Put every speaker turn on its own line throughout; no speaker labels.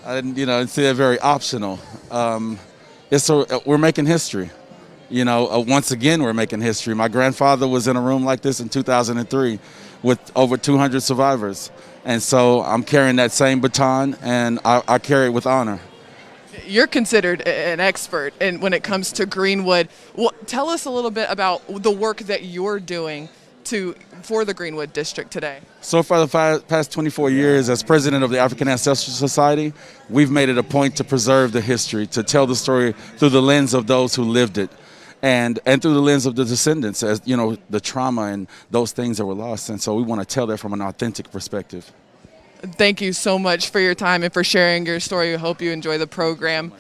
I didn't, see that very optional. We're making history. Once again, we're making history. My grandfather was in a room like this in 2003 with over 200 survivors. And so I'm carrying that same baton, and I carry it with honor.
You're considered an expert when it comes to Greenwood. Well, tell us a little bit about the work that you're doing for the Greenwood District today.
So for the past 24 years, as president of the African Ancestral Society, we've made it a point to preserve the history, to tell the story through the lens of those who lived it, and through the lens of the descendants, as the trauma and those things that were lost. And so we want to tell that from an authentic perspective.
Thank you so much for your time and for sharing your story. We hope you enjoy the program.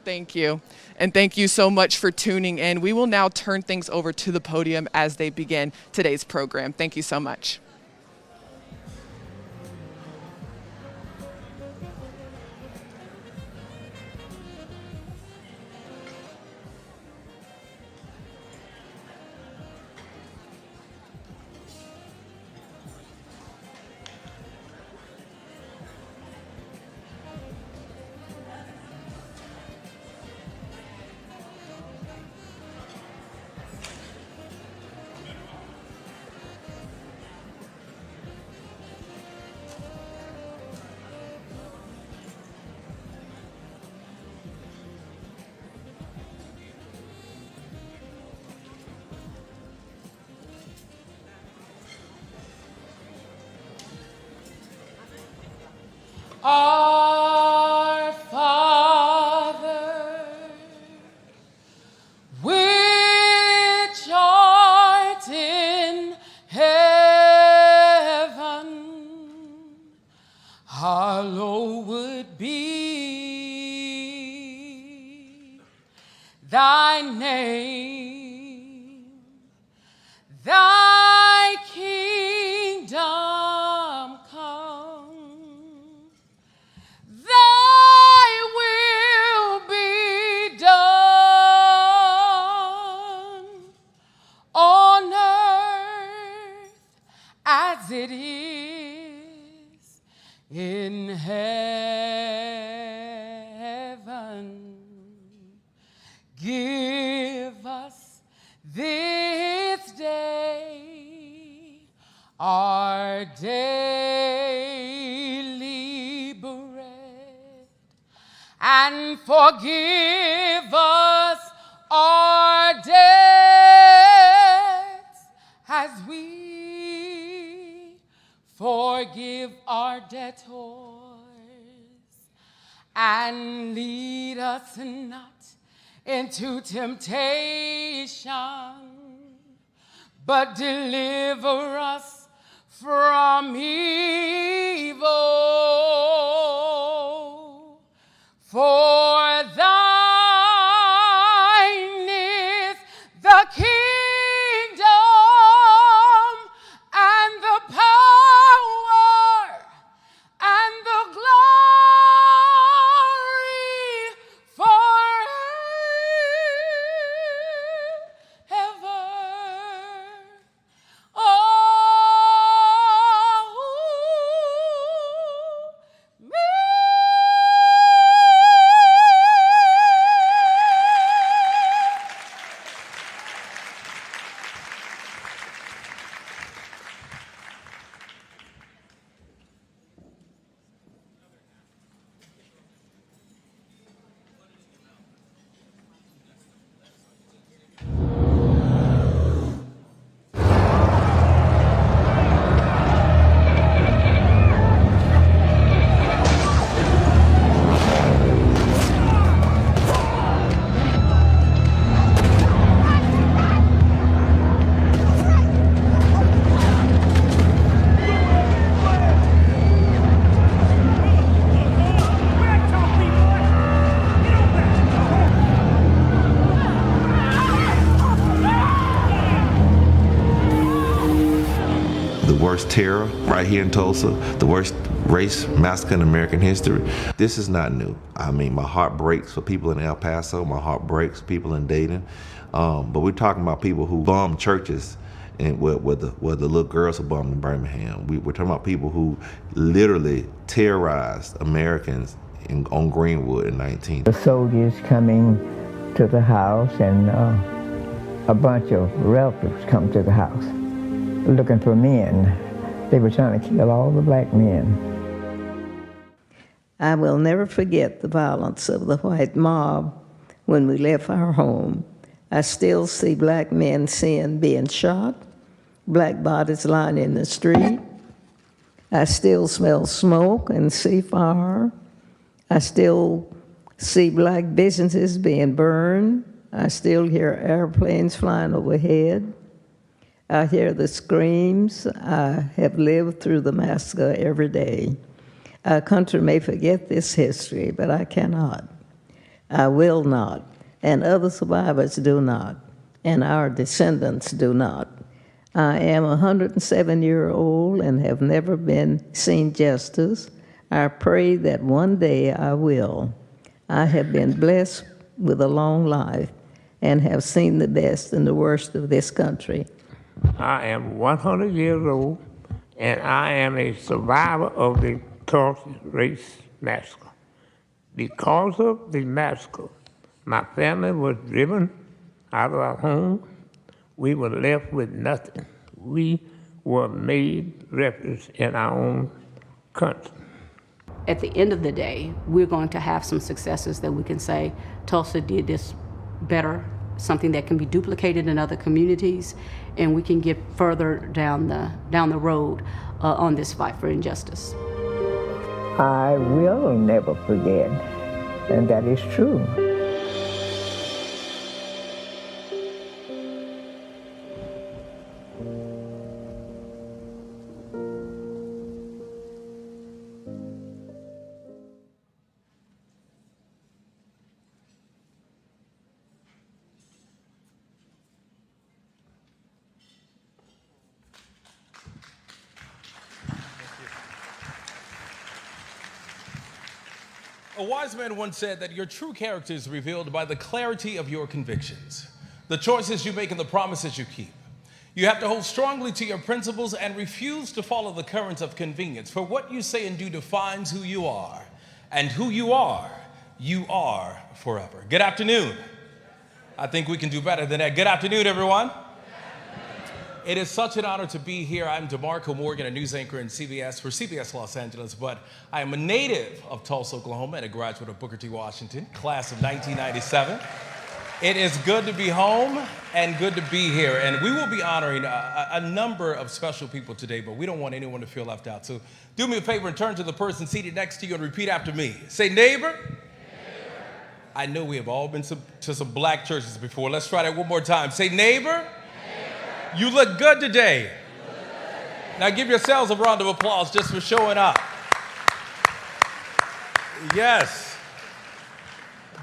Thank you. And thank you so much for tuning in. We will now turn things over to the podium as they begin today's program. Thank you so much.
Our Father, which art in heaven, hallowed be thy name. Thy kingdom come, thy will be done on earth as it is in heaven. Give us this day our daily bread, and forgive us our debts as we forgive our debtors, and lead us not into temptation, but deliver us from evil. For thine is the kingdom and the power and the glory forever.
worst terror right here in Tulsa, the worst race massacre in American history. This is not new. I mean, my heart breaks for people in El Paso, my heart breaks for people in Dayton, but we're talking about people who bombed churches and where the little girls were bombed in Birmingham. We're talking about people who literally terrorized Americans on Greenwood in 19.
The soldiers coming to the house, and a bunch of relatives come to the house looking for men. They were trying to kill all the black men.
I will never forget the violence of the white mob when we left our home. I still see black men being shot, black bodies lying in the street. I still smell smoke and see fire. I still see black businesses being burned. I still hear airplanes flying overhead. I hear the screams. I have lived through the massacre every day. Our country may forget this history, but I cannot. I will not, and other survivors do not, and our descendants do not. I am a 107-year-old and have never seen justice. I pray that one day I will. I have been blessed with a long life and have seen the best and the worst of this country.
I am 100 years old, and I am a survivor of the Tulsa race massacre. Because of the massacre, my family was driven out of our home. We were left with nothing. We were made refugees in our own country.
At the end of the day, we're going to have some successes that we can say, Tulsa did this better, something that can be duplicated in other communities, and we can get further down the road on this fight for injustice.
I will never forget, and that is true.
A wise man once said that your true character is revealed by the clarity of your convictions, the choices you make and the promises you keep. You have to hold strongly to your principles and refuse to follow the currents of convenience, for what you say and do defines who you are, and who you are forever. Good afternoon. I think we can do better than that. Good afternoon, everyone. It is such an honor to be here. I'm DeMarco Morgan, a news anchor in CBS for CBS Los Angeles, but I am a native of Tulsa, Oklahoma, and a graduate of Booker T. Washington, class of 1997. It is good to be home and good to be here, and we will be honoring a number of special people today, but we don't want anyone to feel left out. So do me a favor and turn to the person seated next to you and repeat after me. Say, neighbor. Neighbor. I know we have all been to some black churches before. Let's try that one more time. Say, neighbor. You look good today. Now give yourselves a round of applause just for showing up. Yes.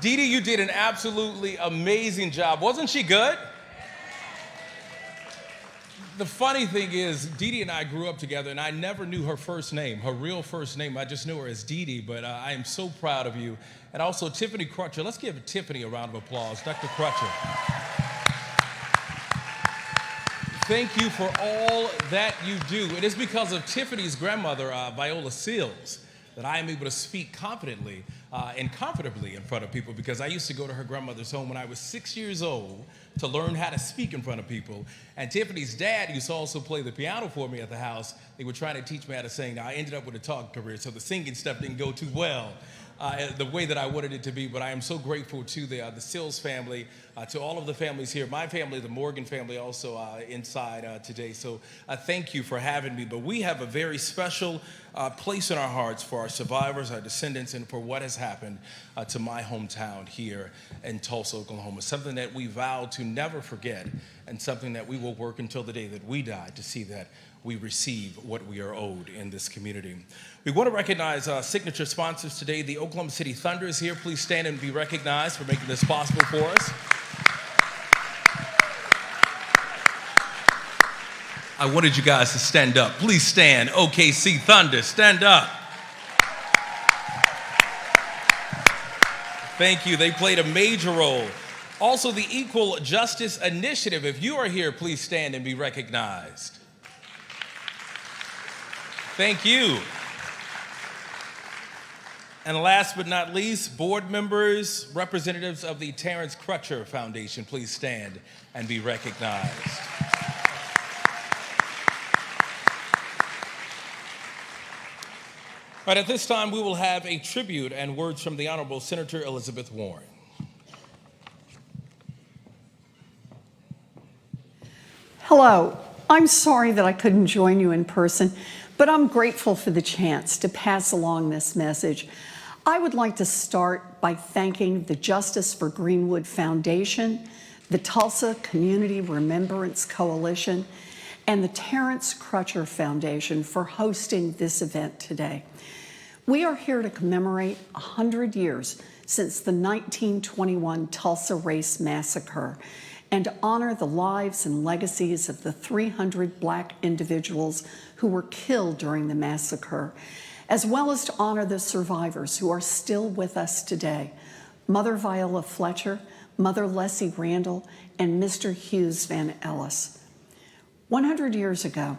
Dee Dee, you did an absolutely amazing job. Wasn't she good? The funny thing is, Dee Dee and I grew up together, and I never knew her first name, her real first name. I just knew her as Dee Dee, but I am so proud of you. And also Tiffany Crutcher. Let's give Tiffany a round of applause. Dr. Crutcher. Thank you for all that you do. It is because of Tiffany's grandmother, VIOLA that I am able to speak confidently and comfortably in front of people, because I used to go to her grandmother's home when I was 6 years old to learn how to speak in front of people. And Tiffany's dad used to also play the piano for me at the house. They were trying to teach me how to sing. Now, I ended up with a talking career, so the singing stuff didn't go too well the way that I wanted it to be, but I am so grateful to the Sills family, to all of the families here, my family, the Morgan family also inside today. So thank you for having me. But we have a very special place in our hearts for our survivors, our descendants, and for what has happened to my hometown here in Tulsa, Oklahoma. Something that we vow to never forget, and something that we will work until the day that we die to see that we receive what we are owed in this community. We want to recognize signature sponsors today. The Oklahoma City Thunder is here. Please stand and be recognized for making this possible for us. I wanted you guys to stand up. Please stand. OKC Thunder, stand up. Thank you. They played a major role. Also, the Equal Justice Initiative. If you are here, please stand and be recognized. Thank you. And last but not least, board members, representatives of the Terrence Crutcher Foundation, please stand and be recognized. All right, at this time, we will have a tribute and words from the Honorable Senator Elizabeth Warren.
Hello. I'm sorry that I couldn't join you in person, but I'm grateful for the chance to pass along this message. I would like to start by thanking the Justice for Greenwood Foundation, the Tulsa Community Remembrance Coalition, and the Terrence Crutcher Foundation for hosting this event today. We are here to commemorate 100 years since the 1921 Tulsa Race Massacre and honor the lives and legacies of the 300 Black individuals who were killed during the massacre, as well as to honor the survivors who are still with us today, Mother VIOLA FLETCHER, Mother Leslie Randall, and Mr. Hughes Van Ellis. 100 years ago,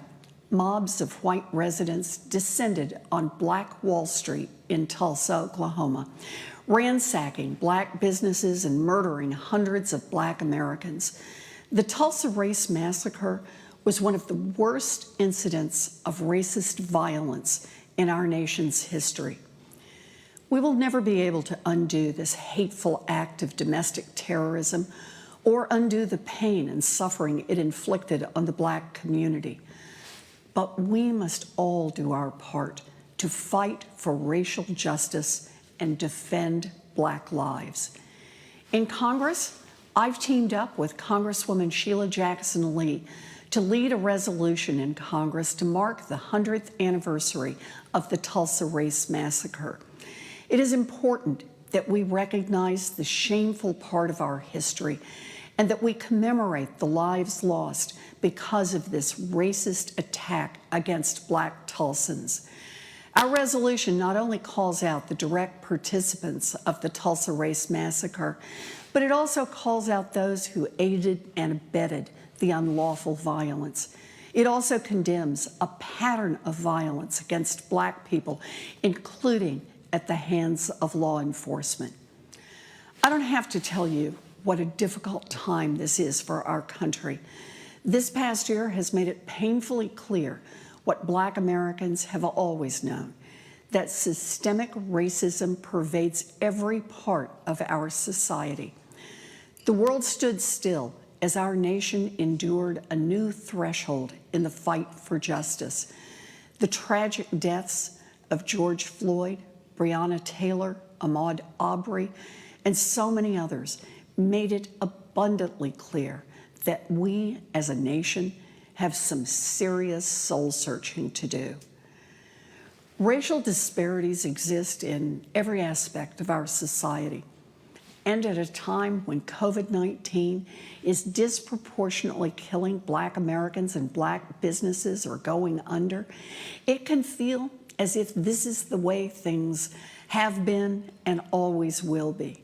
mobs of white residents descended on Black Wall Street in Tulsa, Oklahoma, ransacking Black businesses and murdering hundreds of Black Americans. The Tulsa Race Massacre was one of the worst incidents of racist violence in our nation's history. We will never be able to undo this hateful act of domestic terrorism or undo the pain and suffering it inflicted on the Black community. But we must all do our part to fight for racial justice and defend Black lives. In Congress, I've teamed up with Congresswoman Sheila Jackson Lee to lead a resolution in Congress to mark the 100th anniversary of the Tulsa Race Massacre. It is important that we recognize the shameful part of our history and that we commemorate the lives lost because of this racist attack against Black Tulsans. Our resolution not only calls out the direct participants of the Tulsa Race Massacre, but it also calls out those who aided and abetted the unlawful violence. It also condemns a pattern of violence against Black people, including at the hands of law enforcement. I don't have to tell you what a difficult time this is for our country. This past year has made it painfully clear what Black Americans have always known, that systemic racism pervades every part of our society. The world stood still as our nation endured a new threshold in the fight for justice. The tragic deaths of George Floyd, Breonna Taylor, Ahmaud Arbery, and so many others made it abundantly clear that we as a nation have some serious soul searching to do. Racial disparities exist in every aspect of our society. And at a time when COVID-19 is disproportionately killing Black Americans and Black businesses are going under, it can feel as if this is the way things have been and always will be.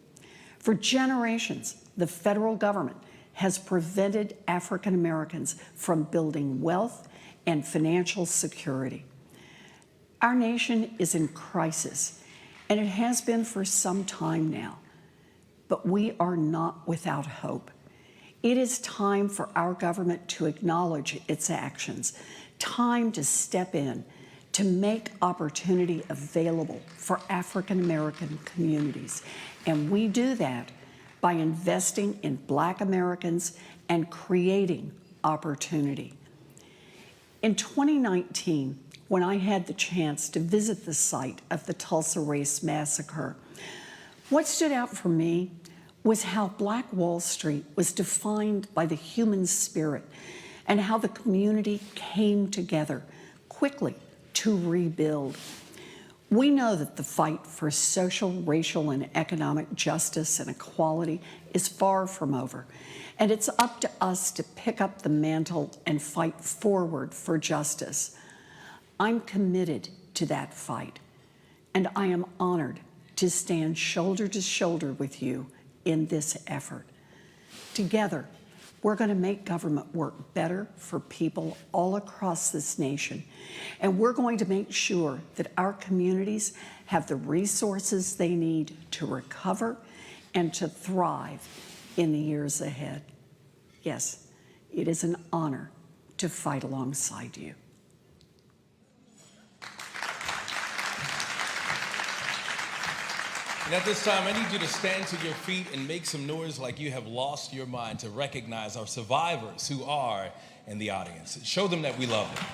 For generations, the federal government has prevented African Americans from building wealth and financial security. Our nation is in crisis, and it has been for some time now, but we are not without hope. It is time for our government to acknowledge its actions, time to step in, to make opportunity available for African American communities. And we do that by investing in Black Americans and creating opportunity. In 2019, when I had the chance to visit the site of the Tulsa Race Massacre, what stood out for me was how Black Wall Street was defined by the human spirit and how the community came together quickly to rebuild. We know that the fight for social, racial, and economic justice and equality is far from over, and it's up to us to pick up the mantle and fight forward for justice. I'm committed to that fight, and I am honored to stand shoulder to shoulder with you in this effort. Together, we're going to make government work better for people all across this nation, and we're going to make sure that our communities have the resources they need to recover and to thrive in the years ahead. Yes, it is an honor to fight alongside you.
And at this time, I need you to stand to your feet and make some noise like you have lost your mind to recognize our survivors who are in the audience. Show them that we love them.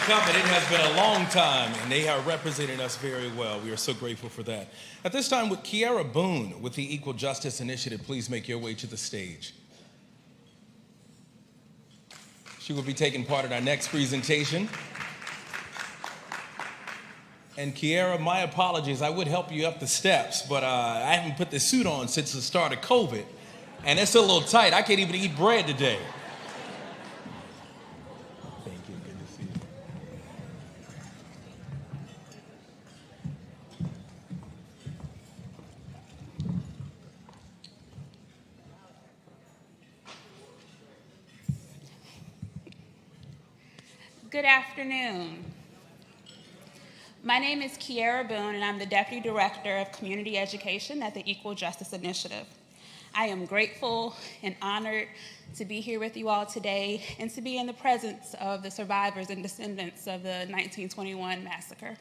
Coming. It has been a long time, and they are representing us very well. We are so grateful for that. At this time, with Kiara Boone with the Equal Justice Initiative, please make your way to the stage. She will be taking part in our next presentation. And Kiara, my apologies, I would help you up the steps, but I haven't put this suit on since the start of COVID, and it's a little tight. I can't even eat bread today.
Good afternoon. My name is Kiara Boone, and I'm the Deputy Director of Community Education at the Equal Justice Initiative. I am grateful and honored to be here with you all today and to be in the presence of the survivors and descendants of the 1921 massacre.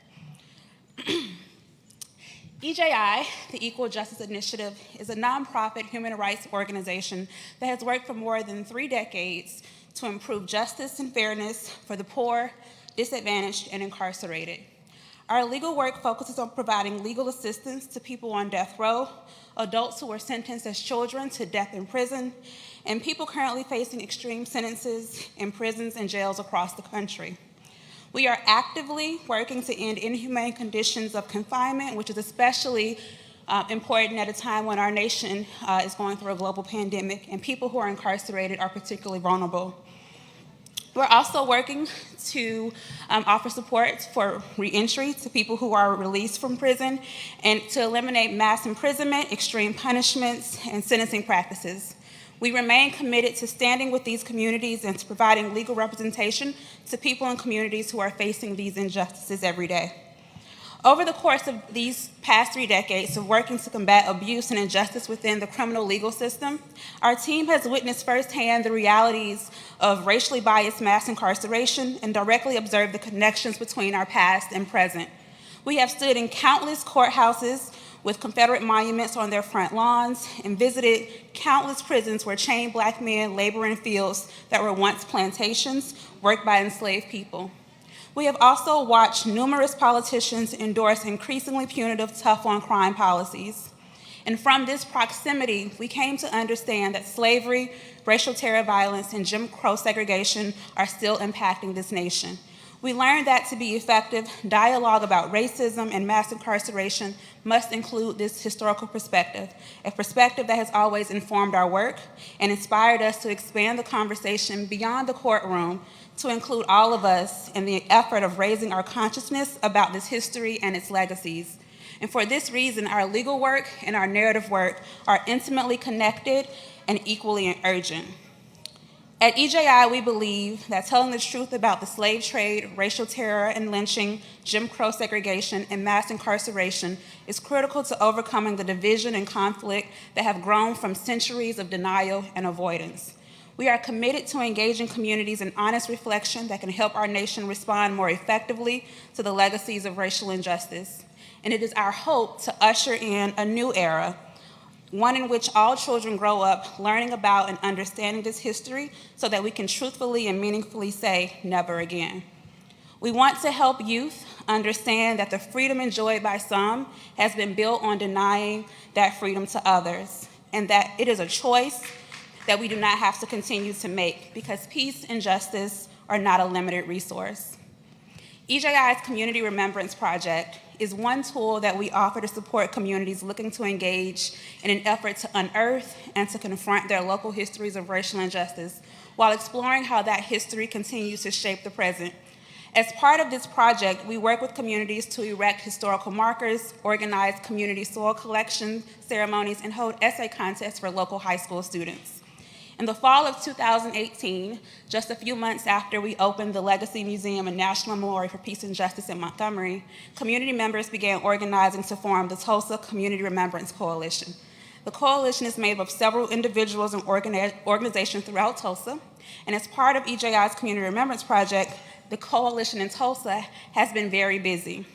EJI, the Equal Justice Initiative, is a nonprofit human rights organization that has worked for more than 3 decades to improve justice and fairness for the poor, disadvantaged, and incarcerated. Our legal work focuses on providing legal assistance to people on death row, adults who were sentenced as children to death in prison, and people currently facing extreme sentences in prisons and jails across the country. We are actively working to end inhumane conditions of confinement, which is especially important at a time when our nation is going through a global pandemic, and people who are incarcerated are particularly vulnerable. We're also working to offer support for reentry to people who are released from prison and to eliminate mass imprisonment, extreme punishments, and sentencing practices. We remain committed to standing with these communities and to providing legal representation to people in communities who are facing these injustices every day. Over the course of these past 3 decades of working to combat abuse and injustice within the criminal legal system, our team has witnessed firsthand the realities of racially biased mass incarceration and directly observed the connections between our past and present. We have stood in countless courthouses with Confederate monuments on their front lawns and visited countless prisons where chained Black men labor in fields that were once plantations worked by enslaved people. We have also watched numerous politicians endorse increasingly punitive, tough-on-crime policies. And from this proximity, we came to understand that slavery, racial terror violence, and Jim Crow segregation are still impacting this nation. We learned that to be effective, dialogue about racism and mass incarceration must include this historical perspective, a perspective that has always informed our work and inspired us to expand the conversation beyond the courtroom to include all of us in the effort of raising our consciousness about this history and its legacies. And for this reason, our legal work and our narrative work are intimately connected and equally urgent. At EJI, we believe that telling the truth about the slave trade, racial terror and lynching, Jim Crow segregation, and mass incarceration is critical to overcoming the division and conflict that have grown from centuries of denial and avoidance. We are committed to engaging communities in honest reflection that can help our nation respond more effectively to the legacies of racial injustice. And it is our hope to usher in a new era, one in which all children grow up learning about and understanding this history so that we can truthfully and meaningfully say, never again. We want to help youth understand that the freedom enjoyed by some has been built on denying that freedom to others, and that it is a choice that we do not have to continue to make because peace and justice are not a limited resource. EJI's Community Remembrance Project is one tool that we offer to support communities looking to engage in an effort to unearth and to confront their local histories of racial injustice while exploring how that history continues to shape the present. As part of this project, we work with communities to erect historical markers, organize community soil collection ceremonies, and hold essay contests for local high school students. In the fall of 2018, just a few months after we opened the Legacy Museum and National Memorial for Peace and Justice in Montgomery, community members began organizing to form the Tulsa Community Remembrance Coalition. The coalition is made up of several individuals and organizations throughout Tulsa, and as part of EJI's Community Remembrance Project, the coalition in Tulsa has been very busy.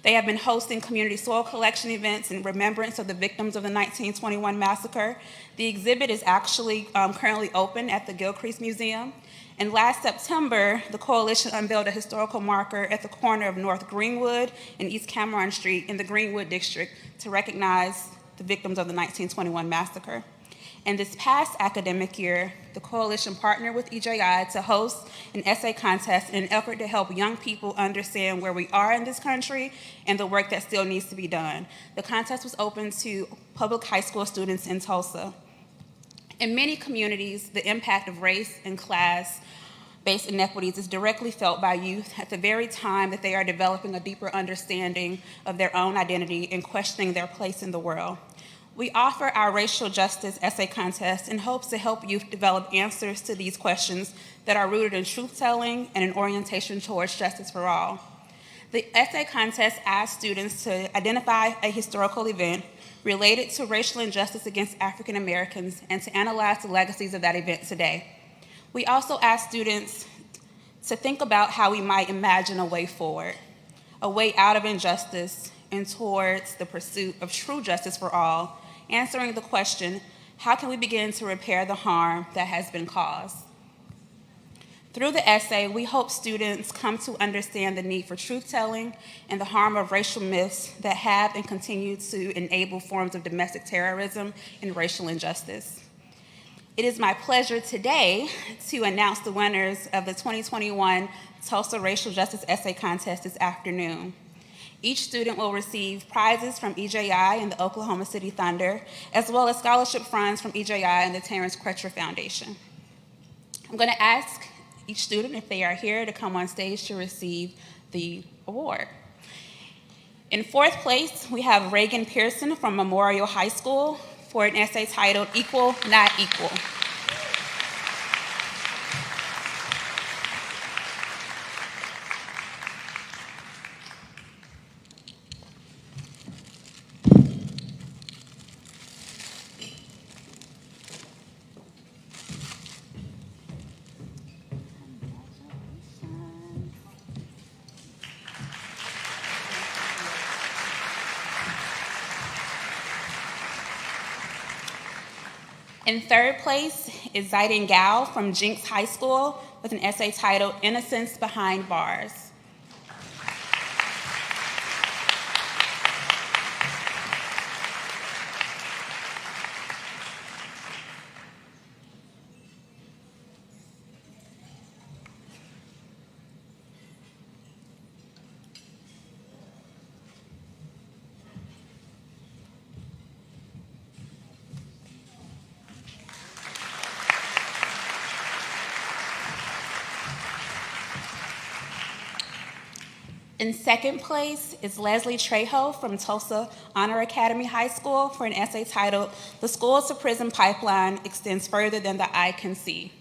They have been hosting community soil collection events in remembrance of the victims of the 1921 massacre. The exhibit is actually currently open at the Gilcrease Museum. And last September, the coalition unveiled a historical marker at the corner of North Greenwood and East Cameron Street in the Greenwood district to recognize the victims of the 1921 massacre. And this past academic year, the coalition partnered with EJI to host an essay contest in an effort to help young people understand where we are in this country and the work that still needs to be done. The contest was open to public high school students in Tulsa. In many communities, the impact of race and class-based inequities is directly felt by youth at the very time that they are developing a deeper understanding of their own identity and questioning their place in the world. We offer our racial justice essay contest in hopes to help youth develop answers to these questions that are rooted in truth-telling and an orientation towards justice for all. The essay contest asks students to identify a historical event related to racial injustice against African Americans and to analyze the legacies of that event today. We also ask students to think about how we might imagine a way forward, a way out of injustice and towards the pursuit of true justice for all, answering the question, how can we begin to repair the harm that has been caused? Through the essay, we hope students come to understand the need for truth-telling and the harm of racial myths that have and continue to enable forms of domestic terrorism and racial injustice. It is my pleasure today to announce the winners of the 2021 Tulsa Racial Justice Essay Contest this afternoon. Each student will receive prizes from EJI and the Oklahoma City Thunder, as well as scholarship funds from EJI and the Terrence Crutcher Foundation. I'm going to ask each student, if they are here, to come on stage to receive the award. In fourth place, we have Reagan Pearson from Memorial High School for an essay titled Equal, Not Equal. In third place is Zaiden Gao from Jenks High School with an essay titled Innocence Behind Bars. In second place is Leslie Trejo from Tulsa Honor Academy High School for an essay titled The Schools to Prison Pipeline Extends Further Than the Eye Can See.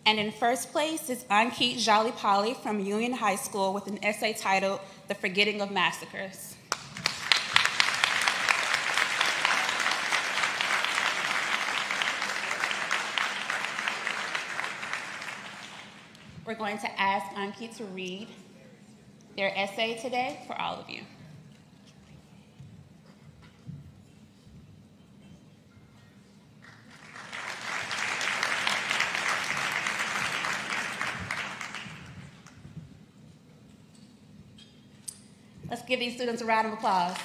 And in first place is Ankit Jalipali from Union High School with an essay titled The Forgetting of Massacres. We're going to ask Ankit to read their essay today for all of you. give these students a round of applause.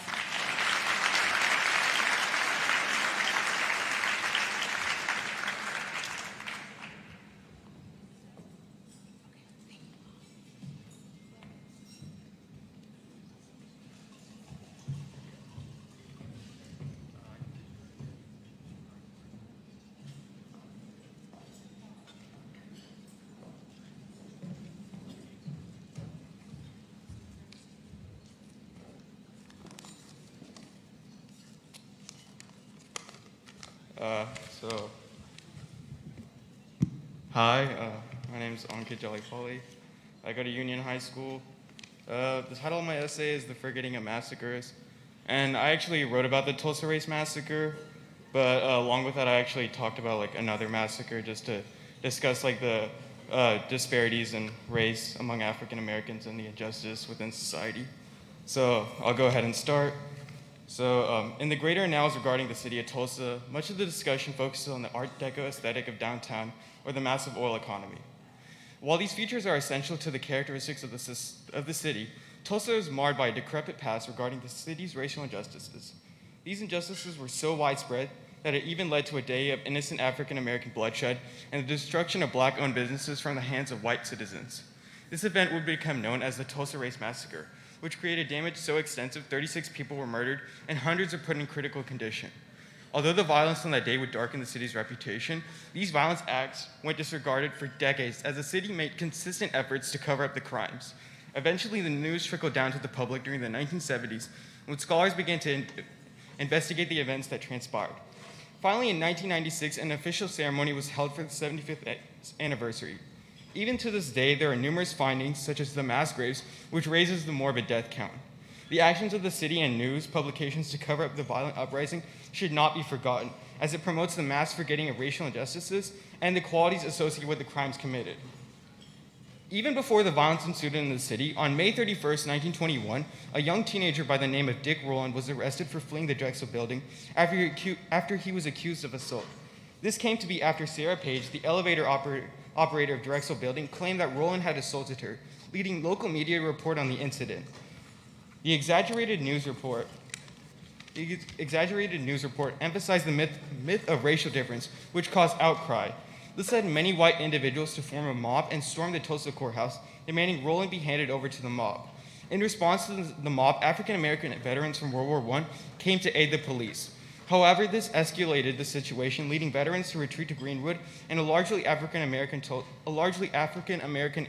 Hi, my name is Ankit Jalipali. I go to Union High School. The title of my essay is The Forgetting of Massacres. And I actually wrote about the Tulsa Race Massacre, but along with that I actually talked about like another massacre just to discuss like the disparities in race among African Americans and the injustice within society. So I'll go ahead and start. So in the greater annals regarding the city of Tulsa, much of the discussion focuses on the Art Deco aesthetic of downtown or the massive oil economy. While these features are essential to the characteristics of the city, Tulsa is marred by a decrepit past regarding the city's racial injustices. These injustices were so widespread that it even led to a day of innocent African American bloodshed and the destruction of black-owned businesses from the hands of white citizens. This event would become known as the Tulsa Race Massacre, which created damage so extensive 36 people were murdered and hundreds were put in critical condition. Although the violence on that day would darken the city's reputation, these violence acts went disregarded for decades as the city made consistent efforts to cover up the crimes. Eventually, the news trickled down to the public during the 1970s when scholars began to investigate the events that transpired. Finally, in 1996, an official ceremony was held for the 75th anniversary. Even to this day, there are numerous findings, such as the mass graves, which raises the morbid death count. The actions of the city and news publications to cover up the violent uprising should not be forgotten, as it promotes the mass forgetting of racial injustices and the qualities associated with the crimes committed. Even before the violence ensued in the city, on May 31st, 1921, a young teenager by the name of Dick Roland was arrested for fleeing the Drexel building after he was accused of assault. This came to be after Sarah Page, the elevator operator of Drexel building, claimed that Roland had assaulted her, leading local media to report on the incident. The exaggerated news report emphasized the myth of racial difference, which caused outcry. This led many white individuals to form a mob and storm the Tulsa courthouse, demanding Roland be handed over to the mob. In response to the mob, African American veterans from World War I came to aid the police. However, this escalated the situation, leading veterans to retreat to Greenwood and a largely African American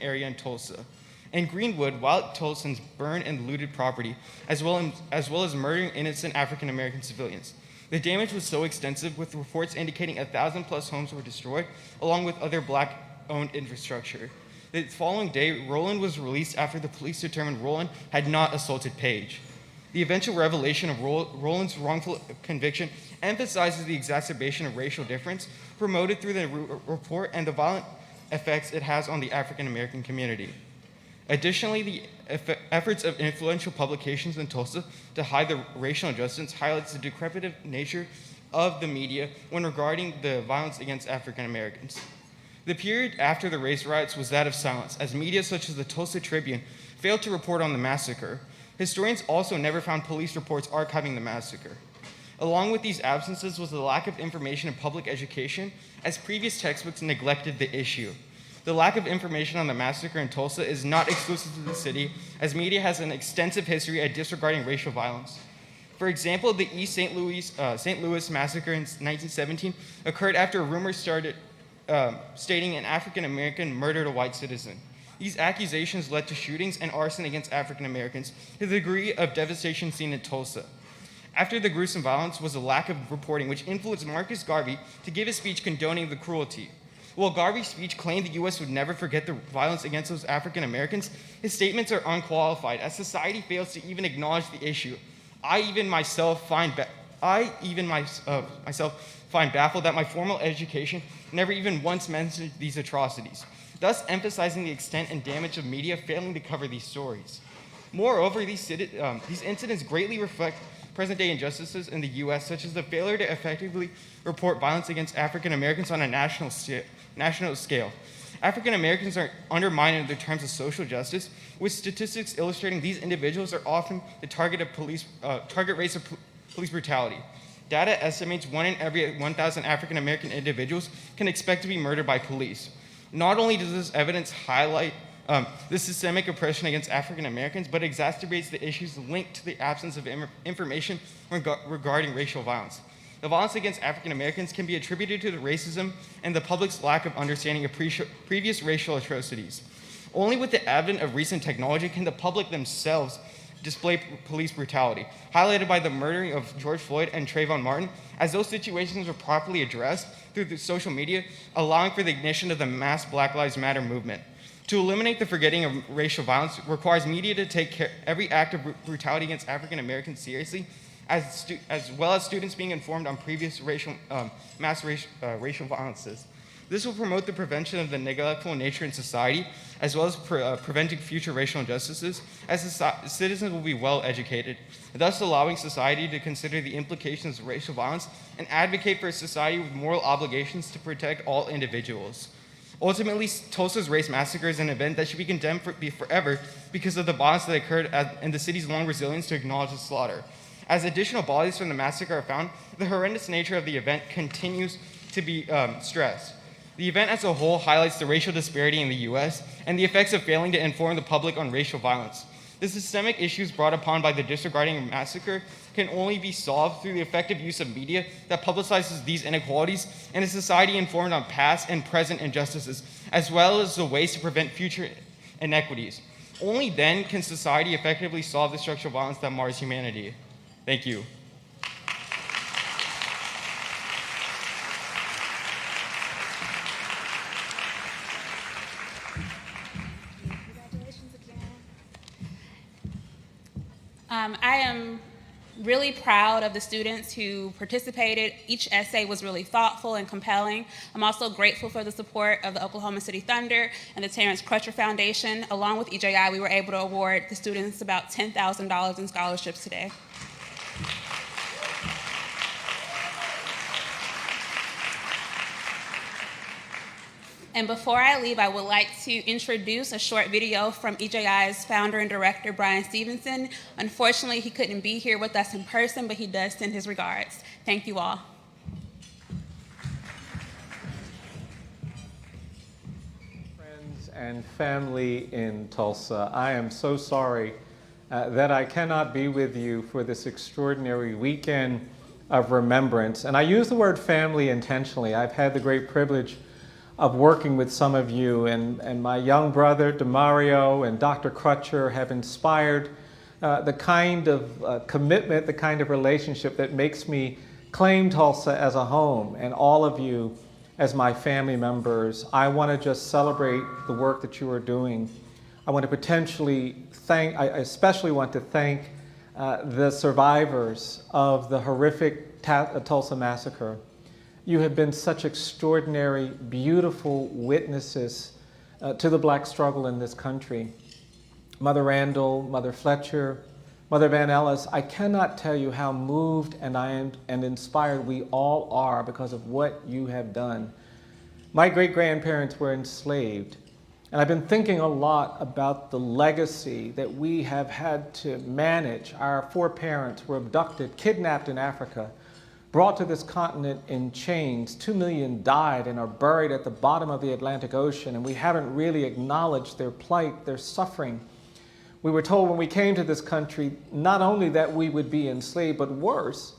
area in Tulsa. In Greenwood, white Tulsans burned and looted property, as well as murdering innocent African American civilians. The damage was so extensive, with reports indicating 1,000+ homes were destroyed, along with other black-owned infrastructure. The following day, Roland was released after the police determined Roland had not assaulted Page. The eventual revelation of Roland's wrongful conviction emphasizes the exacerbation of racial difference promoted through the report and the violent effects it has on the African American community. Additionally, the efforts of influential publications in Tulsa to hide the racial injustice highlights the decrepit nature of the media when regarding the violence against African Americans. The period after the race riots was that of silence, as media such as the Tulsa Tribune failed to report on the massacre. Historians also never found police reports archiving the massacre. Along with these absences was the lack of information in public education, as previous textbooks neglected the issue. The lack of information on the massacre in Tulsa is not exclusive to the city, as media has an extensive history at disregarding racial violence. For example, the East St. Louis massacre in 1917 occurred after a rumor started stating an African American murdered a white citizen. These accusations led to shootings and arson against African Americans to the degree of devastation seen in Tulsa. After the gruesome violence was a lack of reporting, which influenced Marcus Garvey to give a speech condoning the cruelty. While Garvey's speech claimed the U.S. would never forget the violence against those African Americans, his statements are unqualified, as society fails to even acknowledge the issue. I myself find baffled that my formal education never even once mentioned these atrocities, thus emphasizing the extent and damage of media failing to cover these stories. Moreover, these incidents greatly reflect present-day injustices in the U.S., such as the failure to effectively report violence against African Americans on a national scale. African Americans are undermined in the terms of social justice, with statistics illustrating these individuals are often the target race of police brutality. Data estimates 1 in every 1,000 African American individuals can expect to be murdered by police. Not only does this evidence highlight the systemic oppression against African Americans, but exacerbates the issues linked to the absence of information regarding racial violence. The violence against African Americans can be attributed to the racism and the public's lack of understanding of previous racial atrocities. Only with the advent of recent technology can the public themselves display police brutality, highlighted by the murdering of George Floyd and Trayvon Martin, as those situations were properly addressed through the social media, allowing for the ignition of the mass Black Lives Matter movement. To eliminate the forgetting of racial violence requires media to take every act of brutality against African Americans seriously, as well as students being informed on previous mass racial violences. This will promote the prevention of the neglectful nature in society, as well as preventing future racial injustices, as citizens will be well educated, thus allowing society to consider the implications of racial violence and advocate for a society with moral obligations to protect all individuals. Ultimately, Tulsa's race massacre is an event that should be condemned forever because of the violence that occurred and the city's long resilience to acknowledge the slaughter. As additional bodies from the massacre are found, the horrendous nature of the event continues to be stressed. The event as a whole highlights the racial disparity in the U.S. and the effects of failing to inform the public on racial violence. The systemic issues brought upon by the disregarding of massacre can only be solved through the effective use of media that publicizes these inequalities and a society informed on past and present injustices, as well as the ways to prevent future inequities. Only then can society effectively solve the structural violence that mars humanity. Thank you.
I am really proud of the students who participated. Each essay was really thoughtful and compelling. I'm also grateful for the support of the Oklahoma City Thunder and the Terrence Crutcher Foundation. Along with EJI, we were able to award the students about $10,000 in scholarships today. And before I leave, I would like to introduce a short video from EJI's founder and director, Brian Stevenson. Unfortunately, he couldn't be here with us in person, but he does send his regards. Thank you all.
Friends and family in Tulsa, I am so sorry that I cannot be with you for this extraordinary weekend of remembrance. And I use the word family intentionally. I've had the great privilege of working with some of you, and my young brother, DeMario, and Dr. Crutcher have inspired the kind of commitment, the kind of relationship that makes me claim Tulsa as a home, and all of you as my family members. I want to just celebrate the work that you are doing. I want to potentially thank, I especially want to thank the survivors of the horrific Tulsa massacre. You have been such extraordinary, beautiful witnesses to the Black struggle in this country. Mother Randall, Mother Fletcher, Mother Van Ellis, I cannot tell you how moved and inspired we all are because of what you have done. My great-grandparents were enslaved, and I've been thinking a lot about the legacy that we have had to manage. Our foreparents were abducted, kidnapped in Africa, brought to this continent in chains. 2 million died and are buried at the bottom of the Atlantic Ocean, and we haven't really acknowledged their plight, their suffering. We were told when we came to this country, not only that we would be enslaved, but worse,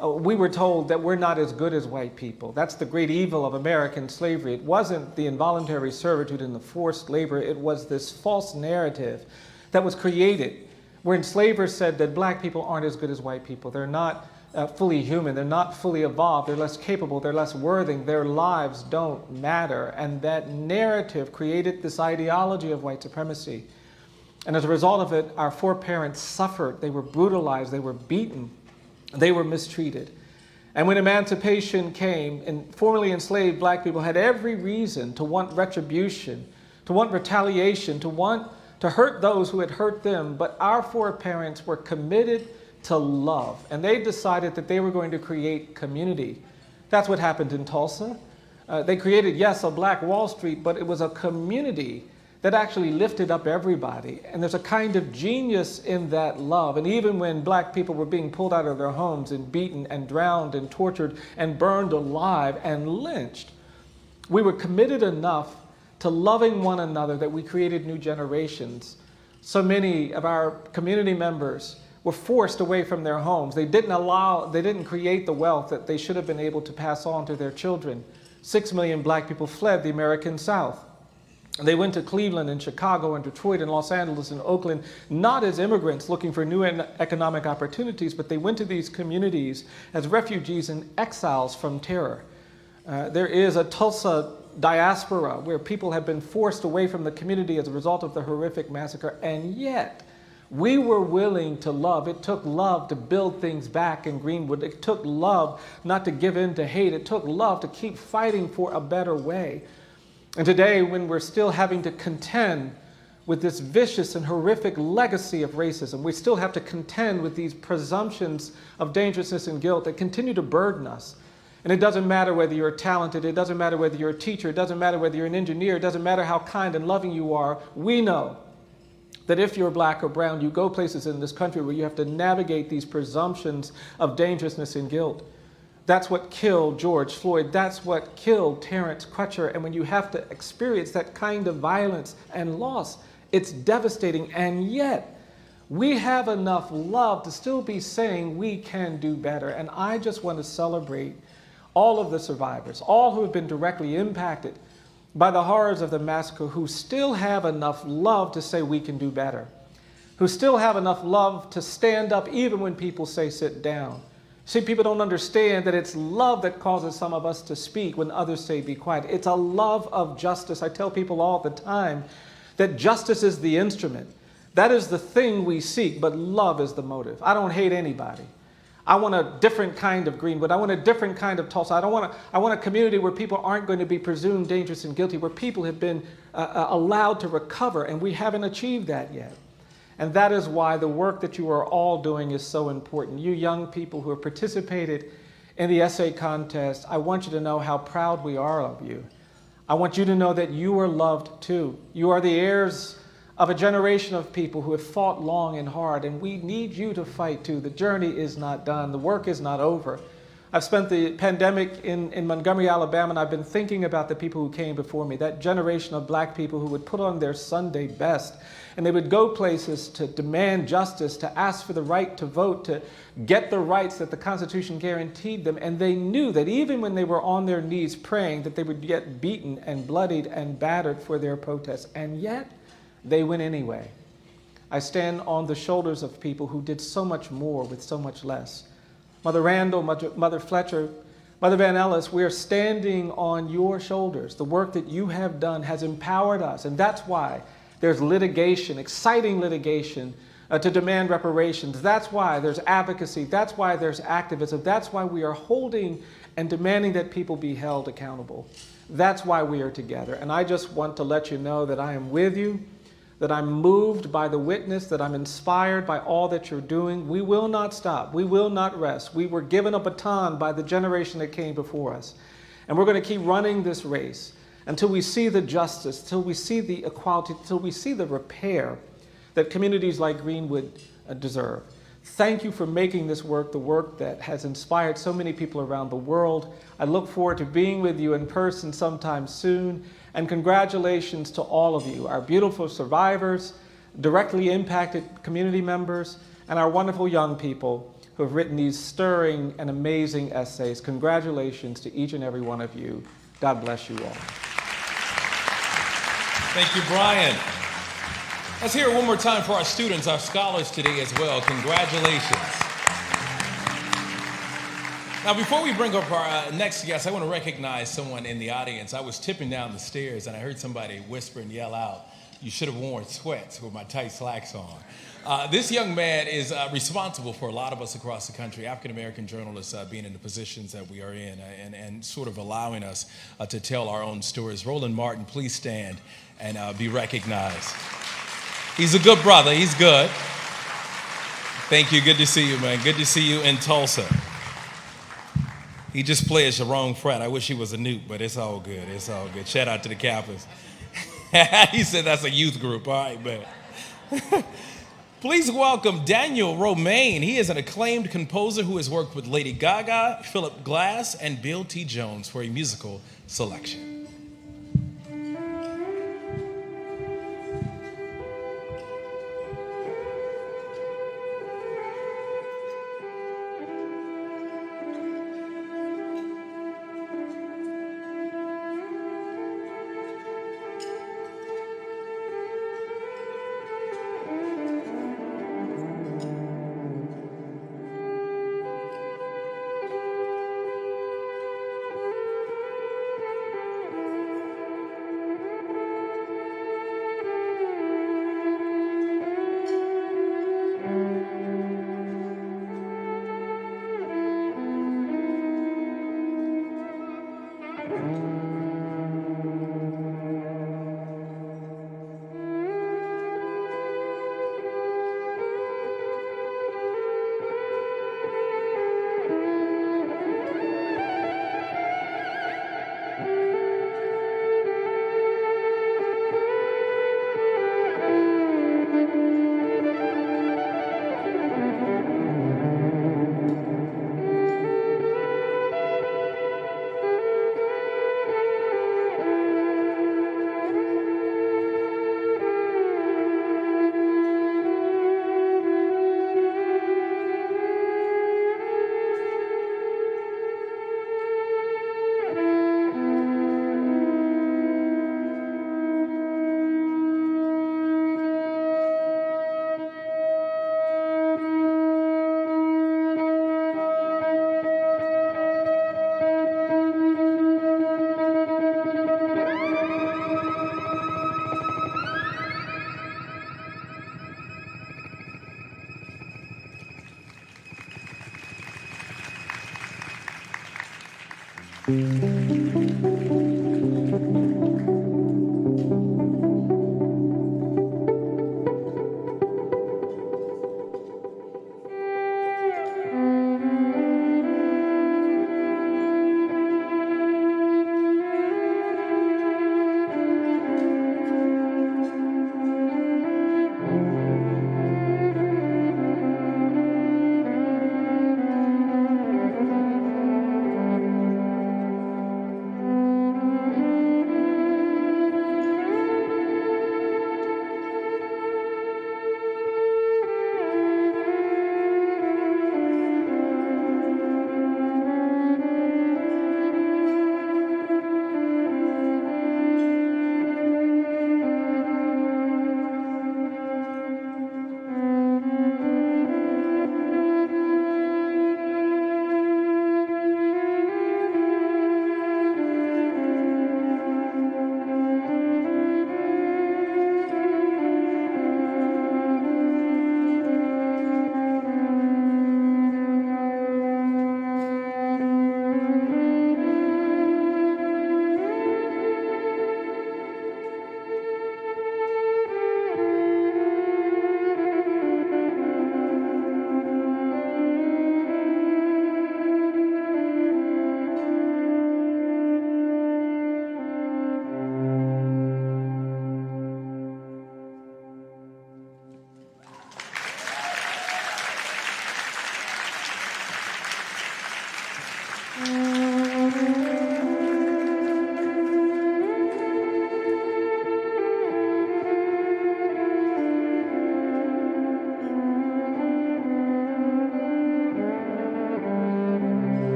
we were told that we're not as good as white people. That's the great evil of American slavery. It wasn't the involuntary servitude and the forced labor, it was this false narrative that was created, where enslavers said that black people aren't as good as white people. They're not fully human, they're not fully evolved, they're less capable, they're less worthy, their lives don't matter. And that narrative created this ideology of white supremacy. And as a result of it, our foreparents suffered, they were brutalized, they were beaten, they were mistreated. And when emancipation came, and formerly enslaved black people had every reason to want retribution, to want retaliation, to want to hurt those who had hurt them, but our foreparents were committed to love, and they decided that they were going to create community. That's what happened in Tulsa. They created, yes, a black Wall Street, but it was a community that actually lifted up everybody. And there's a kind of genius in that love. And even when black people were being pulled out of their homes and beaten and drowned and tortured and burned alive and lynched, we were committed enough to loving one another that we created new generations. So many of our community members were forced away from their homes. They didn't create the wealth that they should have been able to pass on to their children. 6 million black people fled the American South. They went to Cleveland and Chicago and Detroit and Los Angeles and Oakland, not as immigrants looking for new economic opportunities, but they went to these communities as refugees and exiles from terror. There is a Tulsa diaspora where people have been forced away from the community as a result of the horrific massacre, and yet we were willing to love. It took love to build things back in Greenwood. It took love not to give in to hate. It took love to keep fighting for a better way. And today, when we're still having to contend with this vicious and horrific legacy of racism, we still have to contend with these presumptions of dangerousness and guilt that continue to burden us. And it doesn't matter whether you're talented, it doesn't matter whether you're a teacher, it doesn't matter whether you're an engineer, it doesn't matter how kind and loving you are. We know that if you're black or brown, you go places in this country where you have to navigate these presumptions of dangerousness and guilt. That's what killed George Floyd. That's what killed Terrence Crutcher. And when you have to experience that kind of violence and loss, it's devastating. And yet, we have enough love to still be saying we can do better. And I just want to celebrate all of the survivors, all who have been directly impacted by the horrors of the massacre, who still have enough love to say we can do better, who still have enough love to stand up even when people say sit down. See, people don't understand that it's love that causes some of us to speak when others say be quiet. It's a love of justice. I tell people all the time that justice is the instrument. That is the thing we seek, but love is the motive. I don't hate anybody. I want a different kind of Greenwood. I want a different kind of Tulsa. I want a community where people aren't going to be presumed dangerous and guilty, where people have been allowed to recover, and we haven't achieved that yet. And that is why the work that you are all doing is so important. You young people who have participated in the essay contest, I want you to know how proud we are of you. I want you to know that you are loved too. You are the heirs of a generation of people who have fought long and hard, and we need you to fight too. The journey is not done. The work is not over. I've spent the pandemic in Montgomery, Alabama, and I've been thinking about the people who came before me, that generation of black people who would put on their Sunday best, and they would go places to demand justice, to ask for the right to vote, to get the rights that the Constitution guaranteed them, and they knew that even when they were on their knees praying, that they would get beaten and bloodied and battered for their protests, and yet they went anyway. I stand on the shoulders of people who did so much more with so much less. Mother Randall, Mother Fletcher, Mother Van Ellis, we are standing on your shoulders. The work that you have done has empowered us, and that's why there's litigation, exciting litigation to demand reparations. That's why there's advocacy. That's why there's activism. That's why we are holding and demanding that people be held accountable. That's why we are together. And I just want to let you know that I am with you, that I'm moved by the witness, that I'm inspired by all that you're doing. We will not stop. We will not rest. We were given a baton by the generation that came before us. And we're going to keep running this race until we see the justice, till we see the equality, till we see the repair that communities like Greenwood deserve. Thank you for making this work the work that has inspired so many people around the world. I look forward to being with you in person sometime soon. And congratulations to all of you, our beautiful survivors, directly impacted community members, and our wonderful young people who have written these stirring and amazing essays. Congratulations to each and every one of you. God bless you all.
Thank you, Brian. Let's hear it one more time for our students, our scholars today as well. Congratulations. Now, before we bring up our next guest, I want to recognize someone in the audience. I was tipping down the stairs, and I heard somebody whisper and yell out, "You should have worn sweats with my tight slacks on." This young man is responsible for a lot of us across the country, African-American journalists being in the positions that we are in and sort of allowing us to tell our own stories. Roland Martin, please stand and be recognized. He's a good brother. He's good. Thank you. Good to see you, man. Good to see you in Tulsa. He just pledged the wrong frat. I wish he was a Newt, but it's all good. It's all good. Shout out to the Kappas. He said that's a youth group. All right, man. Please welcome Daniel Romaine. He is an acclaimed composer who has worked with Lady Gaga, Philip Glass, and Bill T. Jones for a musical selection.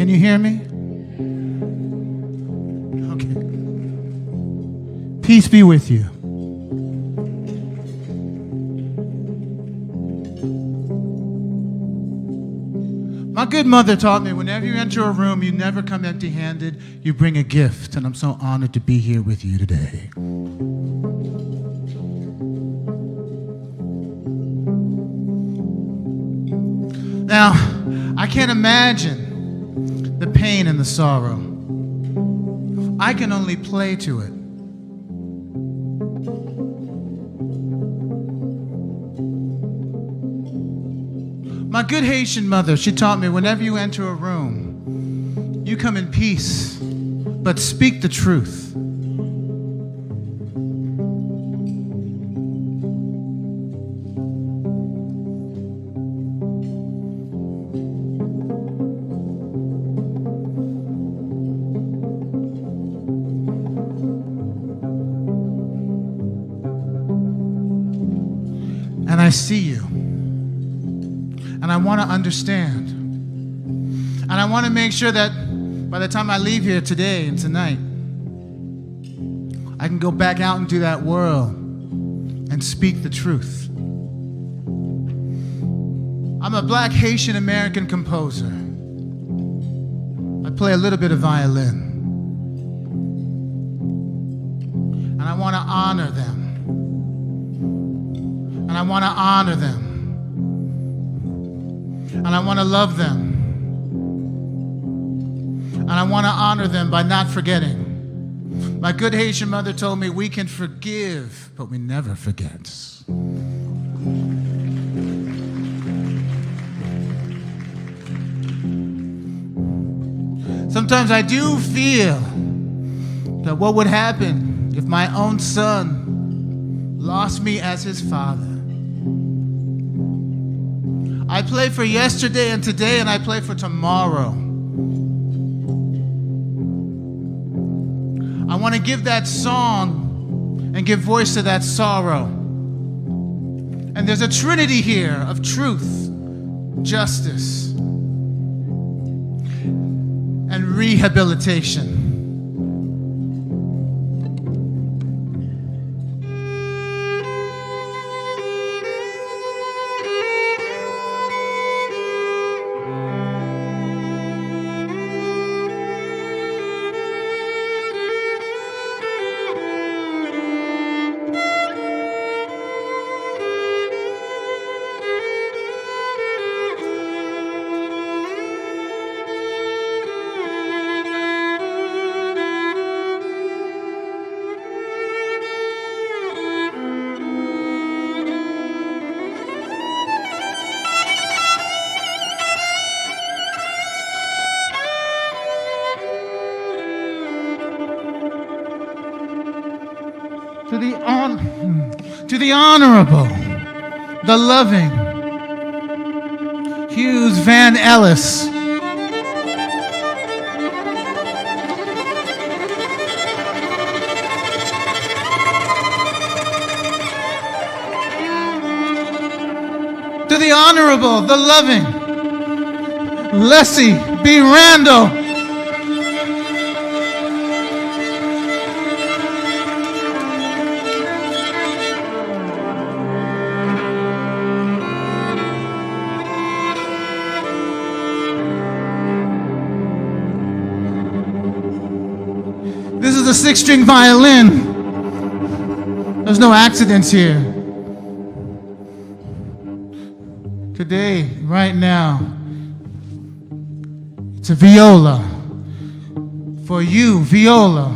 Can you hear me? Okay. Peace be with you. My good mother taught me whenever you enter a room, you never come empty-handed, you bring a gift, and I'm so honored to be here with you today. Now, I can't imagine the pain and the sorrow. I can only play to it. My good Haitian mother, she taught me whenever you enter a room, you come in peace, but speak the truth. And I see you. And I want to understand. And I want to make sure that by the time I leave here today and tonight, I can go back out into that world and speak the truth. I'm a black Haitian American composer. I play a little bit of violin. And I want to honor them. And I want to honor them. And I want to love them. And I want to honor them by not forgetting. My good Haitian mother told me we can forgive, but we never forget. Sometimes I do feel that what would happen if my own son lost me as his father. I play for yesterday and today, and I play for tomorrow. I want to give that song and give voice to that sorrow. And there's a trinity here of truth, justice, and rehabilitation. To the honorable, the loving, Hughes Van Ellis. To the honorable, the loving, Leslie B. Randall. This is a 6-string violin. There's no accidents here. Today, right now, it's a viola. For you, viola.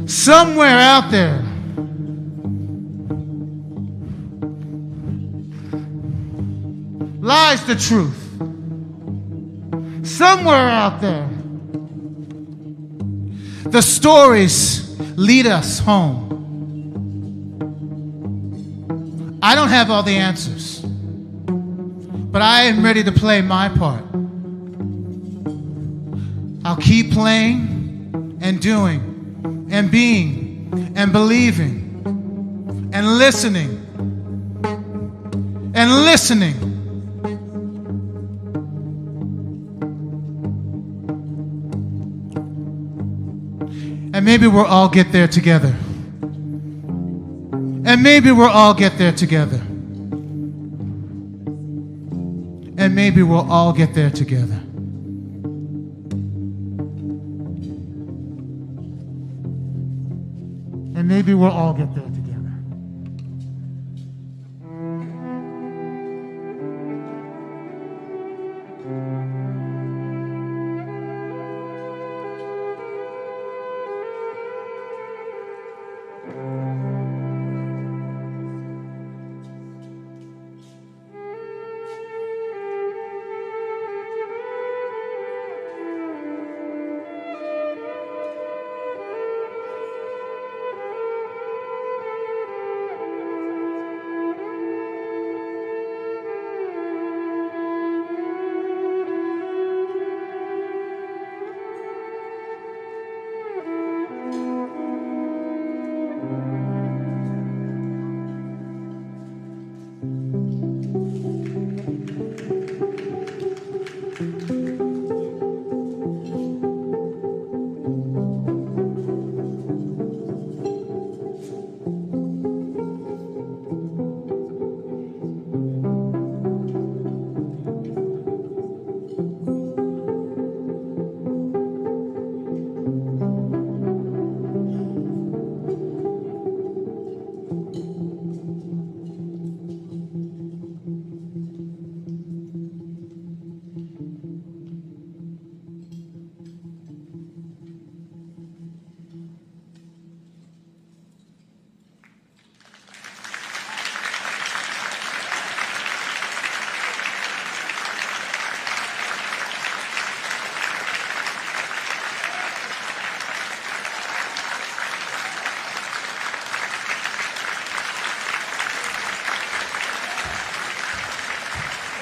Somewhere out there, lies the truth. Somewhere out there, the stories lead us home. I don't have all the answers, but I am ready to play my part. I'll keep playing and doing and being and believing and listening and listening. And maybe we'll all get there together. And maybe we'll all get there together. And maybe we'll all get there together. And maybe we'll all get there together.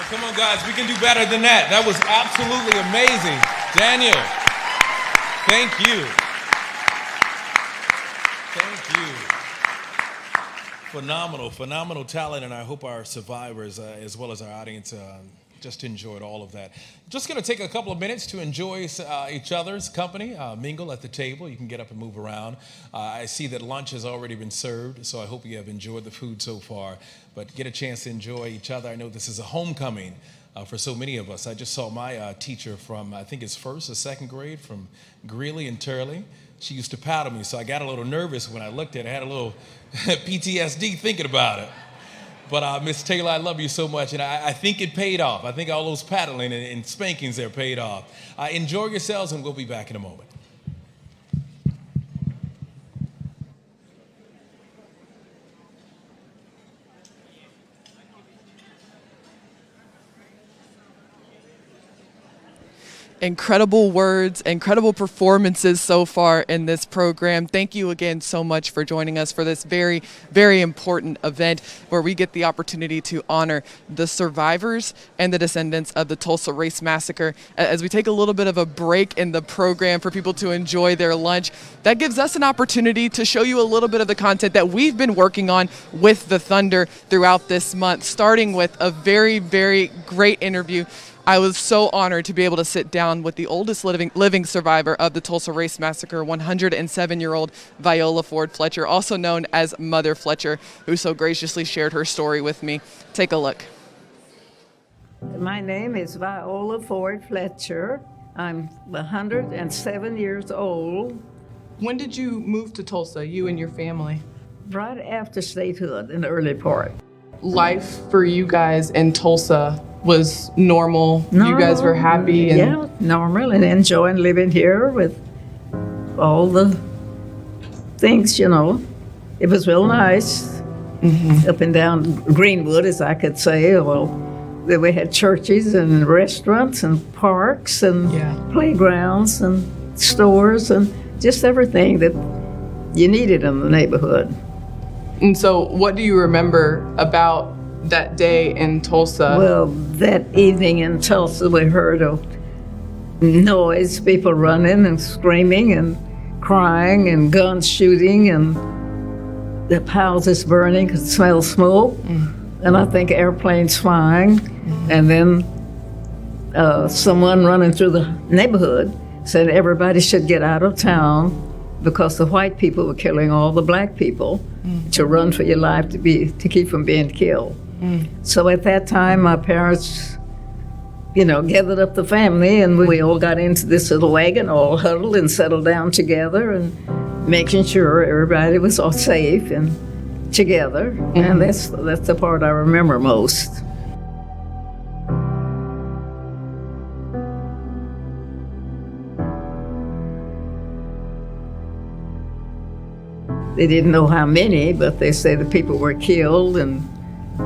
Come on, guys, we can do better than that. That was absolutely amazing. Daniel, thank you. Thank you. Phenomenal talent, and I hope our survivors, as well as our audience, just enjoyed all of that. Just going to take a couple of minutes to enjoy each other's company, mingle at the table. You can get up and move around. I see that lunch has already been served, so I hope you have enjoyed the food so far. But get a chance to enjoy each other. I know this is a homecoming for so many of us. I just saw my teacher from, I think it's first or second grade, from Greeley and Turley. She used to paddle me, so I got a little nervous when I looked at it. I had a little PTSD thinking about it. But Miss Taylor, I love you so much, and I think it paid off. I think all those paddling and spankings there paid off. Enjoy yourselves, and we'll be back in a moment.
Incredible words, incredible performances so far in this program. Thank you again so much for joining us for this very, very important event where we get the opportunity to honor the survivors and the descendants of the Tulsa Race Massacre. As we take a little bit of a break in the program for people to enjoy their lunch, that gives us an opportunity to show you a little bit of the content that we've been working on with the Thunder throughout this month, starting with a very, very great interview. I was so honored to be able to sit down with the oldest living survivor of the Tulsa Race Massacre, 107-year-old VIOLA FLETCHER, also known as Mother Fletcher, who so graciously shared her story with me. Take a look.
My name is VIOLA FLETCHER. I'm 107 years old.
When did you move to Tulsa, you and your family?
Right after statehood in the early part.
Life for you guys in Tulsa was normal. You guys were happy and
yeah, normal, and enjoying living here with all the things, you know. It was real nice. Up and down Greenwood, as I could say. Well, we had churches and restaurants and parks and playgrounds and stores and just everything that you needed in the neighborhood.
And so what do you remember about that day in Tulsa?
Well, that evening in Tulsa, we heard a noise, people running and screaming and crying and guns shooting and the houses burning, could smell smoke. and I think airplanes flying, and then someone running through the neighborhood said everybody should get out of town because the white people were killing all the black people to run for your life to keep from being killed. So at that time, my parents, gathered up the family, and we all got into this little wagon, all huddled and settled down together, and making sure everybody was all safe and together. And that's the part I remember most. They didn't know how many, but they say the people were killed and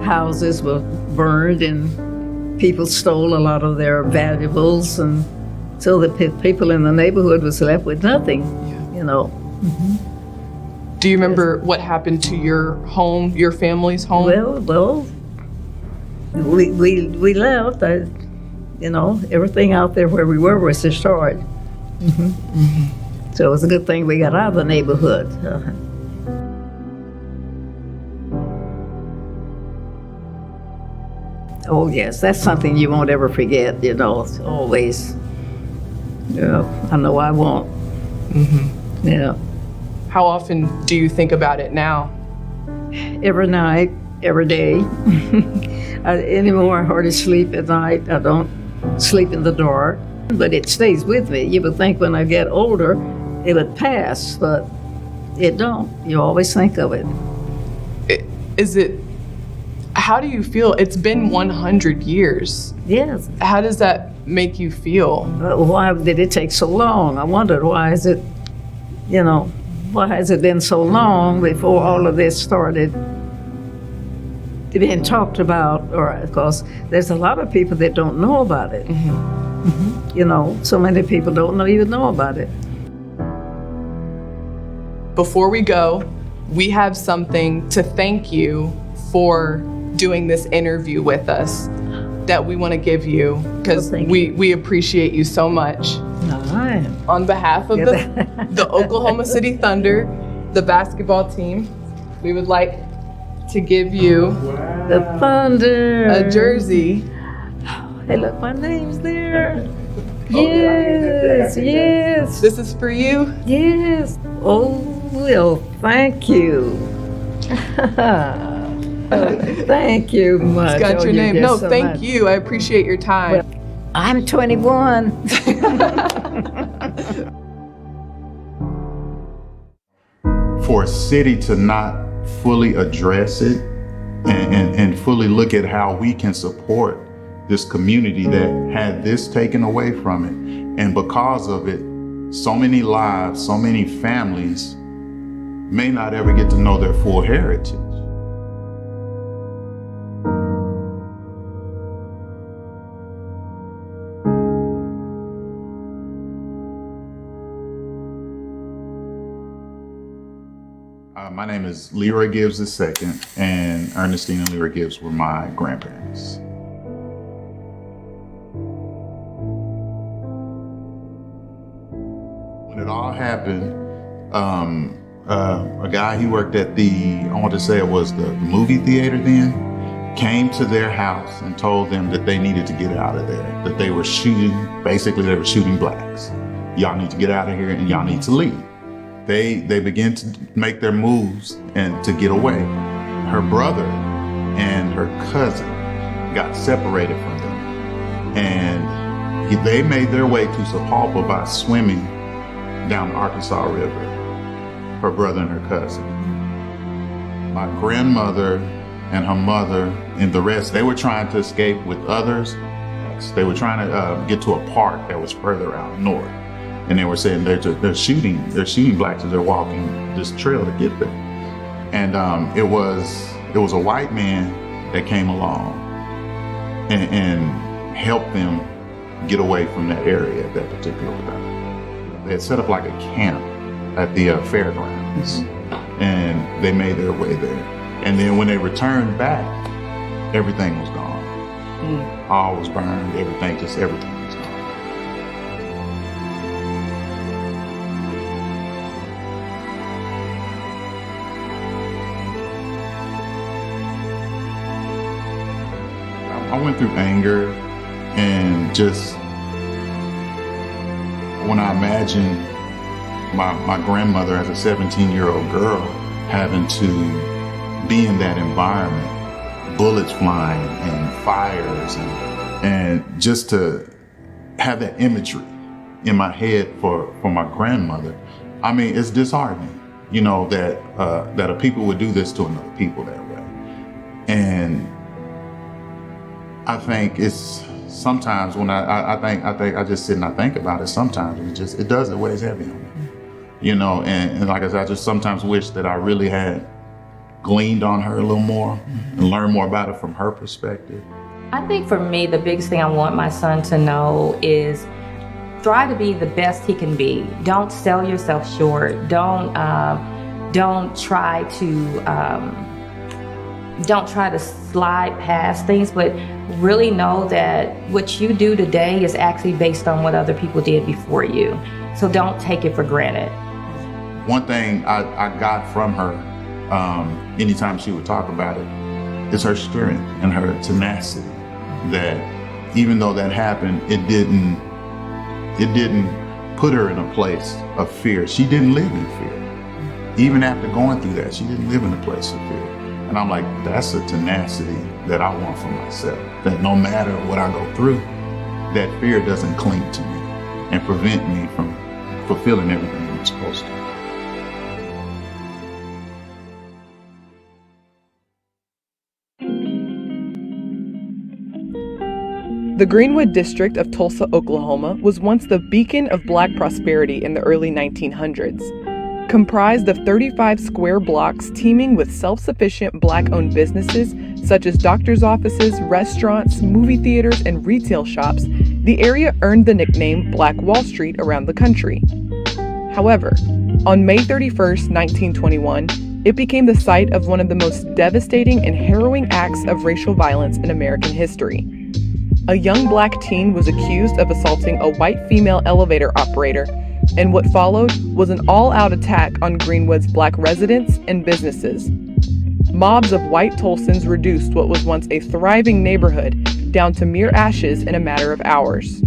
houses were burned and people stole a lot of their valuables, and so the people in the neighborhood was left with nothing,
Do you remember what happened to your home, your family's home?
Well, we left. Everything out there where we were was destroyed. So it was a good thing we got out of the neighborhood. Oh yes, that's something you won't ever forget. It's always. I know I won't. Yeah.
How often do you think about it now?
Every night, every day. Anymore, I hardly sleep at night. I don't sleep in the dark, but it stays with me. You would think when I get older, it would pass, but it don't. You always think of it.
How do you feel? It's been 100 years.
Yes.
How does that make you feel?
Why did it take so long? I wondered, why has it been so long before all of this started being talked about? Because there's a lot of people that don't know about it. So many people don't even know about it.
Before we go, we have something to thank you for doing this interview with us that we want to give you, because we appreciate you so much. On behalf of the Oklahoma City Thunder, the basketball team, we would like to give you
the Thunder
a jersey.
Hey, look, my name's there. Yes, yes.
This is for you?
Yes. Oh, well, thank you. Thank you much.
It's got your name. No, thank you. I appreciate your time.
Well, I'm 21.
For a city to not fully address it and fully look at how we can support this community that had this taken away from it, and because of it, so many lives, so many families may not ever get to know their full heritage. My name is Leroy Gibbs II, and Ernestine and Leroy Gibbs were my grandparents. When it all happened, a guy, he worked at I want to say it was the movie theater then, came to their house and told them that they needed to get out of there, that they were shooting blacks. Y'all need to get out of here and y'all need to leave. They began to make their moves and to get away. Her brother and her cousin got separated from them, and they made their way to Sapulpa by swimming down the Arkansas River, her brother and her cousin. My grandmother and her mother and the rest, they were trying to escape with others. They were trying to get to a park that was further out north. And they were saying they're shooting blacks as they're walking this trail to get there. And it was a white man that came along and helped them get away from that area at that particular time. They had set up like a camp at the fairgrounds, and they made their way there. And then when they returned back, everything was gone. All was burned, everything was gone. I went through anger and just when I imagine my grandmother as a 17-year-old girl having to be in that environment, bullets flying and fires and just to have that imagery in my head for my grandmother, I mean, it's disheartening, you know, that a people would do this to another people that way. And I think it's sometimes when I think I just sit and I think about it sometimes, it does, it weighs heavy on me. You know, and like I said, I just sometimes wish that I really had gleaned on her a little more and learned more about it from her perspective.
I think for me, the biggest thing I want my son to know is try to be the best he can be. Don't sell yourself short. Don't try to slide past things, but really know that what you do today is actually based on what other people did before you. So don't take it for granted.
One thing I got from her, anytime she would talk about it, is her strength and her tenacity. That even though that happened, it didn't put her in a place of fear. She didn't live in fear. Even after going through that, she didn't live in a place of fear. And I'm like, that's a tenacity that I want for myself. That no matter what I go through, that fear doesn't cling to me and prevent me from fulfilling everything I'm supposed to.
The Greenwood district of Tulsa, Oklahoma was once the beacon of Black prosperity in the early 1900s. Comprised of 35 square blocks teeming with self-sufficient Black-owned businesses such as doctor's offices, restaurants, movie theaters, and retail shops, the area earned the nickname Black Wall Street around the country. However, on May 31st, 1921, it became the site of one of the most devastating and harrowing acts of racial violence in American history. A young Black teen was accused of assaulting a white female elevator operator, and what followed was an all-out attack on Greenwood's Black residents and businesses. Mobs of white Tulsans reduced what was once a thriving neighborhood down to mere ashes in a matter of hours.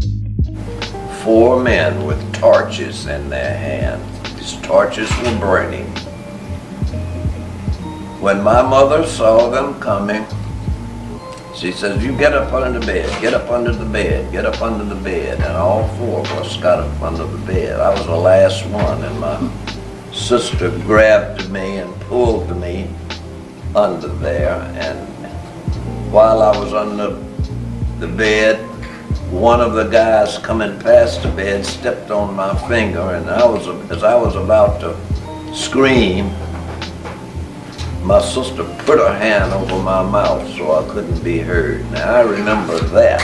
4 men with torches in their hands. These torches were burning. When my mother saw them coming, she says, "You get up under the bed, get up under the bed, get up under the bed." And all 4 of us got up under the bed. I was the last one, and my sister grabbed me and pulled me under there. And while I was under the bed, one of the guys coming past the bed stepped on my finger, and as I was about to scream, my sister put her hand over my mouth so I couldn't be heard. Now, I remember that.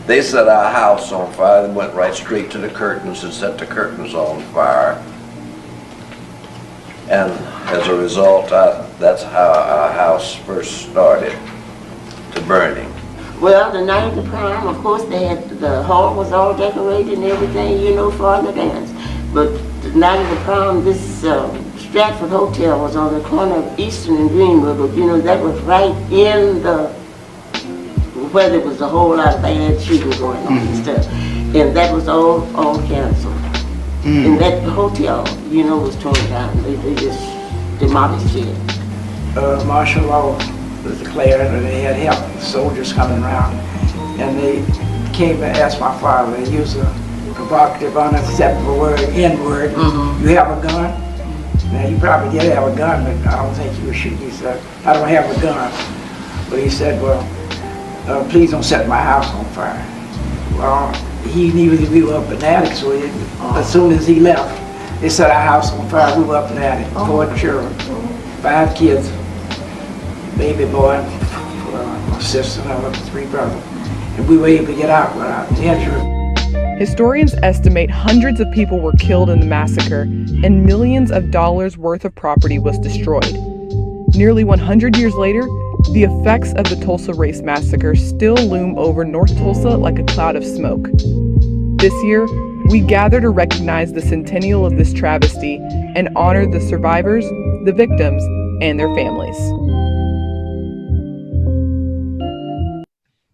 They set our house on fire. They went right straight to the curtains and set the curtains on fire. And as a result, that's how our house first started to burning.
Well, the night of the prom, of course, the hall was all decorated and everything, you know, for the dance. But the night of the prom, this Stratford Hotel was on the corner of Eastern and Greenwood, but you know, that was right in where there was a whole lot of bad shooting going on and stuff. And that was all canceled. And that hotel, you know, was torn down. They just demolished it.
Martial law was declared, and they had help, soldiers coming around. And they came and asked my father, they used a provocative, unacceptable word, N-word. You have a gun? Now, you probably did have a gun, but I don't think you were shooting. He said, I don't have a gun. But he said, well, please don't set my house on fire. Well, he knew that we were up in the attic, so as soon as he left, they set our house on fire. We were up in the attic, 4 children, 5 kids, baby boy, my sister, and I 3 brothers. And we were able to get out without injury.
Historians estimate hundreds of people were killed in the massacre and millions of dollars worth of property was destroyed. Nearly 100 years later, the effects of the Tulsa Race Massacre still loom over North Tulsa like a cloud of smoke. This year, we gather to recognize the centennial of this travesty and honor the survivors, the victims, and their families.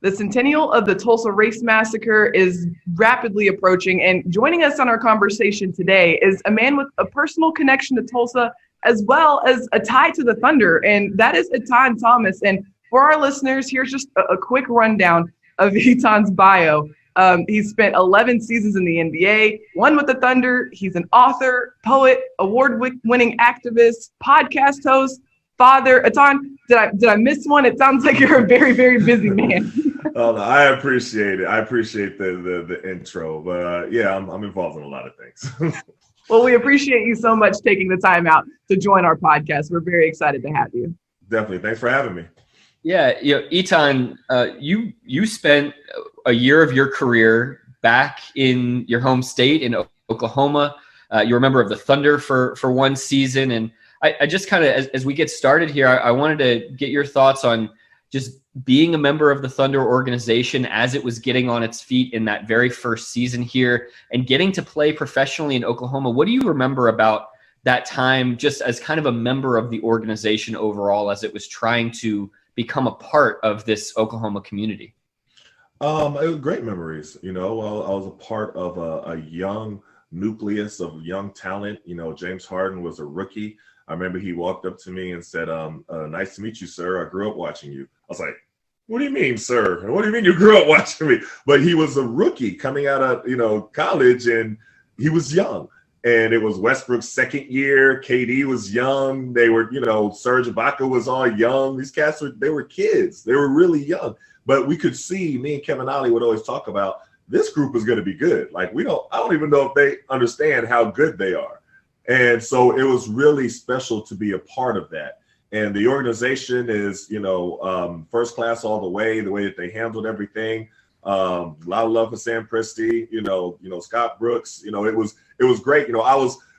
The centennial of the Tulsa Race Massacre is rapidly approaching, and joining us on our conversation today is a man with a personal connection to Tulsa as well as a tie to the Thunder, and that is Etan Thomas. And for our listeners, here's just a quick rundown of Etan's bio. He's spent 11 seasons in the NBA, one with the Thunder. He's an author, poet, award-winning activist, podcast host, father. Etan, did I miss one? It sounds like you're a very, very busy man.
Oh, no, I appreciate it. I appreciate the intro, but yeah, I'm involved in a lot of things.
Well, we appreciate you so much taking the time out to join our podcast. We're very excited to have you.
Definitely. Thanks for having me.
Yeah, Etan, you spent a year of your career back in your home state in Oklahoma. You were a member of the Thunder for one season, and I just kind of, as we get started here, I wanted to get your thoughts on just being a member of the Thunder organization as it was getting on its feet in that very first season here and getting to play professionally in Oklahoma. What do you remember about that time just as kind of a member of the organization overall as it was trying to become a part of this Oklahoma community?
It was great memories. I was a part of a young nucleus of young talent. James Harden was a rookie. I remember he walked up to me and said, nice to meet you, sir. I grew up watching you. I was like, what do you mean, sir? What do you mean you grew up watching me? But he was a rookie coming out of, college, and he was young. And it was Westbrook's second year. KD was young. They were, Serge Ibaka was all young. These cats they were kids. They were really young. But we could see, me and Kevin Ollie would always talk about, this group is going to be good. Like, I don't even know if they understand how good they are. And so it was really special to be a part of that. And the organization is, first class all the way that they handled everything. A lot of love for Sam Presti, Scott Brooks, it was great.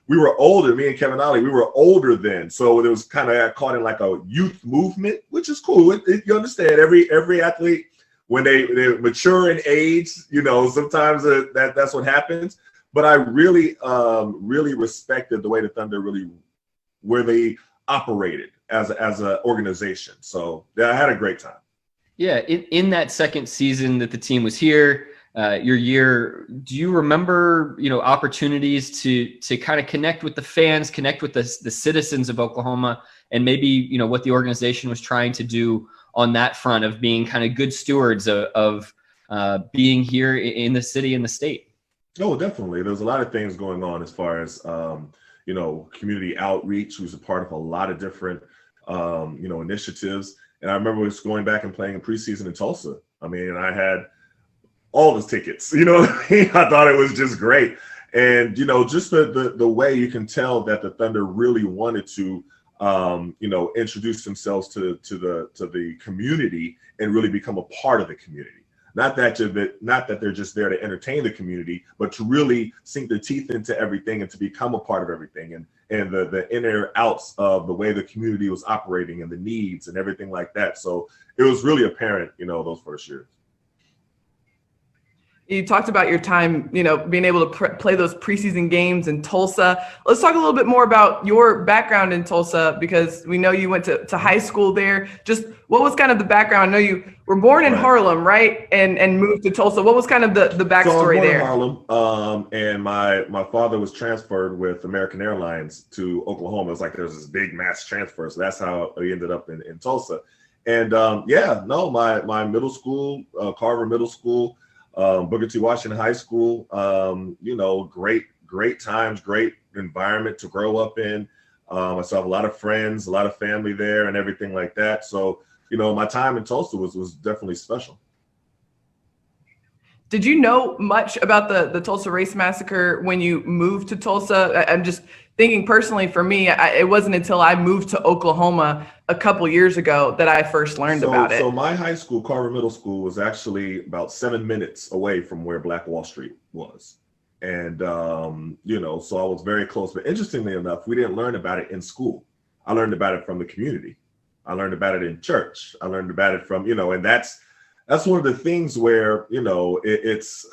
We were older, me and Kevin Ollie, we were older then. So it was kind of caught in like a youth movement, which is cool. You understand, every athlete, when they mature in age, sometimes that's what happens. But I really, really respected the way the Thunder where they operated as an organization. So yeah, I had a great time.
Yeah, in that second season that the team was here, your year, do you remember, opportunities to kind of connect with the fans, connect with the citizens of Oklahoma, and maybe, what the organization was trying to do on that front of being kind of good stewards of being here in the city and the state?
Oh, definitely. There's a lot of things going on as far as, community outreach. We was a part of a lot of different, initiatives. And I remember just going back and playing in preseason in Tulsa. I mean, I had all the tickets, I thought it was just great. And, just the way you can tell that the Thunder really wanted to, introduce themselves to the community and really become a part of the community. Not that they're just there to entertain the community, but to really sink their teeth into everything and to become a part of everything, and the inner outs of the way the community was operating and the needs and everything like that. So it was really apparent, those first years.
You talked about your time, being able to play those preseason games in Tulsa. Let's talk a little bit more about your background in Tulsa, because we know you went to high school there. Just what was kind of the background? I know you were born in Harlem, right? And moved to Tulsa. What was kind of the backstory
so I was born
there?
in Harlem, and my father was transferred with American Airlines to Oklahoma. It was like there was this big mass transfer. So that's how he ended up in Tulsa. And my middle school, Carver Middle School, Booker T. Washington High School, great times, great environment to grow up in. I still have a lot of friends, a lot of family there and everything like that. So, my time in Tulsa was definitely special.
Did you know much about the Tulsa Race Massacre when you moved to Tulsa? I'm just thinking personally for me, it wasn't until I moved to Oklahoma a couple years ago that I first learned about it.
So my high school, Carver Middle School, was actually about 7 minutes away from where Black Wall Street was. And, so I was very close. But interestingly enough, we didn't learn about it in school. I learned about it from the community. I learned about it in church. I learned about it from, and that's one of the things where, it's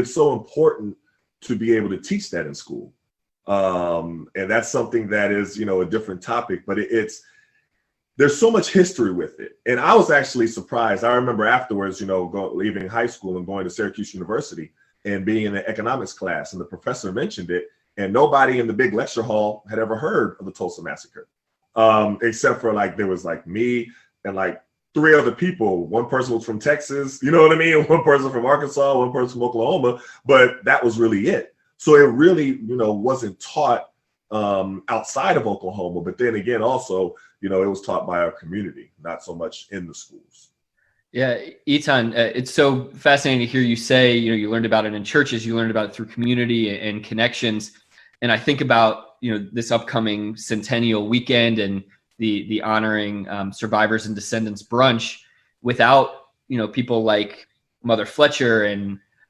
so important to be able to teach that in school. And that's something that is, a different topic, but it's there's so much history with it. And I was actually surprised. I remember afterwards, leaving high school and going to Syracuse University and being in an economics class, and the professor mentioned it, and nobody in the big lecture hall had ever heard of the Tulsa Massacre, except for there was me and 3 other people. One person was from Texas, you know what I mean? One person from Arkansas, one person from Oklahoma, but that was really it. So it really, wasn't taught outside of Oklahoma, but then again, also, it was taught by our community, not so much in the schools.
Yeah, Eitan, it's so fascinating to hear you say, you learned about it in churches, you learned about it through community and connections. And I think about, this upcoming centennial weekend and the honoring survivors and descendants brunch. Without, people like Mother FLETCHER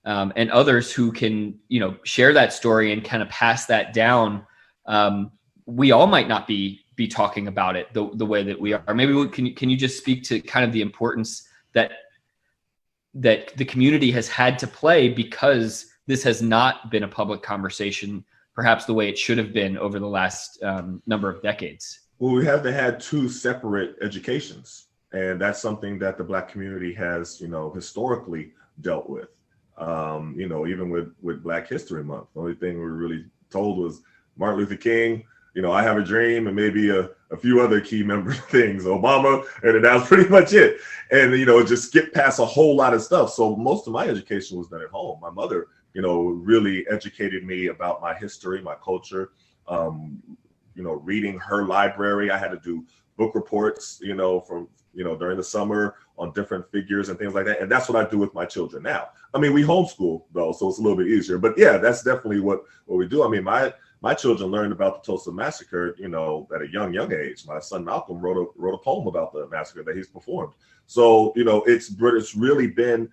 and others who can, share that story and kind of pass that down, we all might not be talking about it the way that we are. Maybe can you just speak to kind of the importance that the community has had to play, because this has not been a public conversation, perhaps the way it should have been over the last number of decades?
Well, we have had 2 separate educations, and that's something that the Black community has, historically dealt with. Even with Black History Month, the only thing we were really told was Martin Luther King, I have a dream, and maybe a few other key member things, Obama, and that was pretty much it. And, just skip past a whole lot of stuff. So most of my education was done at home. My mother, really educated me about my history, my culture, reading her library. I had to do book reports, from, during the summer on different figures and things like that. And that's what I do with my children now. I mean, we homeschool though, so it's a little bit easier, but yeah, that's definitely what we do. I mean, my children learned about the Tulsa Massacre, at a young age. My son Malcolm wrote a poem about the massacre that he's performed. So, it's really been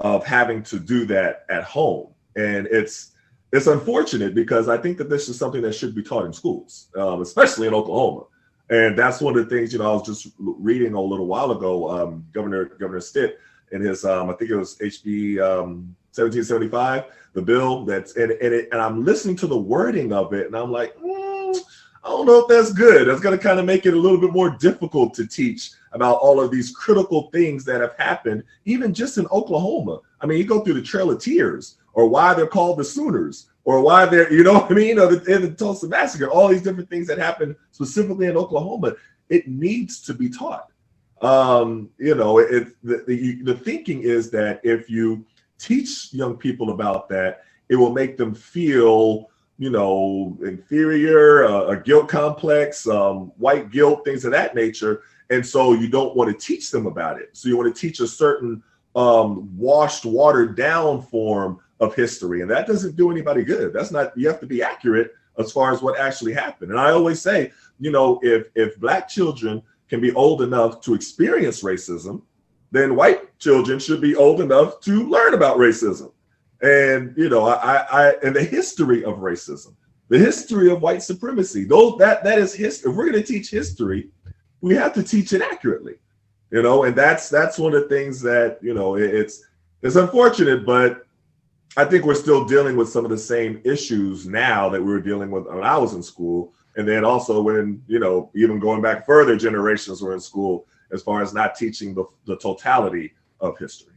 of having to do that at home. And it's unfortunate, because I think that this is something that should be taught in schools, especially in Oklahoma. And that's one of the things, I was just reading a little while ago, Governor Stitt in his, I think it was HB 1775, the bill and I'm listening to the wording of it, and I'm like, I don't know if that's good. That's going to kind of make it a little bit more difficult to teach about all of these critical things that have happened, even just in Oklahoma. I mean, you go through the Trail of Tears, or why they're called the Sooners, or why they're, or the Tulsa Massacre, all these different things that happened specifically in Oklahoma. It needs to be taught. The thinking is that if you teach young people about that, it will make them feel, inferior, a guilt complex, white guilt, things of that nature. And so you don't want to teach them about it. So you want to teach a certain washed, watered down form of history. And that doesn't do anybody good. That's not, you have to be accurate as far as what actually happened. And I always say, if Black children can be old enough to experience racism, then white children should be old enough to learn about racism. And, and the history of racism, the history of white supremacy, that is history. If we're going to teach history, we have to teach it accurately, and that's one of the things that, it's unfortunate, but I think we're still dealing with some of the same issues now that we were dealing with when I was in school. And then also when, even going back further, generations were in school, as far as not teaching the totality of history.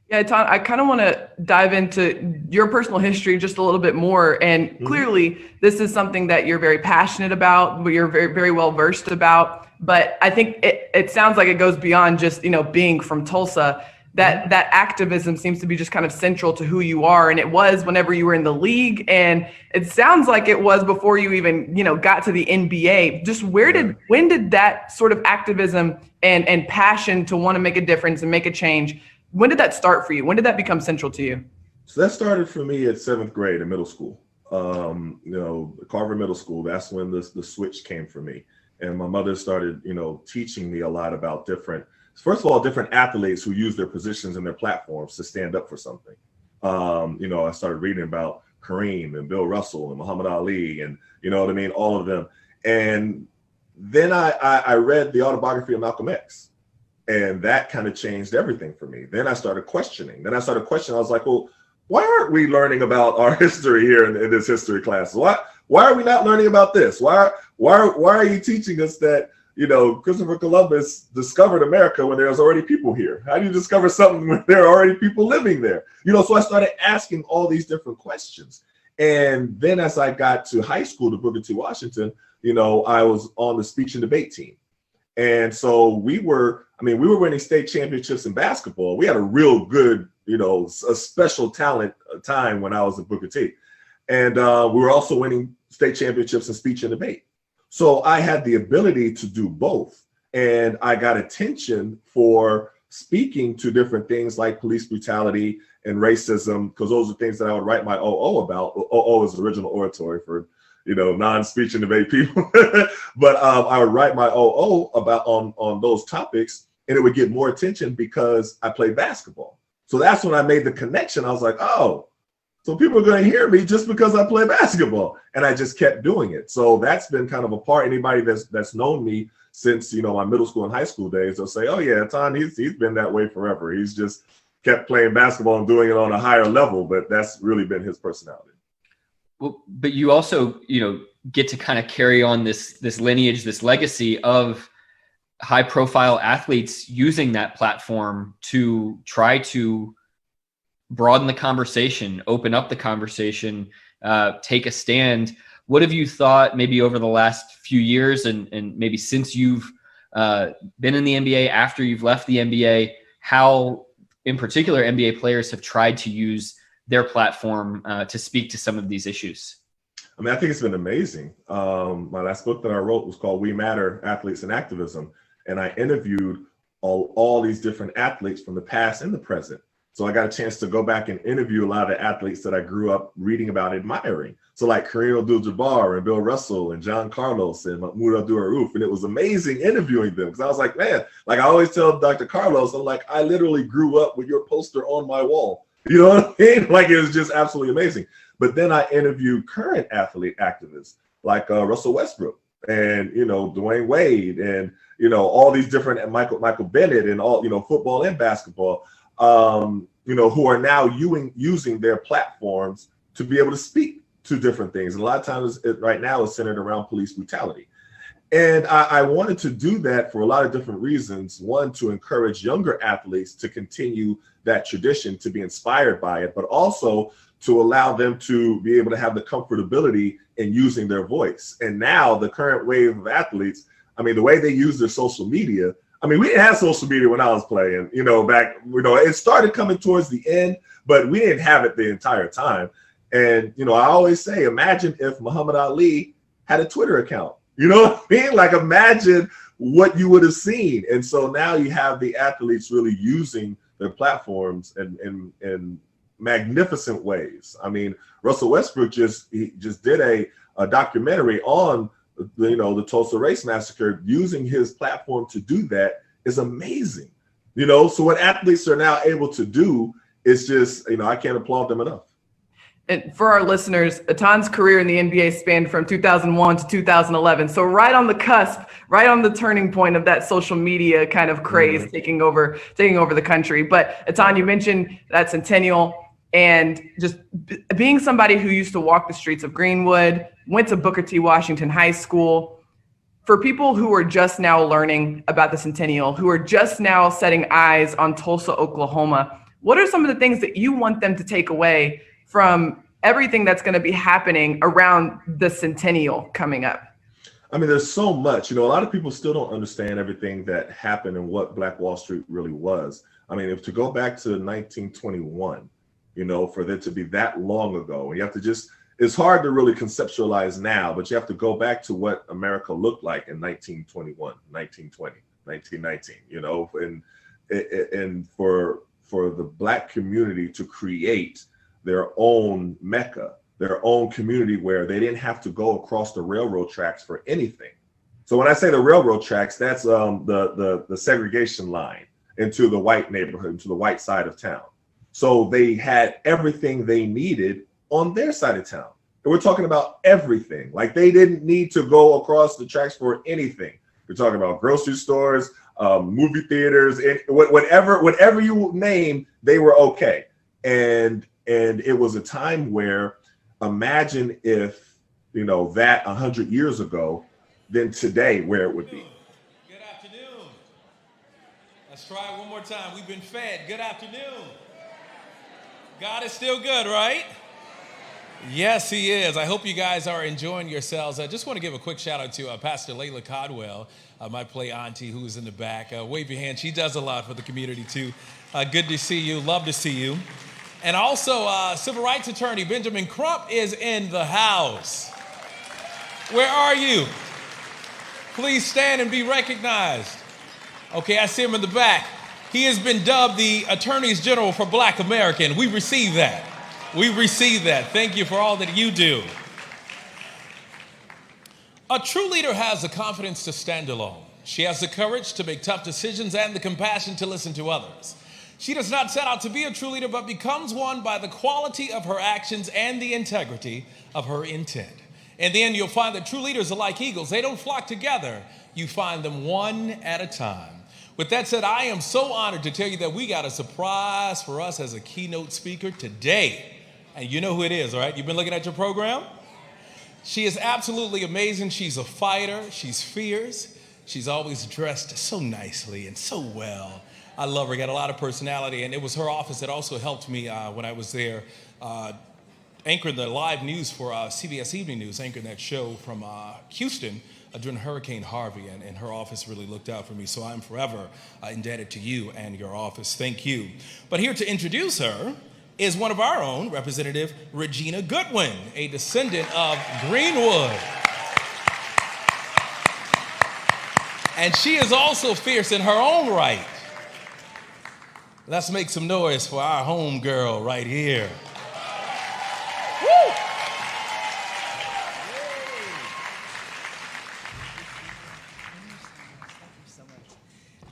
Yeah, Tom, I kind of want to dive into your personal history just a little bit more. And clearly, this is something that you're very passionate about, but you're very, very well versed about. But I think it sounds like it goes beyond just, being from Tulsa. That activism seems to be just kind of central to who you are. And it was whenever you were in the league. And it sounds like it was before you even, got to the NBA. Just when did that sort of activism and passion to want to make a difference and make a change, when did that start for you? When did that become central to you?
So that started for me at 7th grade in middle school. Carver Middle School, that's when the switch came for me. And my mother started, teaching me a lot about different athletes who use their positions and their platforms to stand up for something. I started reading about Kareem and Bill Russell and Muhammad Ali and, all of them. And then I read the autobiography of Malcolm X, and that kind of changed everything for me. Then I started questioning. I was like, well, why aren't we learning about our history here in this history class? Why are we not learning about this? Why are you teaching us that, you know, Christopher Columbus discovered America when there was already people here? How do you discover something when there are already people living there? You know, so I started asking all these different questions. And then as I got to high school, to Booker T. Washington, you know, I was on the speech and debate team. And so we were winning state championships in basketball. We had a real good, you know, a special talent time when I was at Booker T. And we were also winning state championships in speech and debate. So I had the ability to do both. And I got attention for speaking to different things like police brutality and racism, because those are things that I would write my OO about. OO is original oratory for, you know, non-speech and debate people. But I would write my OO about on those topics, and it would get more attention because I played basketball. So that's when I made the connection. I was like, oh, so people are going to hear me just because I play basketball. And I just kept doing it. So that's been kind of a part. Anybody that's known me since, you know, my middle school and high school days, they'll say, oh yeah, Ton, he's been that way forever. He's just kept playing basketball and doing it on a higher level, but that's really been his personality.
Well, but you also, you know, get to kind of carry on this lineage, this legacy of high profile athletes using that platform to try to broaden the conversation, open up the conversation, take a stand. What have you thought maybe over the last few years and maybe since you've been in the NBA, after you've left the NBA, how in particular NBA players have tried to use their platform to speak to some of these issues?
I mean, I think it's been amazing. My last book that I wrote was called We Matter, Athletes and Activism. And I interviewed all these different athletes from the past and the present. So I got a chance to go back and interview a lot of the athletes that I grew up reading about, admiring. So like Kareem Abdul-Jabbar and Bill Russell and John Carlos and Mahmoud Abdul-Rauf. And it was amazing interviewing them because I was like, man, like I always tell Dr. Carlos, I'm like, I literally grew up with your poster on my wall. You know what I mean? Like it was just absolutely amazing. But then I interviewed current athlete activists like Russell Westbrook and, you know, Dwayne Wade and, you know, all these different Michael Bennett and all, you know, football and basketball, you know, who are now using their platforms to be able to speak to different things. And a lot of times right now is centered around police brutality. And I wanted to do that for a lot of different reasons. One, to encourage younger athletes to continue that tradition, to be inspired by it, but also to allow them to be able to have the comfortability in using their voice. And now the current wave of athletes, I mean, the way they use their social media, I mean, we didn't have social media when I was playing, you know, back, you know, it started coming towards the end, but we didn't have it the entire time. And, you know, I always say, imagine if Muhammad Ali had a Twitter account, you know what I mean? Like, imagine what you would have seen. And so now you have the athletes really using their platforms in magnificent ways. I mean, Russell Westbrook just did a documentary on, you know, the Tulsa race massacre. Using his platform to do that is amazing. You know, so what athletes are now able to do is just, you know, I can't applaud them enough.
And for our listeners, Aton's career in the NBA spanned from 2001 to 2011. So right on the cusp, right on the turning point of that social media kind of craze taking over the country. But Aton, you mentioned that centennial and just being somebody who used to walk the streets of Greenwood, went to Booker T. Washington High School. For people who are just now learning about the centennial, who are just now setting eyes on Tulsa, Oklahoma, what are some of the things that you want them to take away from everything that's going to be happening around the centennial coming up?
I mean, there's so much, you know, a lot of people still don't understand everything that happened and what Black Wall Street really was. I mean, if to go back to 1921, you know, for it to be that long ago, you have to just, it's hard to really conceptualize now, but you have to go back to what America looked like in 1921, 1920, 1919, you know, and for the Black community to create their own Mecca, their own community where they didn't have to go across the railroad tracks for anything. So when I say the railroad tracks, that's the segregation line into the white neighborhood, into the white side of town. So they had everything they needed on their side of town. And we're talking about everything. Like they didn't need to go across the tracks for anything. We're talking about grocery stores, movie theaters, and whatever you name, they were okay. And it was a time where, imagine if, you know, that 100 years ago, then today where it would be.
Let's try it one more time. We've been fed. Good afternoon. God is still good, right? Yes, he is. I hope you guys are enjoying yourselves. I just want to give a quick shout out to Pastor Layla Codwell, my play auntie who is in the back. Wave your hand. She does a lot for the community too. Good to see you. Love to see you. And also civil rights attorney Benjamin Crump is in the house. Where are you? Please stand and be recognized. Okay, I see him in the back. He has been dubbed the Attorneys General for Black America, and we receive that. We receive that. Thank you for all that you do. A true leader has the confidence to stand alone. She has the courage to make tough decisions and the compassion to listen to others. She does not set out to be a true leader, but becomes one by the quality of her actions and the integrity of her intent. In the end, you'll find that true leaders are like eagles. They don't flock together. You find them one at a time. With that said, I am so honored to tell you that we got a surprise for us as a keynote speaker today. And you know who it is, all right? You've been looking at your program? She is absolutely amazing. She's a fighter. She's fierce. She's always dressed so nicely and so well. I love her. Got a lot of personality. And it was her office that also helped me when I was there anchoring the live news for CBS Evening News, anchoring that show from Houston during Hurricane Harvey, and her office really looked out for me. So I'm forever indebted to you and your office. Thank you. But here to introduce her is one of our own, Representative Regina Goodwin, a descendant of Greenwood. And she is also fierce in her own right. Let's make some noise for our home girl right here. Woo!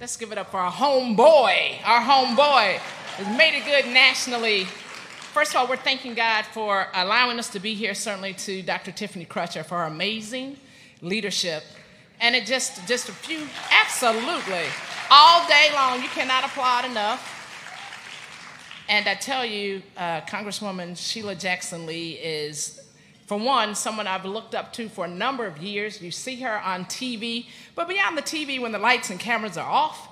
Let's give it up for our homeboy. Our homeboy has made it good nationally. First of all, we're thanking God for allowing us to be here, certainly to Dr. Tiffany Crutcher for her amazing leadership. And it just a few, absolutely, all day long. You cannot applaud enough. And I tell you, Congresswoman Sheila Jackson Lee is, for one, someone I've looked up to for a number of years. You see her on TV, but beyond the TV, when the lights and cameras are off,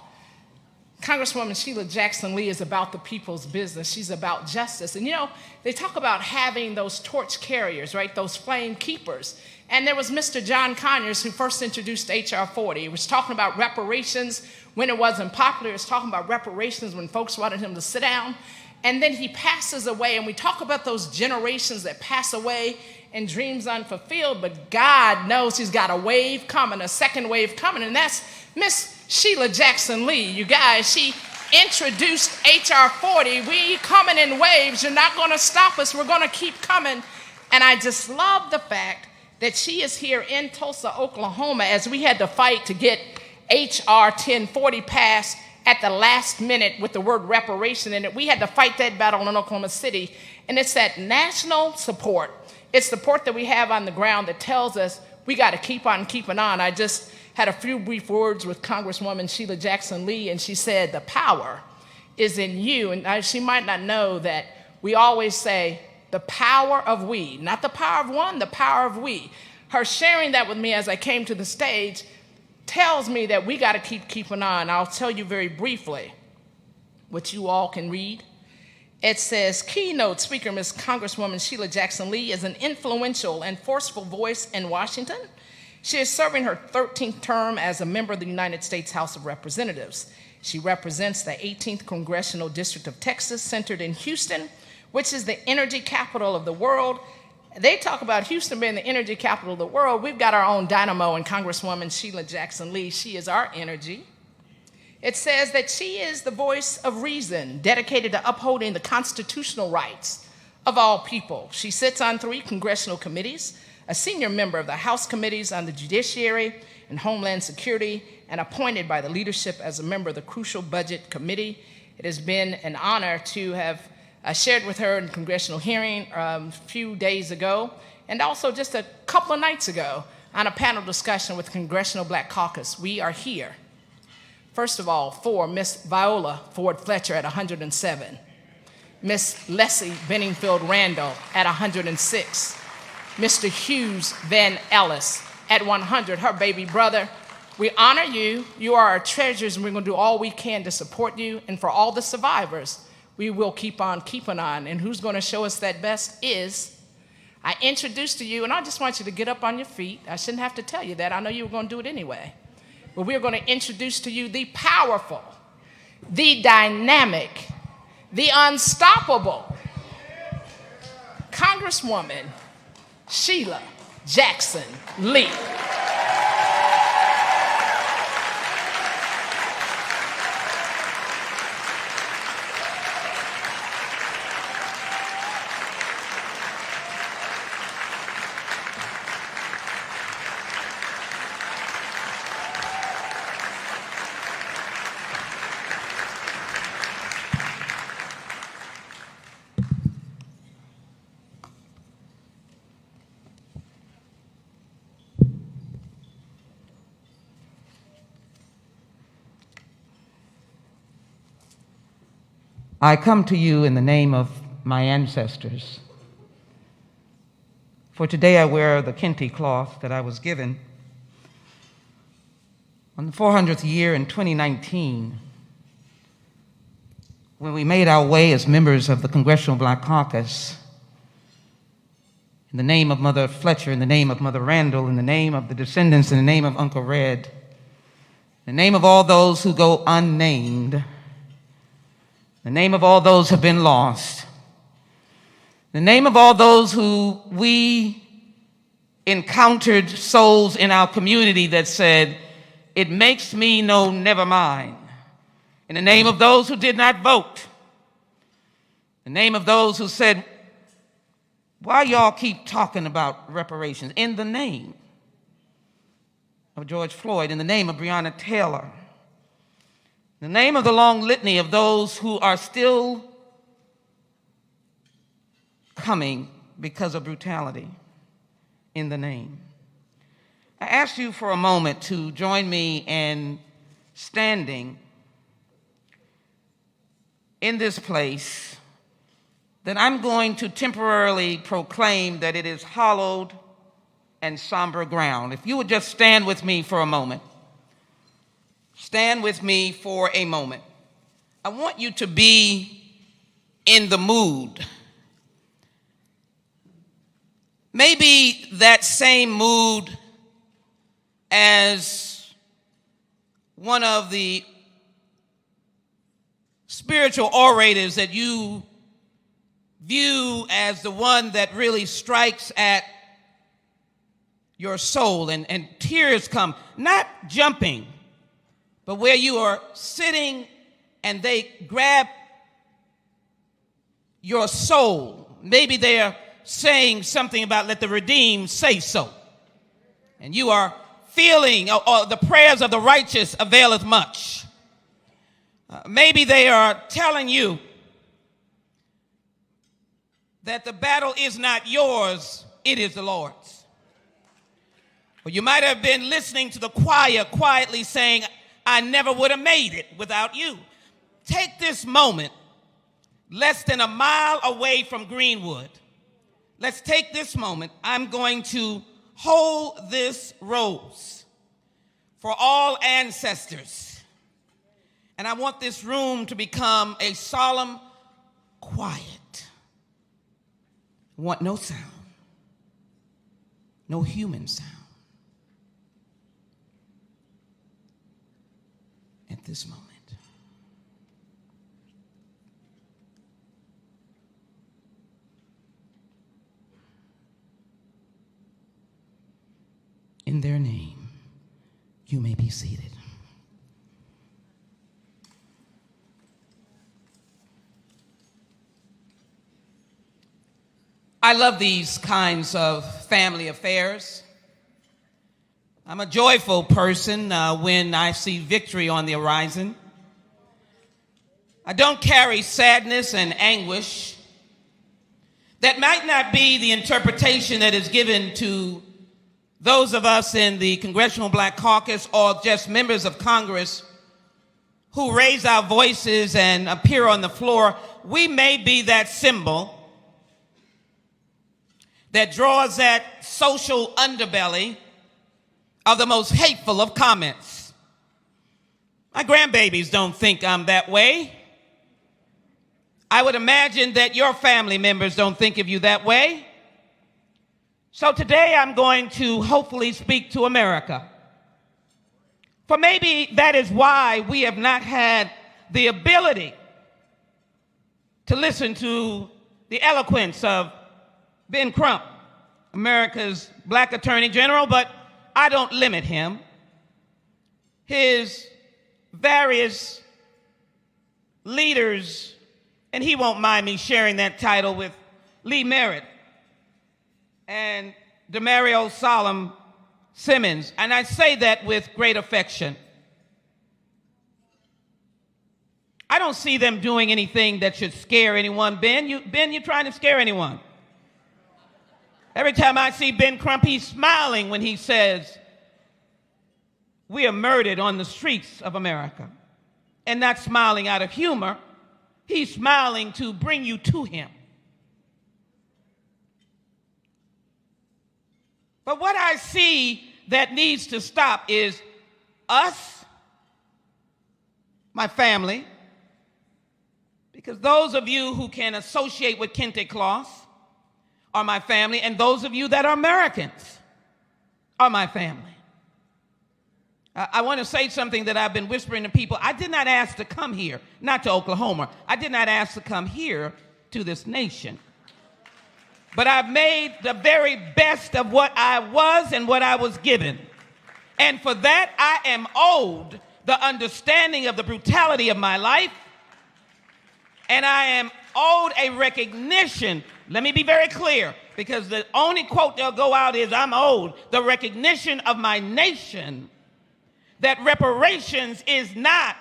Congresswoman Sheila Jackson Lee is about the people's business. She's about justice. And you know, they talk about having those torch carriers, right? Those flame keepers. And there was Mr. John Conyers who first introduced H.R. 40. He was talking about reparations when it wasn't popular. He was talking about reparations when folks wanted him to sit down. And then he passes away, and we talk about those generations that pass away and dreams unfulfilled, but God knows he's got a wave coming, a second wave coming, and that's Miss Sheila Jackson Lee. You guys, she introduced H.R. 40. We coming in waves. You're not going to stop us. We're going to keep coming. And I just love the fact that she is here in Tulsa, Oklahoma, as we had to fight to get H.R. 1040 passed at the last minute with the word reparation in it. We had to fight that battle in Oklahoma City. And it's that national support. It's support that we have on the ground that tells us we got to keep on keeping on. I just had a few brief words with Congresswoman Sheila Jackson Lee, and she said, the power is in you. And she might not know that we always say, the power of we, not the power of one, the power of we. Her sharing that with me as I came to the stage tells me that we got to keep keeping on. I'll tell you very briefly what you all can read. It says, keynote speaker, Ms. Congresswoman Sheila Jackson Lee is an influential and forceful voice in Washington. She is serving her 13th term as a member of the United States House of Representatives. She represents the 18th Congressional District of Texas, centered in Houston, which is the energy capital of the world. They talk about Houston being the energy capital of the world. We've got our own dynamo in Congresswoman Sheila Jackson Lee. She is our energy. It says that she is the voice of reason, dedicated to upholding the constitutional rights of all people. She sits on 3 congressional committees, a senior member of the House committees on the Judiciary and Homeland Security, and appointed by the leadership as a member of the Crucial Budget Committee. It has been an honor to have shared with her in a congressional hearing a few days ago, and also just a couple of nights ago on a panel discussion with the Congressional Black Caucus. We are here, first of all, for Miss VIOLA FLETCHER at 107, Miss Leslie Benningfield Randall at 106, Mr. Hughes Van Ellis at 100, her baby brother, We honor you. You are our treasures, and we're going to do all we can to support you. And for all the survivors, we will keep on keeping on. And who's going to show us that best is, I introduced to you, and I just want you to get up on your feet. I shouldn't have to tell you that. I know you were going to do it anyway. But we're going to introduce to you the powerful, the dynamic, the unstoppable Congresswoman Sheila Jackson Lee.
I come to you in the name of my ancestors. For today I wear the kente cloth that I was given on the 400th year in 2019, when we made our way as members of the Congressional Black Caucus, in the name of Mother Fletcher, in the name of Mother Randall, in the name of the descendants, in the name of Uncle Red, in the name of all those who go unnamed, the name of all those who have been lost, the name of all those who we encountered souls in our community that said, it makes me no never mind. In the name of those who did not vote, the name of those who said, why y'all keep talking about reparations? In the name of George Floyd, in the name of Breonna Taylor, the name of the long litany of those who are still coming because of brutality, in the name. I ask you for a moment to join me in standing in this place that I'm going to temporarily proclaim that it is hallowed and somber ground. If you would just stand with me for a moment. Stand with me for a moment. I want you to be in the mood. Maybe that same mood as one of the spiritual orators that you view as the one that really strikes at your soul, and tears come, not jumping, but where you are sitting and they grab your soul. Maybe they're saying something about let the redeemed say so. And you are feeling, or the prayers of the righteous availeth much. Maybe they are telling you that the battle is not yours, it is the Lord's. Or you might have been listening to the choir quietly saying, I never would have made it without you. Take this moment, less than a mile away from Greenwood. Let's take this moment. I'm going to hold this rose for all ancestors. And I want this room to become a solemn quiet. I want no sound, no human sound. At this moment. In their name, you may be seated. I love these kinds of family affairs. I'm a joyful person when I see victory on the horizon. I don't carry sadness and anguish. That might not be the interpretation that is given to those of us in the Congressional Black Caucus or just members of Congress who raise our voices and appear on the floor. We may be that symbol that draws that social underbelly of the most hateful of comments. My grandbabies don't think I'm that way. I would imagine that your family members don't think of you that way. So today I'm going to hopefully speak to America. For maybe that is why we have not had the ability to listen to the eloquence of Ben Crump, America's Black Attorney General, but I don't limit him. His various leaders, and he won't mind me sharing that title with Lee Merritt and Demario Solemn Simmons, and I say that with great affection. I don't see them doing anything that should scare anyone. Ben, you're trying to scare anyone. Every time I see Ben Crump, he's smiling when he says, we are murdered on the streets of America. And not smiling out of humor, he's smiling to bring you to him. But what I see that needs to stop is us, my family, because those of you who can associate with kente cloth are my family, and those of you that are Americans are my family. I want to say something that I've been whispering to people. I did not ask to come here, not to Oklahoma. I did not ask to come here to this nation. But I've made the very best of what I was and what I was given. And for that, I am owed the understanding of the brutality of my life. And I am owed a recognition. Let me be very clear, because the only quote they'll go out is, I'm owed the recognition of my nation that reparations is not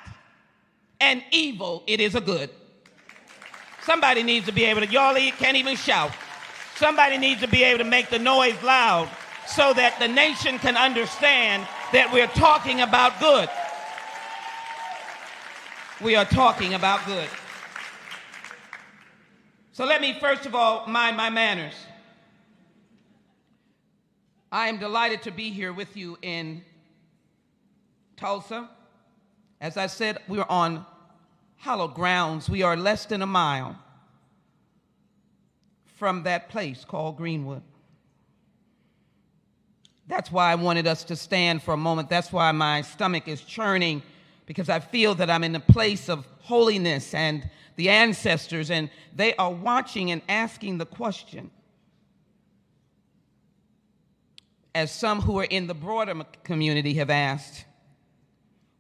an evil, it is a good. Somebody needs to be able to, y'all can't even shout. Somebody needs to be able to make the noise loud so that the nation can understand that we're talking about good. We are talking about good. So let me first of all mind my manners. I am delighted to be here with you in Tulsa. As I said, we're on hallowed grounds. We are less than a mile from that place called Greenwood. That's why I wanted us to stand for a moment. That's why my stomach is churning, because I feel that I'm in a place of holiness and the ancestors, and they are watching and asking the question, as some who are in the broader community have asked,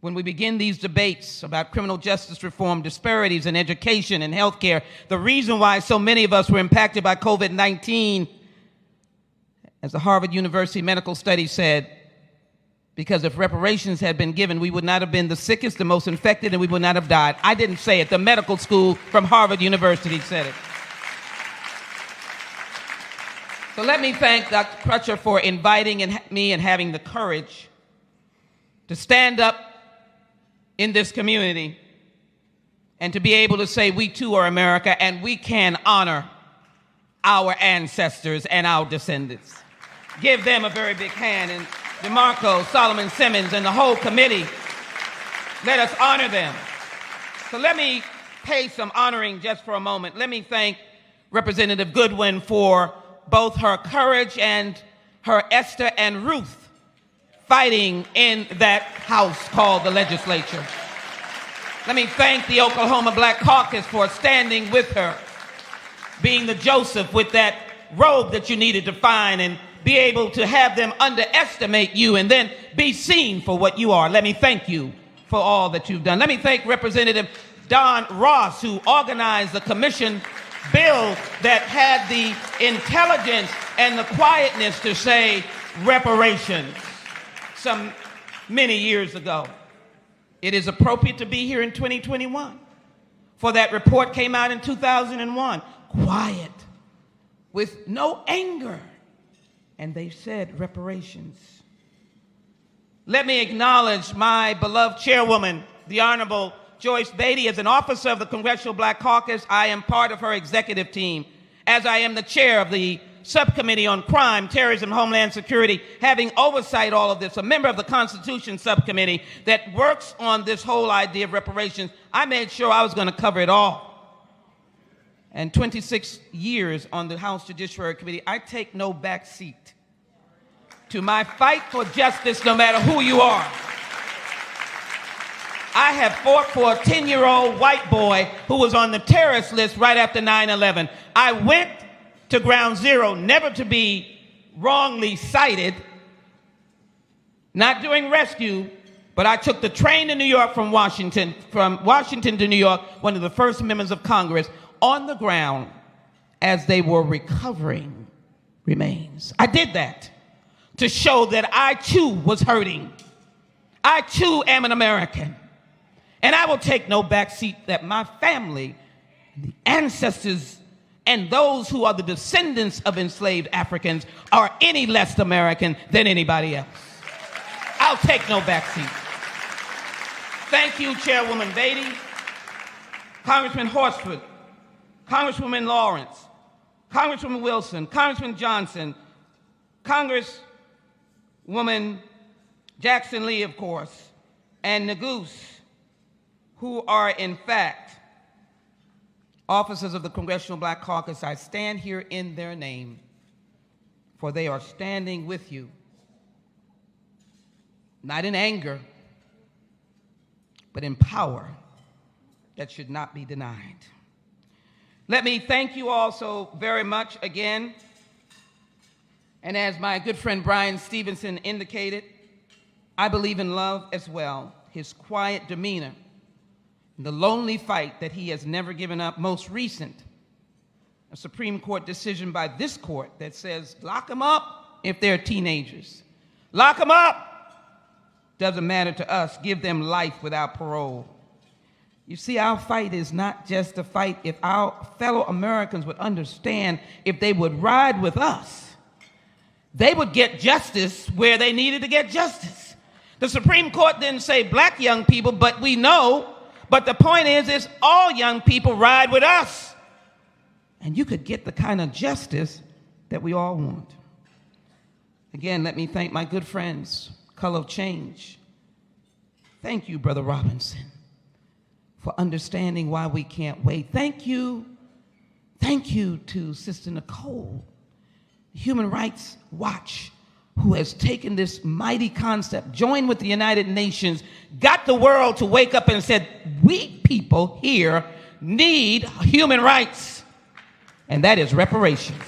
when we begin these debates about criminal justice reform, disparities in education and healthcare, the reason why so many of us were impacted by COVID-19, as the Harvard University Medical Study said, because if reparations had been given, we would not have been the sickest, the most infected, and we would not have died. I didn't say it. The medical school from Harvard University said it. So let me thank Dr. FLETCHER for inviting me and having the courage to stand up in this community and to be able to say we too are America and we can honor our ancestors and our descendants. Give them a very big hand. And DeMarco, Solomon Simmons, and the whole committee, let us honor them. So let me pay some honoring just for a moment. Let me thank Representative Goodwin for both her courage and her Esther and Ruth fighting in that house called the legislature. Let me thank the Oklahoma Black Caucus for standing with her, being the Joseph with that robe that you needed to find and be able to have them underestimate you and then be seen for what you are. Let me thank you for all that you've done. Let me thank Representative Don Ross, who organized the commission bill that had the intelligence and the quietness to say reparations some many years ago. It is appropriate to be here in 2021, for that report came out in 2001, quiet, with no anger, and they said reparations. Let me acknowledge my beloved chairwoman, the Honorable Joyce Beatty. As an officer of the Congressional Black Caucus, I am part of her executive team, as I am the chair of the Subcommittee on Crime, Terrorism, Homeland Security, having oversight all of this, a member of the Constitution Subcommittee that works on this whole idea of reparations. I made sure I was going to cover it all. And 26 years on the House Judiciary Committee, I take no back seat to my fight for justice, no matter who you are. I have fought for a 10-year-old white boy who was on the terrorist list right after 9/11. I went to ground zero, never to be wrongly cited, not doing rescue, but I took the train to New York from Washington to New York, one of the first members of Congress, on the ground as they were recovering remains. I did that to show that I too was hurting. I too am an American. And I will take no backseat that my family, the ancestors, and those who are the descendants of enslaved Africans are any less American than anybody else. I'll take no backseat. Thank you, Chairwoman Beatty, Congressman Horsford, Congresswoman Lawrence, Congresswoman Wilson, Congressman Johnson, Congresswoman Jackson Lee, of course, and Nagoose, who are in fact officers of the Congressional Black Caucus. I stand here in their name, for they are standing with you, not in anger, but in power that should not be denied. Let me thank you all so very much again. And as my good friend Brian Stevenson indicated, I believe in love as well. His quiet demeanor, the lonely fight that he has never given up. Most recent, a Supreme Court decision by this court that says, lock them up if they're teenagers. Lock them up. Doesn't matter to us. Give them life without parole. You see, our fight is not just a fight. If our fellow Americans would understand, if they would ride with us, they would get justice where they needed to get justice. The Supreme Court didn't say black young people, but we know. But the point is all young people ride with us. And you could get the kind of justice that we all want. Again, let me thank my good friends, Color of Change. Thank you, Brother Robinson, for understanding why we can't wait. Thank you to Sister Nicole, Human Rights Watch, who has taken this mighty concept, joined with the United Nations, got the world to wake up and said, we people here need human rights, and that is reparations.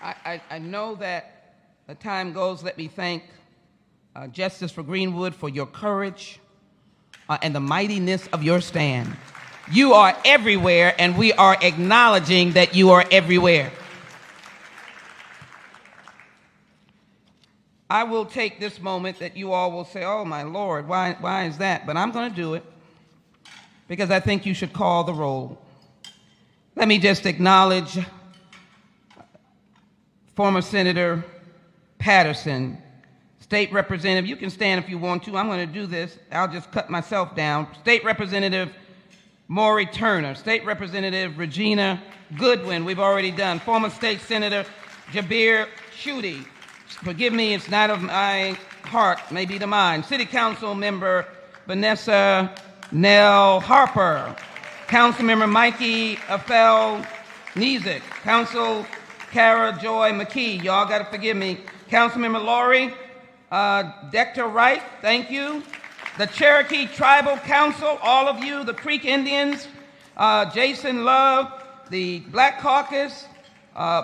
I know that the time goes. Let me thank Justice for Greenwood for your courage and the mightiness of your stand. You are everywhere, and we are acknowledging that you are everywhere. I will take this moment that you all will say, oh, my Lord, why is that? But I'm going to do it because I think you should call the roll. Let me just acknowledge former Senator Patterson, State Representative. You can stand if you want to. I'm going to do this. I'll just cut myself down. State Representative Maury Turner, State Representative Regina Goodwin, we've already done. Former State Senator Jabir Shuti, forgive me, it's not of my heart, maybe to mine. City Council Member Vanessa Nell Harper, Council Member Mikey Afel Nizik, Council Kara Joy McKee, y'all gotta forgive me. Council Member Laurie Dector Wright, thank you. The Cherokee Tribal Council, all of you, the Creek Indians, Jason Love, the Black Caucus,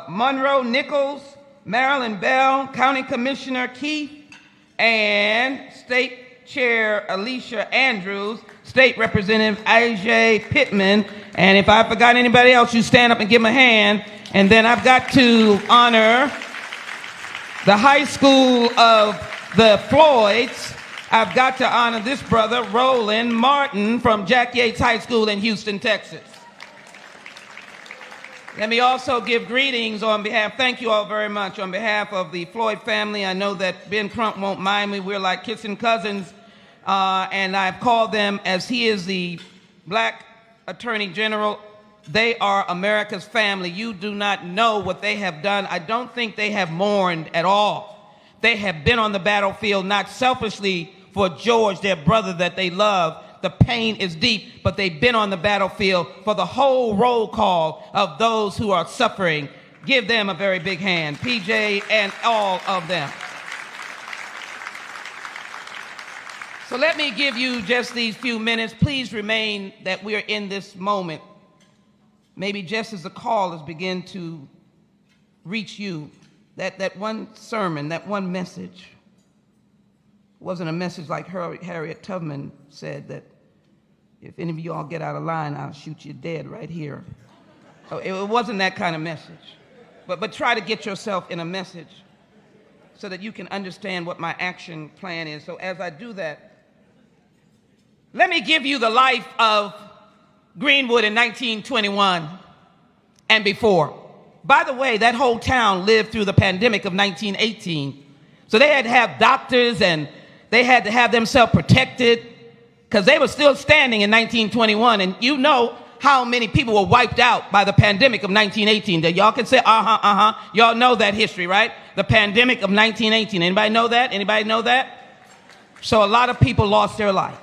Monroe Nichols, Marilyn Bell, County Commissioner Keith, and State Chair Alicia Andrews, State Representative Ajay Pittman. And if I forgot anybody else, you stand up and give them a hand. And then I've got to honor the high school of the Floyds. I've got to honor this brother, Roland Martin, from Jack Yates High School in Houston, Texas. Let me also give greetings on behalf, thank you all very much, on behalf of the Floyd family. I know that Ben Crump won't mind me. We're like kissing cousins. And I've called them, as he is the Black Attorney General, They are America's family. You do not know what they have done. I don't think they have mourned at all. They have been on the battlefield, not selfishly for George, their brother that they love. The pain is deep, but they've been on the battlefield for the whole roll call of those who are suffering. Give them a very big hand, PJ and all of them. So let me give you just these few minutes. Please remain that we are in this moment. Maybe just as the callers begin to reach you, that one sermon, that one message wasn't a message like Harriet Tubman said, that if any of you all get out of line, I'll shoot you dead right here. Oh, it wasn't that kind of message. But try to get yourself in a message so that you can understand what my action plan is. So as I do that, let me give you the life of Greenwood in 1921 and before. By the way, that whole town lived through the pandemic of 1918. So they had to have doctors and they had to have themselves protected because they were still standing in 1921. And you know how many people were wiped out by the pandemic of 1918. That y'all can say, Y'all know that history, right? The pandemic of 1918. Anybody know that? Anybody know that? So a lot of people lost their life.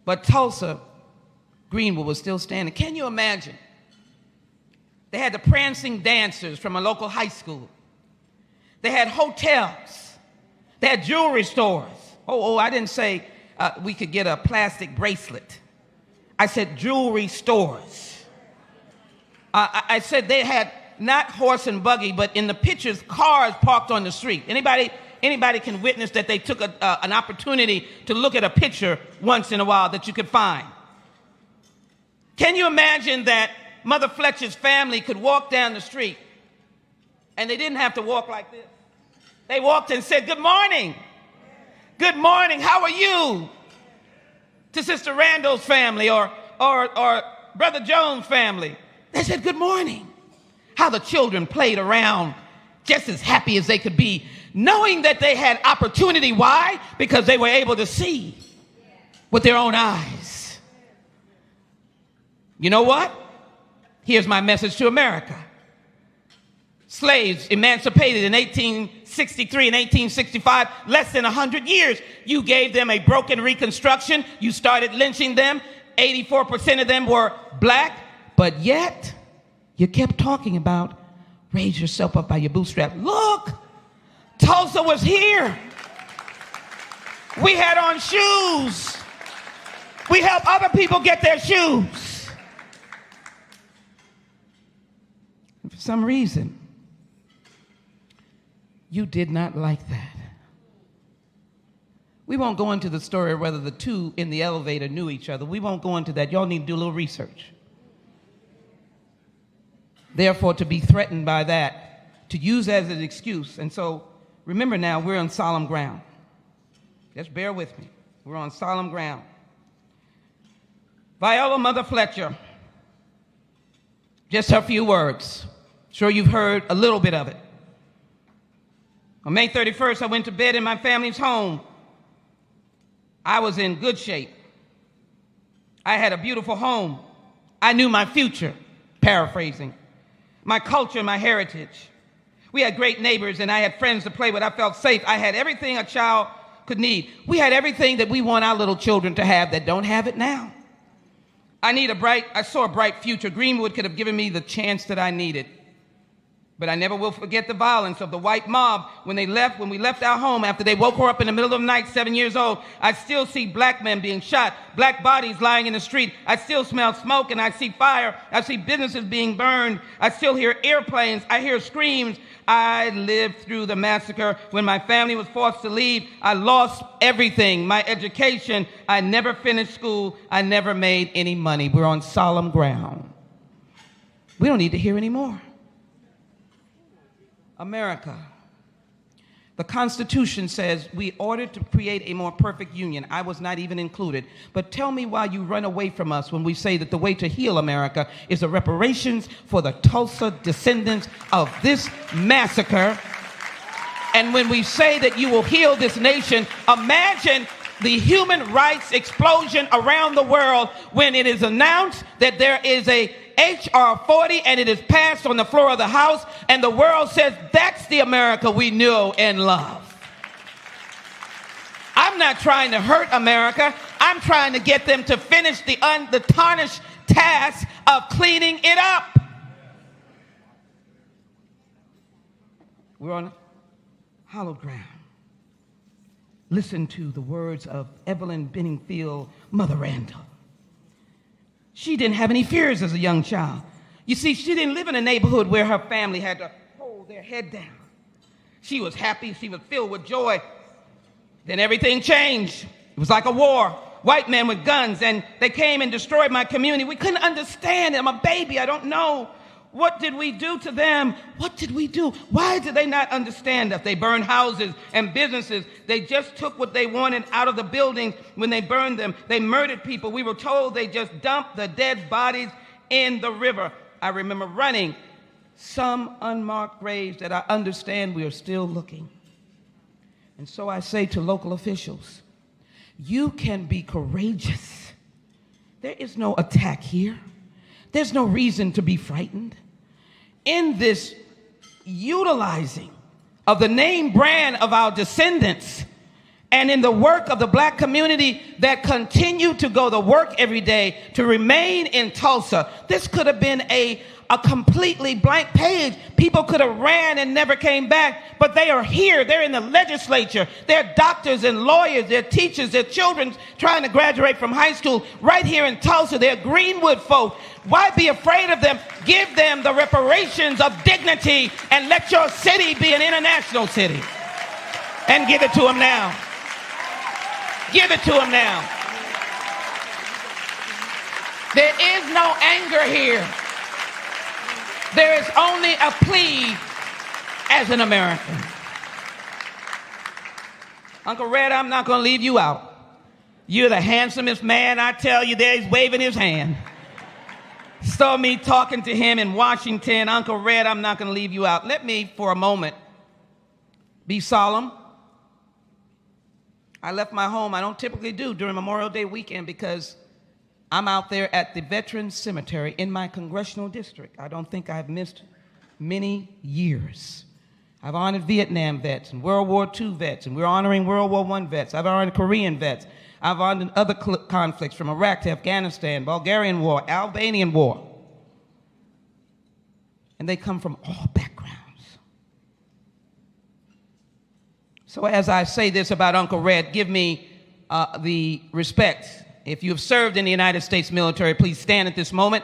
But Tulsa, Greenwood was still standing. Can you imagine? They had the prancing dancers from a local high school. They had hotels. They had jewelry stores. I didn't say we could get a plastic bracelet. I said jewelry stores. I said they had not horse and buggy, but in the pictures, cars parked on the street. Anybody can witness that they took an opportunity to look at a picture once in a while that you could find. Can you imagine that Mother Fletcher's family could walk down the street and they didn't have to walk like this? They walked and said, "Good morning. Good morning. How are you?" To Sister Randall's family or Brother Jones' family. They said, "Good morning." How the children played around just as happy as they could be, knowing that they had opportunity. Why? Because they were able to see with their own eyes. You know what? Here's my message to America. Slaves emancipated in 1863 and 1865, less than 100 years. You gave them a broken reconstruction. You started lynching them. 84% of them were black, but yet you kept talking about raise yourself up by your bootstrap. Look, Tulsa was here. We had on shoes. We helped other people get their shoes. And for some reason, you did not like that. We won't go into the story of whether the two in the elevator knew each other. We won't go into that. Y'all need to do a little research. Therefore, to be threatened by that, to use as an excuse. And so, remember now, we're on solemn ground. Just bear with me. We're on solemn ground. VIOLA Mother Fletcher. Just her few words. Sure you've heard a little bit of it. On May 31st, I went to bed in my family's home. I was in good shape. I had a beautiful home. I knew my future, paraphrasing, my culture, my heritage. We had great neighbors and I had friends to play with. I felt safe. I had everything a child could need. We had everything that we want our little children to have that don't have it now. I saw a bright future. Greenwood could have given me the chance that I needed. But I never will forget the violence of the white mob when we left our home after they woke her up in the middle of the night, 7 years old. I still see black men being shot, black bodies lying in the street. I still smell smoke and I see fire. I see businesses being burned. I still hear airplanes. I hear screams. I lived through the massacre when my family was forced to leave. I lost everything, my education. I never finished school. I never made any money. We're on solemn ground. We don't need to hear any more. America. The Constitution says we ordered to create a more perfect union. I was not even included. But tell me why you run away from us when we say that the way to heal America is the reparations for the Tulsa descendants of this massacre. And when we say that you will heal this nation, imagine the human rights explosion around the world when it is announced that there is a H.R. 40 and it is passed on the floor of the House, and the world says that's the America we knew and love. I'm not trying to hurt America. I'm trying to get them to finish the tarnished task of cleaning it up. We're on hallowed ground. Listen to the words of Evelyn Benningfield, Mother Randall. She didn't have any fears as a young child. You see, she didn't live in a neighborhood where her family had to hold their head down. She was happy. She was filled with joy. Then everything changed. It was like a war. White men with guns, and they came and destroyed my community. We couldn't understand it. I'm a baby. I don't know. What did we do to them? What did we do? Why did they not understand us? They burned houses and businesses. They just took what they wanted out of the buildings when they burned them. They murdered people. We were told they just dumped the dead bodies in the river. I remember running some unmarked graves that I understand we are still looking. And so I say to local officials, you can be courageous. There is no attack here. There's no reason to be frightened. In this utilizing of the name brand of our descendants and in the work of the black community that continue to go to work every day to remain in Tulsa, this could have been a completely blank page. People could have ran and never came back, but they are here. They're in the legislature. They're doctors and lawyers. They're teachers. They're children trying to graduate from high school right here in Tulsa. They're Greenwood folk. Why be afraid of them? Give them the reparations of dignity and let your city be an international city. And give it to them now. Give it to them now. There is no anger here. There is only a plea as an American. Uncle Red, I'm not going to leave you out. You're the handsomest man, I tell you. There he's waving his hand. Saw me talking to him in Washington. Uncle Red, I'm not going to leave you out. Let me, for a moment, be solemn. I left my home. I don't typically do during Memorial Day weekend because I'm out there at the Veterans Cemetery in my congressional district. I don't think I've missed many years. I've honored Vietnam vets and World War II vets, and we're honoring World War I vets. I've honored Korean vets. I've honored other conflicts from Iraq to Afghanistan, Bulgarian War, Albanian War. And they come from all backgrounds. So as I say this about Uncle Red, give me the respect. If you have served in the United States military, please stand at this moment.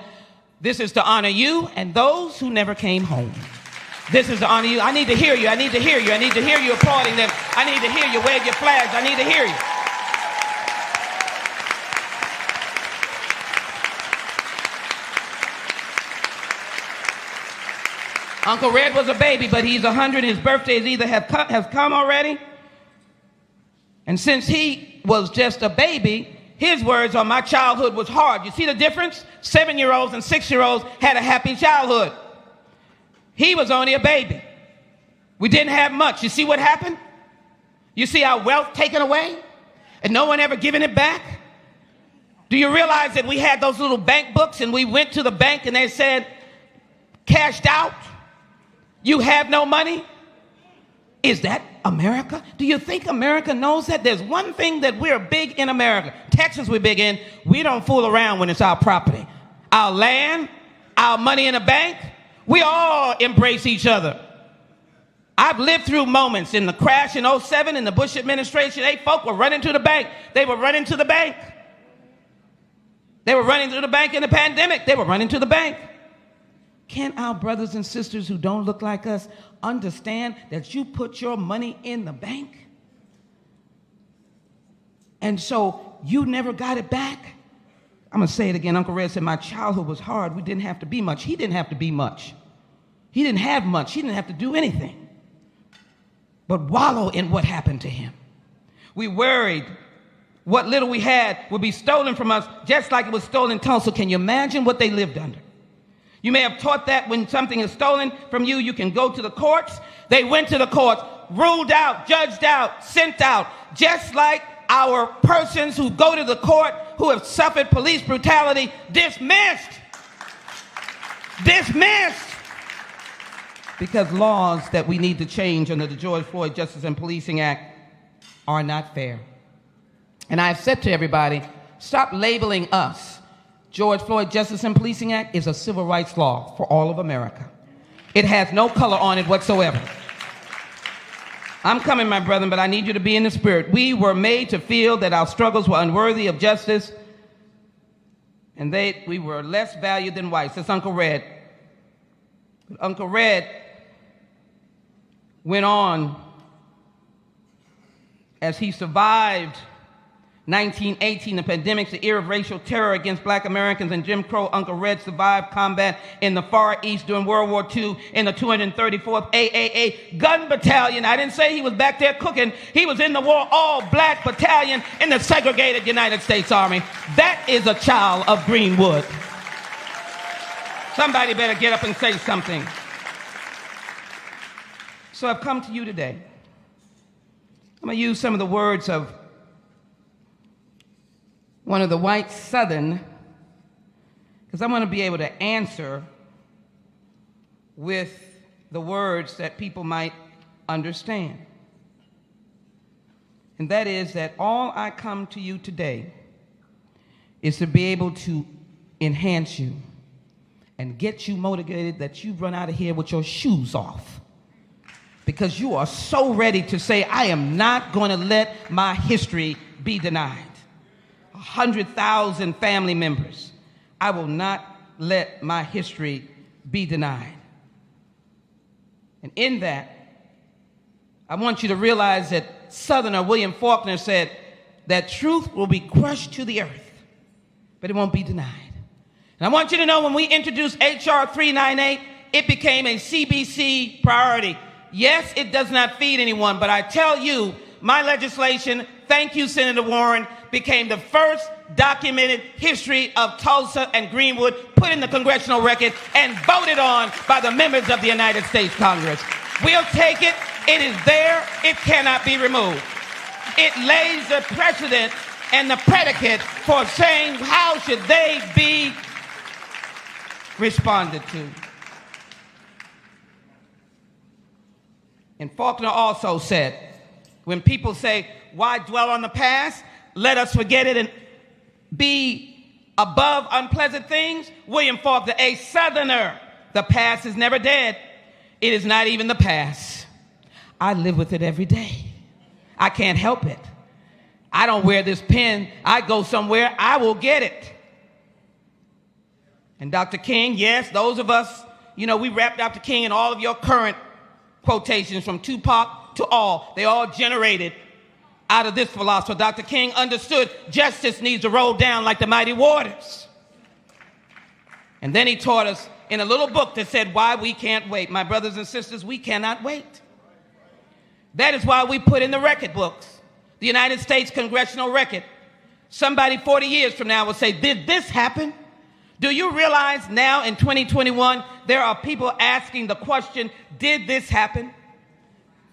This is to honor you and those who never came home. This is to honor you. I need to hear you. I need to hear you. I need to hear you applauding them. I need to hear you wave your flags. I need to hear you. Uncle Red was a baby, but he's 100. His birthday has come already. And since he was just a baby, his words on my childhood was hard. You see the difference? 7-year-olds and 6-year-olds had a happy childhood. He was only a baby. We didn't have much. You see what happened? You see our wealth taken away and no one ever giving it back? Do you realize that we had those little bank books and we went to the bank and they said, cashed out? You have no money? Is that America? Do you think America knows that? There's one thing that we're big in America. Texas we're big in. We don't fool around when it's our property. Our land, our money in the bank, we all embrace each other. I've lived through moments in the crash in 07 in the Bush administration. Hey, folk were running to the bank. They were running to the bank. They were running to the bank in the pandemic. They were running to the bank. Can our brothers and sisters who don't look like us understand that you put your money in the bank? And so you never got it back? I'm going to say it again. Uncle Red said, my childhood was hard. We didn't have to be much. He didn't have to be much. He didn't have much. He didn't have to do anything but wallow in what happened to him. We worried what little we had would be stolen from us, just like it was stolen in Tulsa. Can you imagine what they lived under? You may have taught that when something is stolen from you, you can go to the courts. They went to the courts, ruled out, judged out, sent out, just like our persons who go to the court who have suffered police brutality dismissed. Dismissed. Because laws that we need to change under the George Floyd Justice and Policing Act are not fair. And I've said to everybody, stop labeling us. George Floyd Justice and Policing Act is a civil rights law for all of America. It has no color on it whatsoever. I'm coming, my brethren, but I need you to be in the spirit. We were made to feel that our struggles were unworthy of justice, and we were less valued than whites. That's Uncle Red. But Uncle Red went on as he survived 1918, the pandemic, the era of racial terror against black Americans and Jim Crow. Uncle Red survived combat in the Far East during World War II in the 234th AAA Gun Battalion. I didn't say he was back there cooking. He was in the war all-black battalion in the segregated United States Army. That is a child of Greenwood. Somebody better get up and say something. So I've come to you today. I'm going to use some of the words of one of the white Southern, because I want to be able to answer with the words that people might understand. And that is that all I come to you today is to be able to enhance you and get you motivated that you run out of here with your shoes off. Because you are so ready to say, I am not going to let my history be denied. 100,000 family members. I will not let my history be denied. And in that, I want you to realize that Southerner William Faulkner said that truth will be crushed to the earth, but it won't be denied. And I want you to know when we introduced H.R. 398, it became a CBC priority. Yes, it does not feed anyone, but I tell you, my legislation, thank you, Senator Warren, became the first documented history of Tulsa and Greenwood put in the congressional record and voted on by the members of the United States Congress. We'll take it. It is there. It cannot be removed. It lays the precedent and the predicate for saying how should they be responded to. And Faulkner also said, when people say, why dwell on the past? Let us forget it and be above unpleasant things. William Faulkner, a Southerner, the past is never dead. It is not even the past. I live with it every day. I can't help it. I don't wear this pen. I go somewhere, I will get it. And Dr. King, yes, those of us, we wrap Dr. King in all of your current quotations from Tupac to all. They all generated out of this philosopher. Dr. King understood justice needs to roll down like the mighty waters. And then he taught us in a little book that said why we can't wait. My brothers and sisters, we cannot wait. That is why we put in the record books, the United States Congressional Record. Somebody 40 years from now will say, did this happen? Do you realize now in 2021, there are people asking the question, did this happen?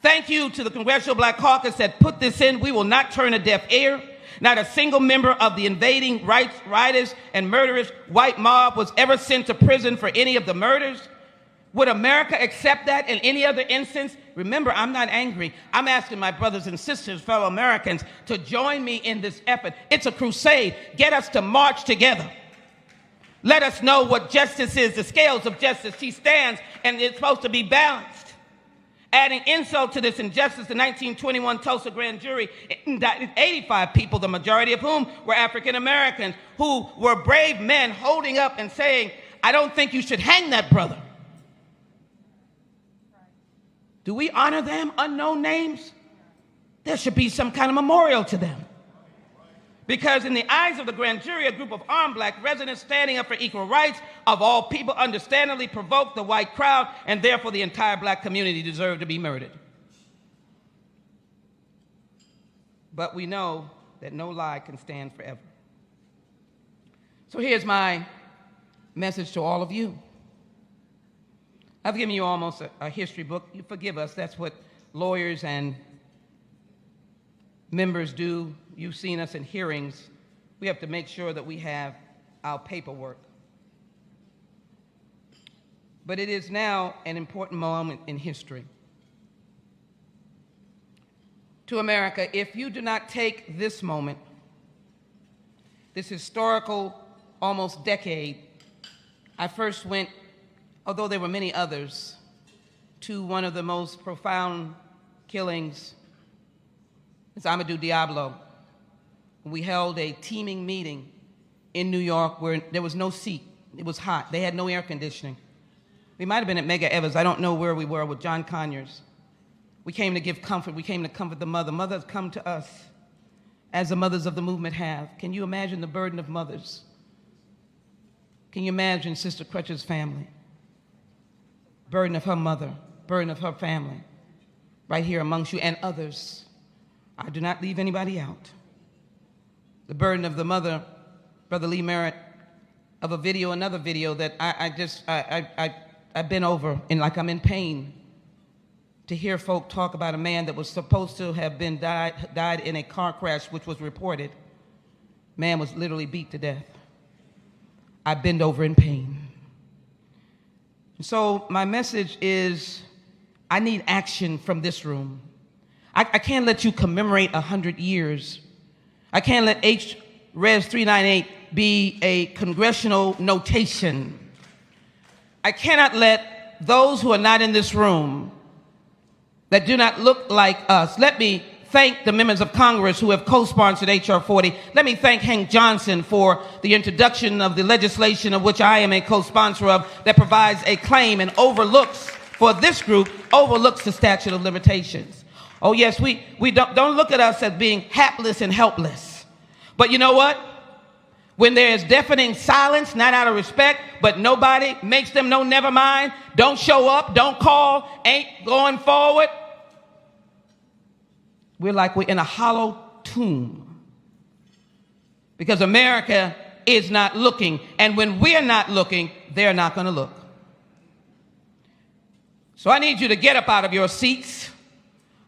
Thank you to the Congressional Black Caucus that put this in. We will not turn a deaf ear. Not a single member of the invading rioters and murderous white mob was ever sent to prison for any of the murders. Would America accept that in any other instance? Remember, I'm not angry. I'm asking my brothers and sisters, fellow Americans, to join me in this effort. It's a crusade. Get us to march together. Let us know what justice is, the scales of justice. She stands, and it's supposed to be balanced. Adding insult to this injustice, the 1921 Tulsa grand jury indicted 85 people, the majority of whom were African Americans, who were brave men holding up and saying, I don't think you should hang that brother. Do we honor them, unknown names? There should be some kind of memorial to them. Because in the eyes of the grand jury, a group of armed black residents standing up for equal rights of all people understandably provoked the white crowd, and therefore the entire black community deserved to be murdered. But we know that no lie can stand forever. So here's my message to all of you. I've given you almost a history book. You forgive us, that's what lawyers and members do, you've seen us in hearings, we have to make sure that we have our paperwork. But it is now an important moment in history. To America, if you do not take this moment, this historical almost decade, I first went, although there were many others, to one of the most profound killings. It's Amadou Diallo. We held a teaming meeting in New York where there was no seat. It was hot. They had no air conditioning. We might have been at Mega Evers. I don't know where we were with John Conyers. We came to give comfort. We came to comfort the mother. Mothers come to us as the mothers of the movement have. Can you imagine the burden of mothers? Can you imagine Sister Crutcher's family? Burden of her mother, burden of her family, right here amongst you and others. I do not leave anybody out. The burden of the mother, Brother Lee Merritt, of a video, another video that I've been over and like I'm in pain to hear folk talk about a man that was supposed to have been died in a car crash, which was reported. Man was literally beat to death. I bend over in pain. And so my message is, I need action from this room. I can't let you commemorate 100 years. I can't let Res 398 be a congressional notation. I cannot let those who are not in this room that do not look like us. Let me thank the members of Congress who have co-sponsored H.R. 40. Let me thank Hank Johnson for the introduction of the legislation of which I am a co-sponsor of that provides a claim and overlooks, for this group, overlooks the statute of limitations. Oh yes, we don't look at us as being hapless and helpless. But you know what? When there is deafening silence, not out of respect, but nobody makes them know, never mind, don't show up, don't call, ain't going forward, we're like we're in a hollow tomb. Because America is not looking, and when we're not looking, they're not going to look. So I need you to get up out of your seats.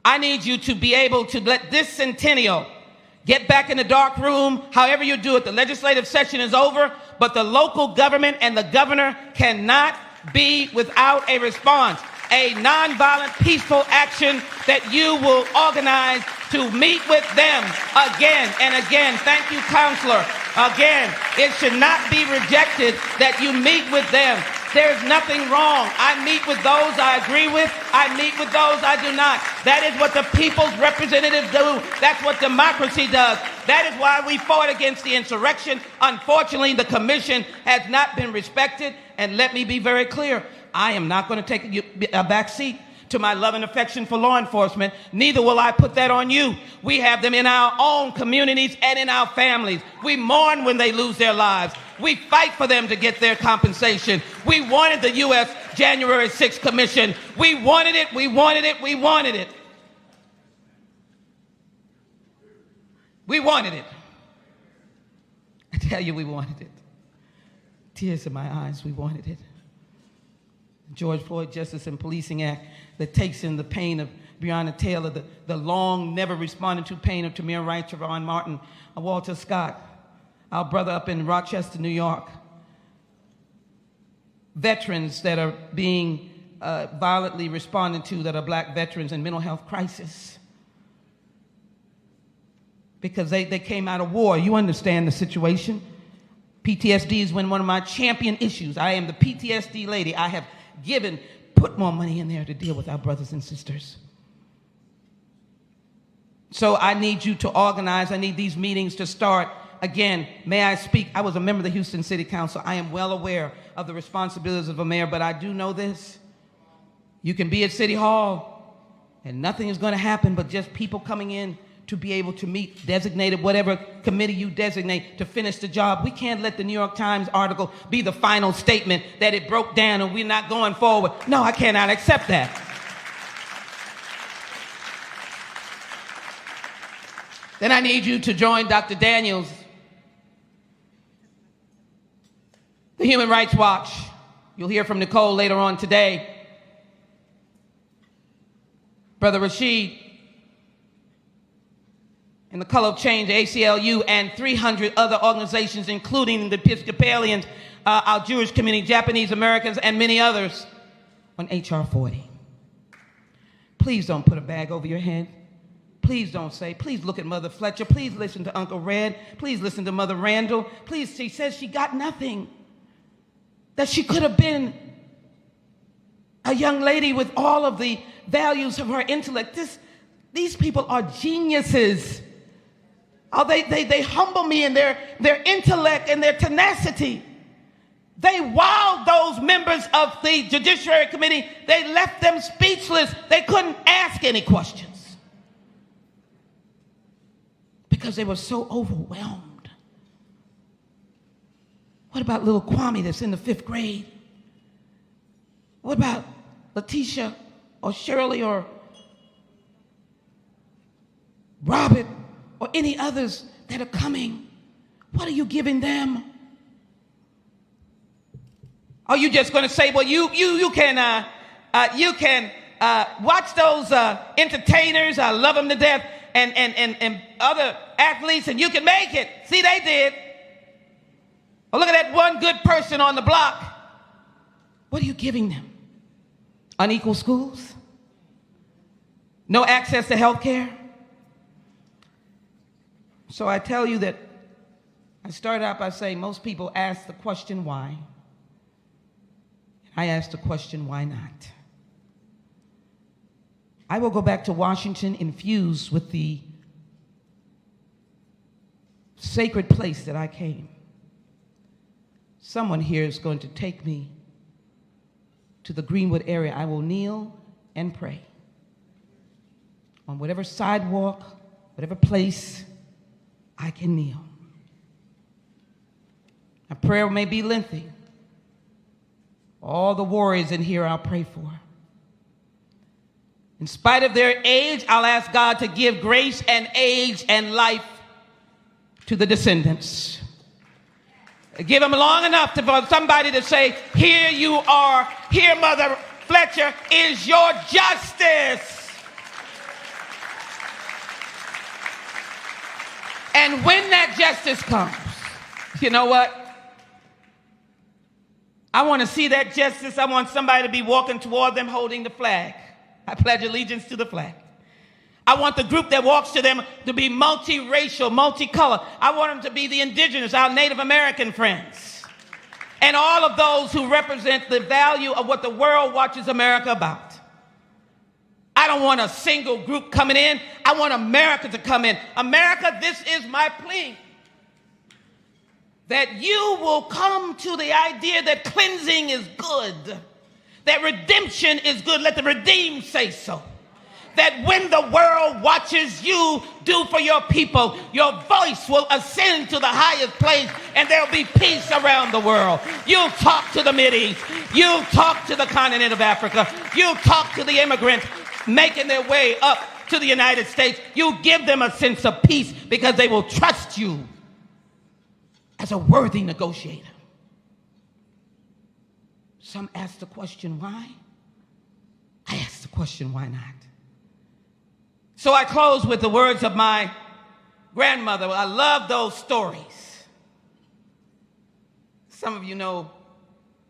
I need you to be able to let this centennial get back in the dark room, however you do it. The legislative session is over, but the local government and the governor cannot be without a response. A nonviolent, peaceful action that you will organize to meet with them again and again. Thank you, Counselor. Again, it should not be rejected that you meet with them. There's nothing wrong. I meet with those I agree with. I meet with those I do not. That is what the people's representatives do. That's what democracy does. That is why we fought against the insurrection. Unfortunately, the commission has not been respected. And let me be very clear. I am not going to take a back seat to my love and affection for law enforcement. Neither will I put that on you. We have them in our own communities and in our families. We mourn when they lose their lives. We fight for them to get their compensation. We wanted the U.S. January 6th Commission. We wanted it, we wanted it, we wanted it. We wanted it. I tell you, we wanted it. Tears in my eyes, we wanted it. George Floyd Justice and Policing Act that takes in the pain of Breonna Taylor, the long, never responded to pain of Tamir Wright, Trayvon Martin, Walter Scott, our brother up in Rochester, New York. Veterans that are being violently responded to that are black veterans in mental health crisis. Because they came out of war. You understand the situation. PTSD is one of my champion issues. I am the PTSD lady. I have put more money in there to deal with our brothers and sisters. So I need you to organize. I need these meetings to start. Again, may I speak? I was a member of the Houston City Council. I am well aware of the responsibilities of a mayor, but I do know this. You can be at City Hall and nothing is going to happen but just people coming in to be able to meet designated, whatever committee you designate to finish the job. We can't let the New York Times article be the final statement that it broke down and we're not going forward. No, I cannot accept that. Then I need you to join Dr. Daniels, the Human Rights Watch. You'll hear from Nicole later on today. Brother Rashid, in the color of change, the ACLU, and 300 other organizations, including the Episcopalians, our Jewish community, Japanese Americans, and many others, on H.R. 40. Please don't put a bag over your head. Please don't say, please look at Mother Fletcher. Please listen to Uncle Red. Please listen to Mother Randall. Please, she says she got nothing. That she could have been a young lady with all of the values of her intellect. These people are geniuses. Oh, they humble me in their intellect and their tenacity. They wowed those members of the Judiciary Committee. They left them speechless. They couldn't ask any questions because they were so overwhelmed. What about little Kwame that's in the 5th grade? What about Letitia or Shirley or Robert or any others that are coming? What are you giving them? Are you just going to say, well, you can watch those entertainers, I love them to death, and other athletes, and you can make it. See, they did. Well, look at that one good person on the block. What are you giving them? Unequal schools? No access to health care? So I tell you that I started out by saying most people ask the question, why? I ask the question, why not? I will go back to Washington infused with the sacred place that I came. Someone here is going to take me to the Greenwood area. I will kneel and pray on whatever sidewalk, whatever place I can kneel. My prayer may be lengthy. All the warriors in here I'll pray for. In spite of their age, I'll ask God to give grace and age and life to the descendants. Give them long enough for somebody to say, here you are, here Mother Fletcher is your justice. And when that justice comes, you know what? I want to see that justice. I want somebody to be walking toward them holding the flag. I pledge allegiance to the flag. I want the group that walks to them to be multiracial, multicolor. I want them to be the indigenous, our Native American friends, and all of those who represent the value of what the world watches America about. I don't want a single group coming in. I want America to come in. America, this is my plea. That you will come to the idea that cleansing is good, that redemption is good. Let the redeemed say so. That when the world watches you do for your people, your voice will ascend to the highest place and there'll be peace around the world. You'll talk to the Mideast. You'll talk to the continent of Africa. You'll talk to the immigrants making their way up to the United States. You'll give them a sense of peace because they will trust you as a worthy negotiator. Some ask the question, why? I ask the question, why not? So I close with the words of my grandmother. I love those stories. Some of you know,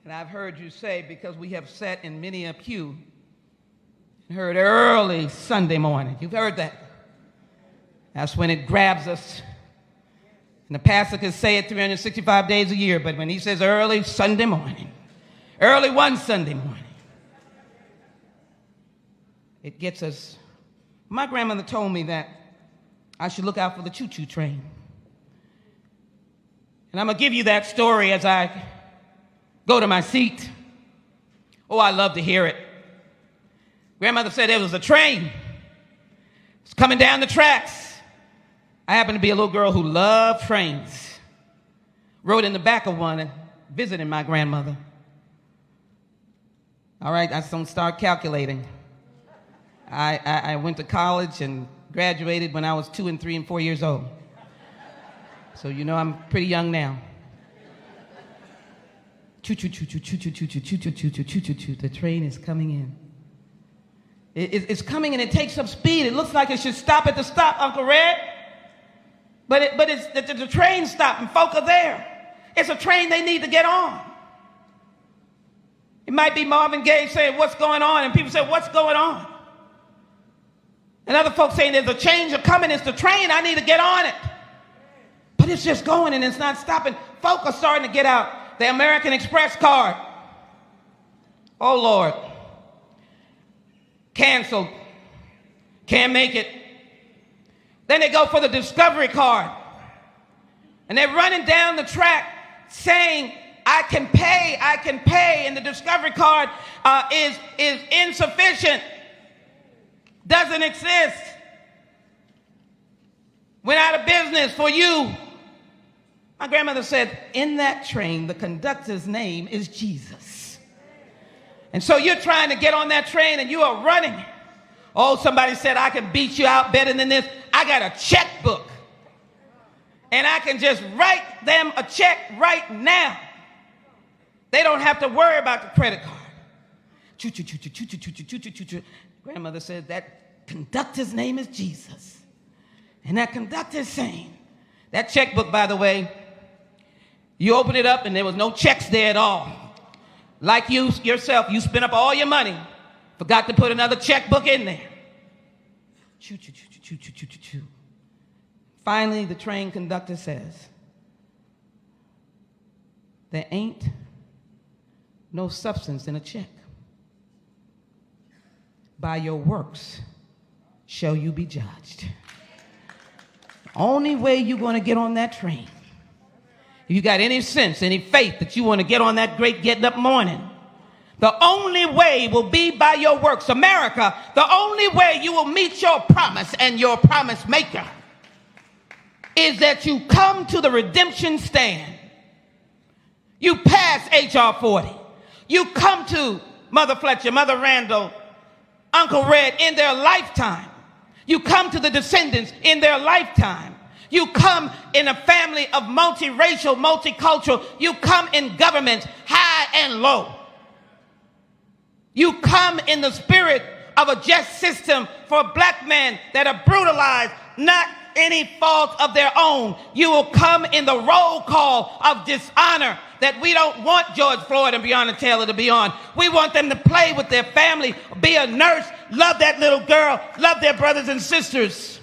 and I've heard you say, because we have sat in many a pew and heard early Sunday morning. You've heard that. That's when it grabs us. And the pastor can say it 365 days a year, but when he says early Sunday morning, early one Sunday morning, it gets us. My grandmother told me that I should look out for the choo-choo train. And I'm going to give you that story as I go to my seat. Oh, I love to hear it. Grandmother said there was a train. It's coming down the tracks. I happened to be a little girl who loved trains. Rode in the back of one and visited my grandmother. All right, I don't start calculating. I went to college and graduated when I was 2 and 3 and 4 years old. So you know I'm pretty young now. Choo-choo-choo-choo-choo-choo-choo-choo-choo-choo-choo-choo-choo-choo. The train is coming in. It's coming and it takes up speed. It looks like it should stop at the stop, Uncle Red. But the train stopped and folk are there. It's a train they need to get on. It might be Marvin Gaye saying, what's going on? And people say, what's going on? And other folks saying, there's a change coming. It's the train. I need to get on it. But it's just going and it's not stopping. Folk are starting to get out the American Express card. Oh, Lord. Canceled. Can't make it. Then they go for the Discovery card. And they're running down the track saying, I can pay, and the Discovery card is insufficient, doesn't exist, went out of business for you. My grandmother said, in that train, the conductor's name is Jesus. And so you're trying to get on that train and you are running. Oh, somebody said, I can beat you out better than this. I got a checkbook. And I can just write them a check right now. They don't have to worry about the credit card. Grandmother said that conductor's name is Jesus. And that conductor's saying, that checkbook, by the way, you open it up and there was no checks there at all. Like you yourself, you spent up all your money, forgot to put another checkbook in there. Finally, the train conductor says, there ain't no substance in a check. By your works shall you be judged. The only way you're going to get on that train, if you got any sense, any faith that you want to get on that great getting up morning, the only way will be by your works. America, the only way you will meet your promise and your promise maker is that you come to the redemption stand. You pass H.R. 40. You come to Mother Fletcher, Mother Randall, Uncle Red in their lifetime. You come to the descendants in their lifetime. You come in a family of multiracial, multicultural. You come in government, high and low. You come in the spirit of a just system for black men that are brutalized, not any fault of their own. You will come in the roll call of dishonor that we don't want George Floyd and Breonna Taylor to be on. We want them to play with their family, be a nurse, love that little girl, love their brothers and sisters.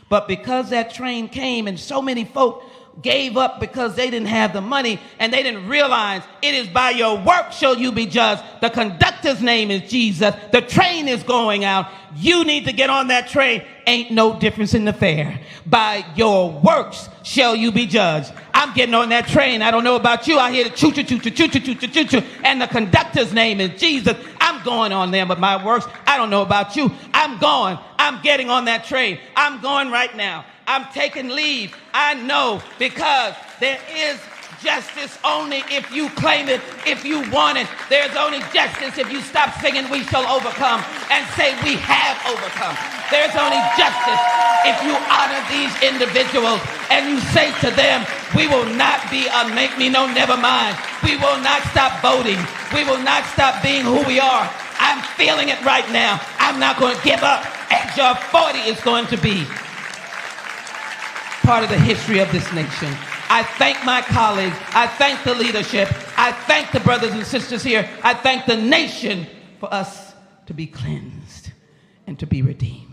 But because that train came and so many folk gave up because they didn't have the money and they didn't realize it is by your work shall you be judged. The conductor's name is Jesus. The train is going out. You need to get on that train. Ain't no difference in the fare. By your works shall you be judged. I'm getting on that train. I don't know about you. I hear the choo-choo-choo-choo-choo-choo-choo-choo, and the conductor's name is Jesus. I'm going on there with my works. I don't know about you. I'm going. I'm getting on that train. I'm going right now. I'm taking leave. I know, because there is justice only if you claim it, if you want it. There's only justice if you stop singing "We Shall Overcome" and say "We have overcome." There's only justice if you honor these individuals and you say to them, we will not be a make me no never mind. We will not stop voting. We will not stop being who we are. I'm feeling it right now. I'm not going to give up. H.R. 40 is going to be part of the history of this nation. I thank my colleagues. I thank the leadership. I thank the brothers and sisters here. I thank the nation for us to be cleansed and to be redeemed.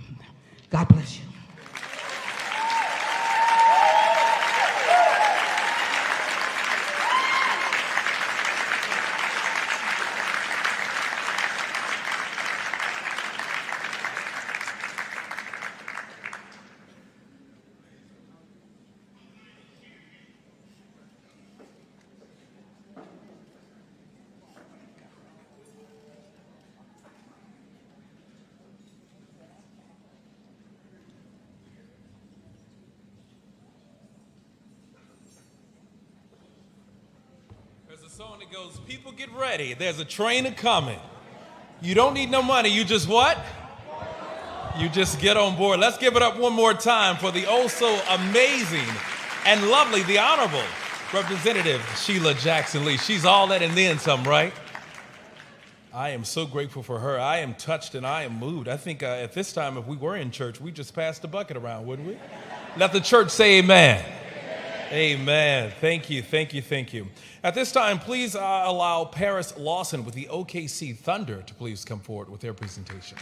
God bless you.
There's a song that goes, people get ready, there's a train a-coming. You don't need no money, you just what? You just get on board. Let's give it up one more time for the also amazing and lovely, the Honorable Representative Sheila Jackson Lee. She's all that and then some, right? I am so grateful for her. I am touched and I am moved. I think at this time, if we were in church, we'd just pass the bucket around, wouldn't we? Let the church say amen. Amen. Thank you, thank you, thank you. At this time, please allow Paris Lawson with the OKC Thunder to please come forward with their presentation.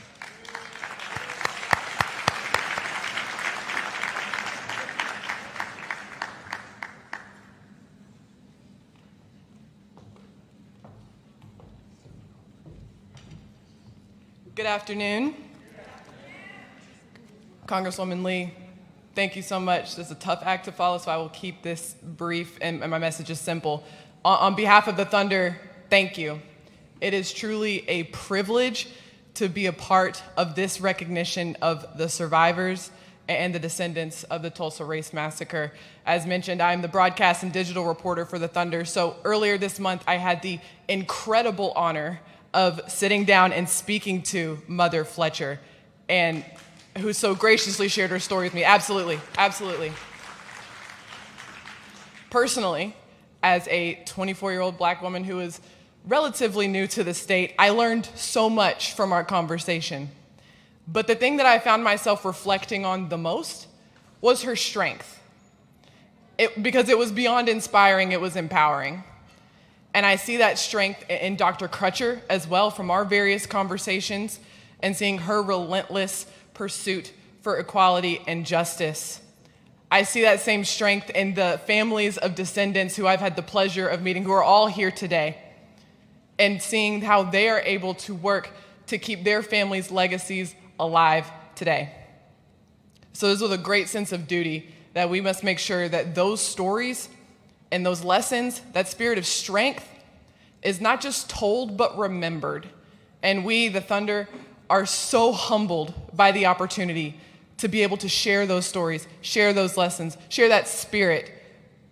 Good afternoon. Congresswoman Lee, thank you so much. This is a tough act to follow, so I will keep this brief and my message is simple. On behalf of the Thunder, thank you. It is truly a privilege to be a part of this recognition of the survivors and the descendants of the Tulsa Race Massacre. As mentioned, I'm the broadcast and digital reporter for the Thunder. So earlier this month, I had the incredible honor of sitting down and speaking to Mother Fletcher, and who so graciously shared her story with me. Absolutely, absolutely. Personally, as a 24-year-old black woman who is relatively new to the state, I learned so much from our conversation. But the thing that I found myself reflecting on the most was her strength. Because it was beyond inspiring, it was empowering. And I see that strength in Dr. Crutcher as well from our various conversations and seeing her relentless pursuit for equality and justice. I see that same strength in the families of descendants who I've had the pleasure of meeting, who are all here today, and seeing how they are able to work to keep their families' legacies alive today. So there's with a great sense of duty that we must make sure that those stories and those lessons, that spirit of strength, is not just told but remembered. And we, the Thunder, are so humbled by the opportunity to be able to share those stories, share those lessons, share that spirit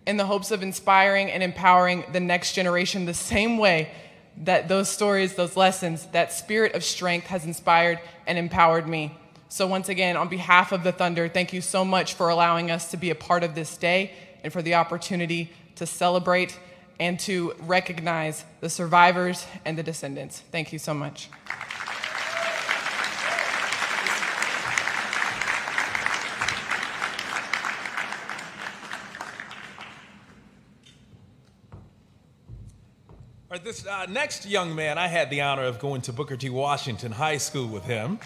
in the hopes of inspiring and empowering the next generation the same way that those stories, those lessons, that spirit of strength has inspired and empowered me. So once again, on behalf of the Thunder, thank you so much for allowing us to be a part of this day and for the opportunity to celebrate and to recognize the survivors and the descendants. Thank you so much.
All right, this next young man, I had the honor of going to Booker T. Washington High School with him.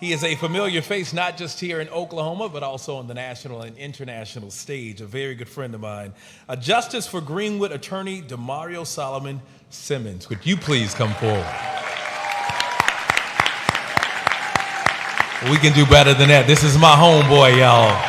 He is a familiar face, not just here in Oklahoma, but also on the national and international stage, a very good friend of mine. A Justice for Greenwood attorney, Demario Solomon Simmons. Would you please come forward? We can do better than that. This is my homeboy, y'all.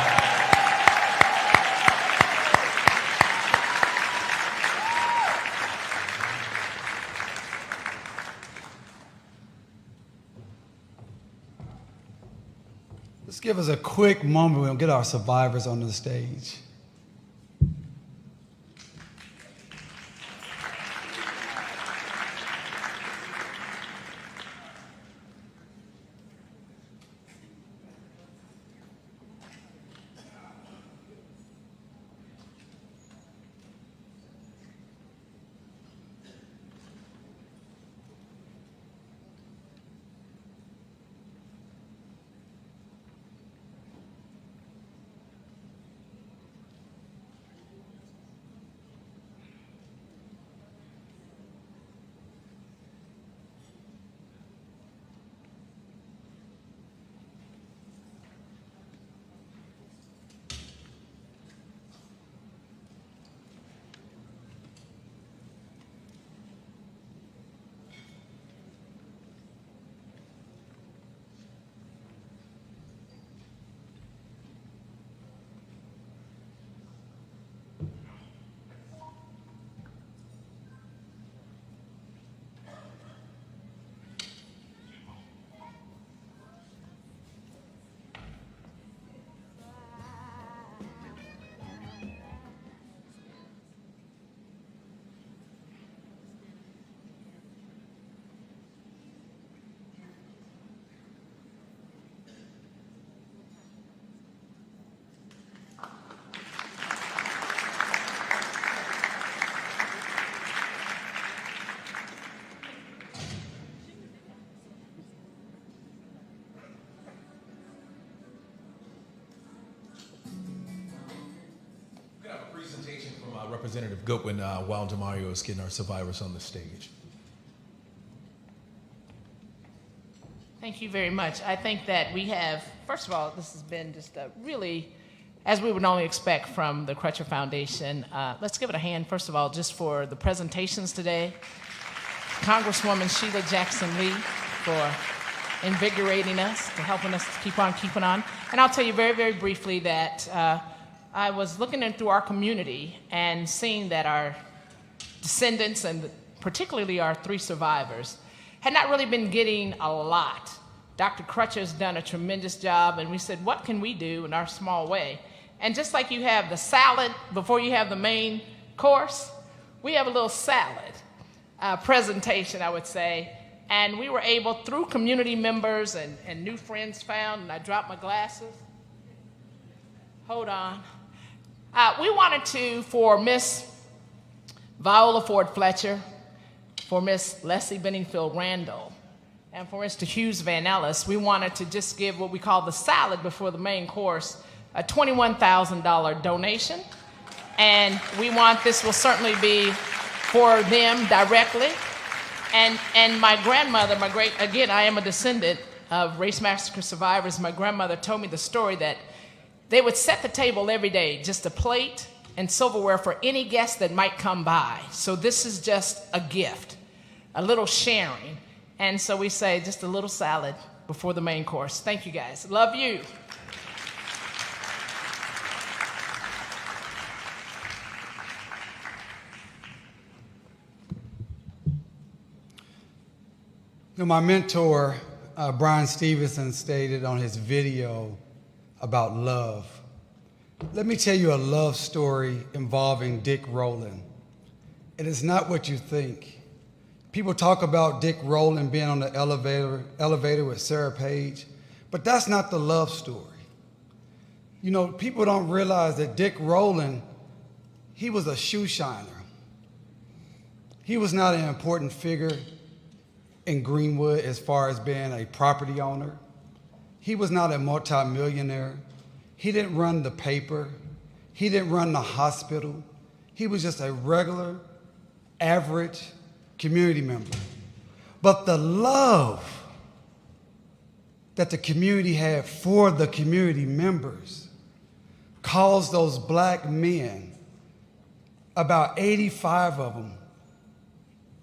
Let's give us a quick moment. We'll get our survivors on the stage.
from Representative Goodwin while Demario is getting our survivors on the stage.
Thank you very much. I think that we have, first of all, this has been just a really, as we would normally expect from the Crutcher Foundation. Let's give it a hand, first of all, just for the presentations today. Congresswoman Sheila Jackson Lee for invigorating us, to helping us to keep on keeping on. And I'll tell you very, very briefly that I was looking in through our community and seeing that our descendants, and particularly our 3 survivors, had not really been getting a lot. Dr. Crutcher has done a tremendous job, and we said, what can we do in our small way? And just like you have the salad before you have the main course, we have a little salad presentation, I would say. And we were able, through community members and new friends found, and I dropped my glasses. Hold on. We wanted to, for Miss Viola Ford-Fletcher, for Miss Leslie Benningfield Randall, and for Mr. Hughes Van Ellis, we wanted to just give what we call the salad before the main course, a $21,000 donation. And we want, this will certainly be for them directly. And my grandmother, again, I am a descendant of race massacre survivors. My grandmother told me the story that they would set the table every day, just a plate and silverware for any guest that might come by. So this is just a gift, a little sharing. And so we say just a little salad before the main course. Thank you guys. Love you.
My mentor, Brian Stevenson, stated on his video about love. Let me tell you a love story involving Dick Roland. It is not what you think. People talk about Dick Roland being on the elevator with Sarah Page, but that's not the love story. You know, people don't realize that Dick Roland, he was a shoe shiner. He was not an important figure in Greenwood as far as being a property owner. He was not a multimillionaire. He didn't run the paper. He didn't run the hospital. He was just a regular, average community member. But the love that the community had for the community members caused those black men, about 85 of them,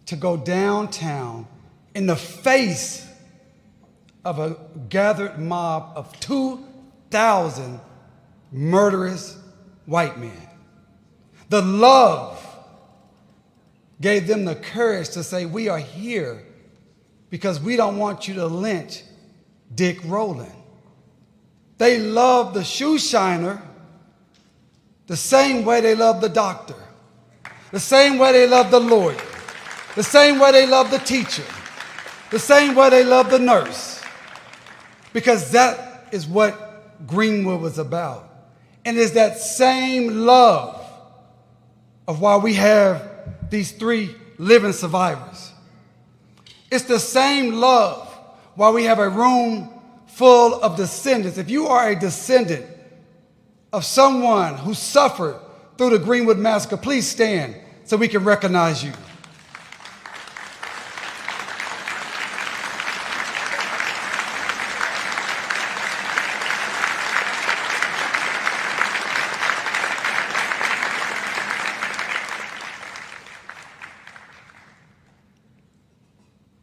to go downtown in the face of a gathered mob of 2,000 murderous white men. The love gave them the courage to say, we are here because we don't want you to lynch Dick Roland. They loved the shoe shiner the same way they loved the doctor, the same way they loved the lawyer, the same way they loved the teacher, the same way they loved the nurse, because that is what Greenwood was about. And it's that same love of why we have these 3 living survivors. It's the same love why we have a room full of descendants. If you are a descendant of someone who suffered through the Greenwood Massacre, please stand so we can recognize you.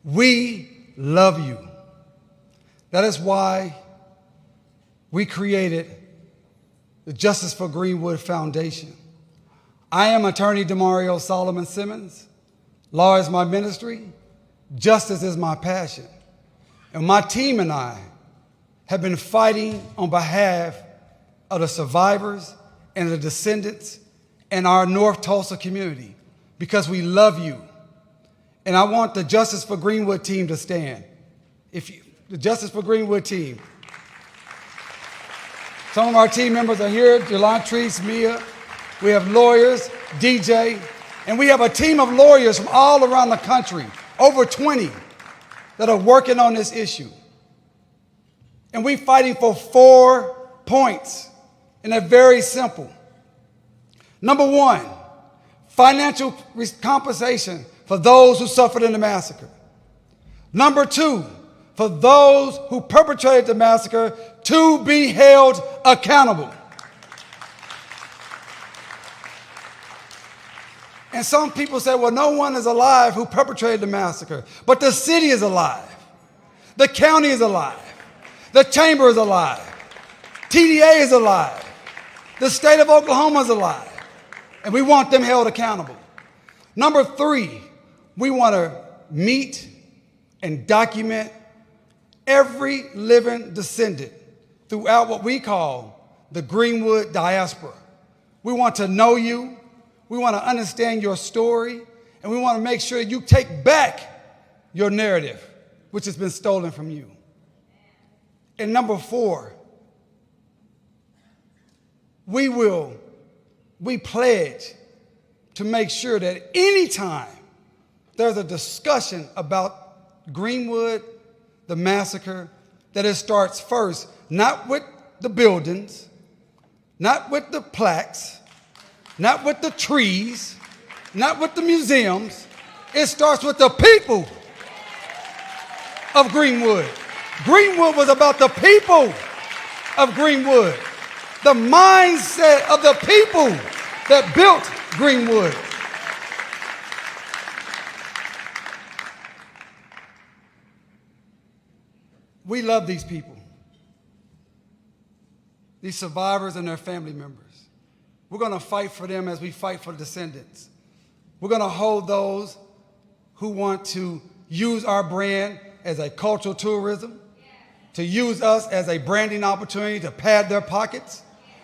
We love you. That is why we created the Justice for Greenwood Foundation. I am attorney Demario Solomon Simmons. Law is my ministry. Justice is my passion. And my team and I have been fighting on behalf of the survivors and the descendants and our North Tulsa community because we love you. And I want the Justice for Greenwood team to stand. The Justice for Greenwood team. Some of our team members are here, Delantrice, Mia. We have lawyers, DJ, and we have a team of lawyers from all around the country, over 20, that are working on this issue. And we're fighting for 4 points, and they're very simple. Number 1, financial compensation for those who suffered in the massacre. Number 2, for those who perpetrated the massacre to be held accountable. And some people say, well, no one is alive who perpetrated the massacre, but the city is alive. The county is alive. The chamber is alive. TDA is alive. The state of Oklahoma is alive. And we want them held accountable. Number 3, we want to meet and document every living descendant throughout what we call the Greenwood diaspora. We want to know you. We want to understand your story. And we want to make sure you take back your narrative, which has been stolen from you. And number 4, we pledge to make sure that anytime there's a discussion about Greenwood, the massacre, that it starts first, not with the buildings, not with the plaques, not with the trees, not with the museums. It starts with the people of Greenwood. Greenwood was about the people of Greenwood, the mindset of the people that built Greenwood. We love these people, these survivors and their family members. We're going to fight for them as we fight for descendants. We're going to hold those who want to use our brand as a cultural tourism, to use us as a branding opportunity to pad their pockets.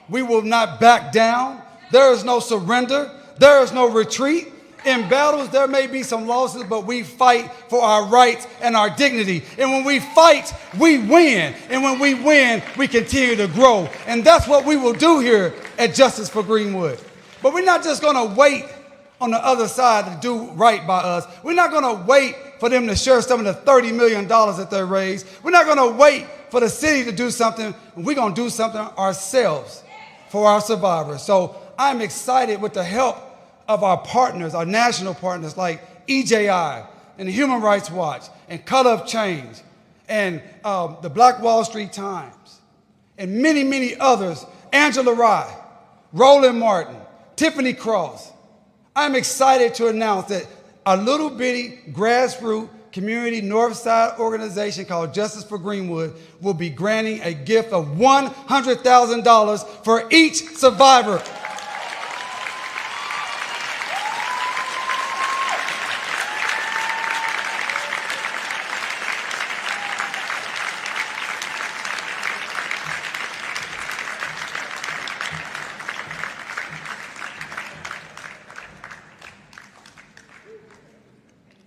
We will not back down. There is no surrender. There is no retreat. In battles, there may be some losses, but we fight for our rights and our dignity. And when we fight, we win. And when we win, we continue to grow. And that's what we will do here at Justice for Greenwood. But we're not just going to wait on the other side to do right by us. We're not going to wait for them to share some of the $30 million that they raised. We're not going to wait for the city to do something. We're going to do something ourselves for our survivors. So I'm excited with the help of our partners, our national partners like EJI and the Human Rights Watch and Color of Change and the Black Wall Street Times and many, many others, Angela Rye, Roland Martin, Tiffany Cross. I'm excited to announce that a little bitty grassroots community north side organization called Justice for Greenwood will be granting a gift of $100,000 for each survivor.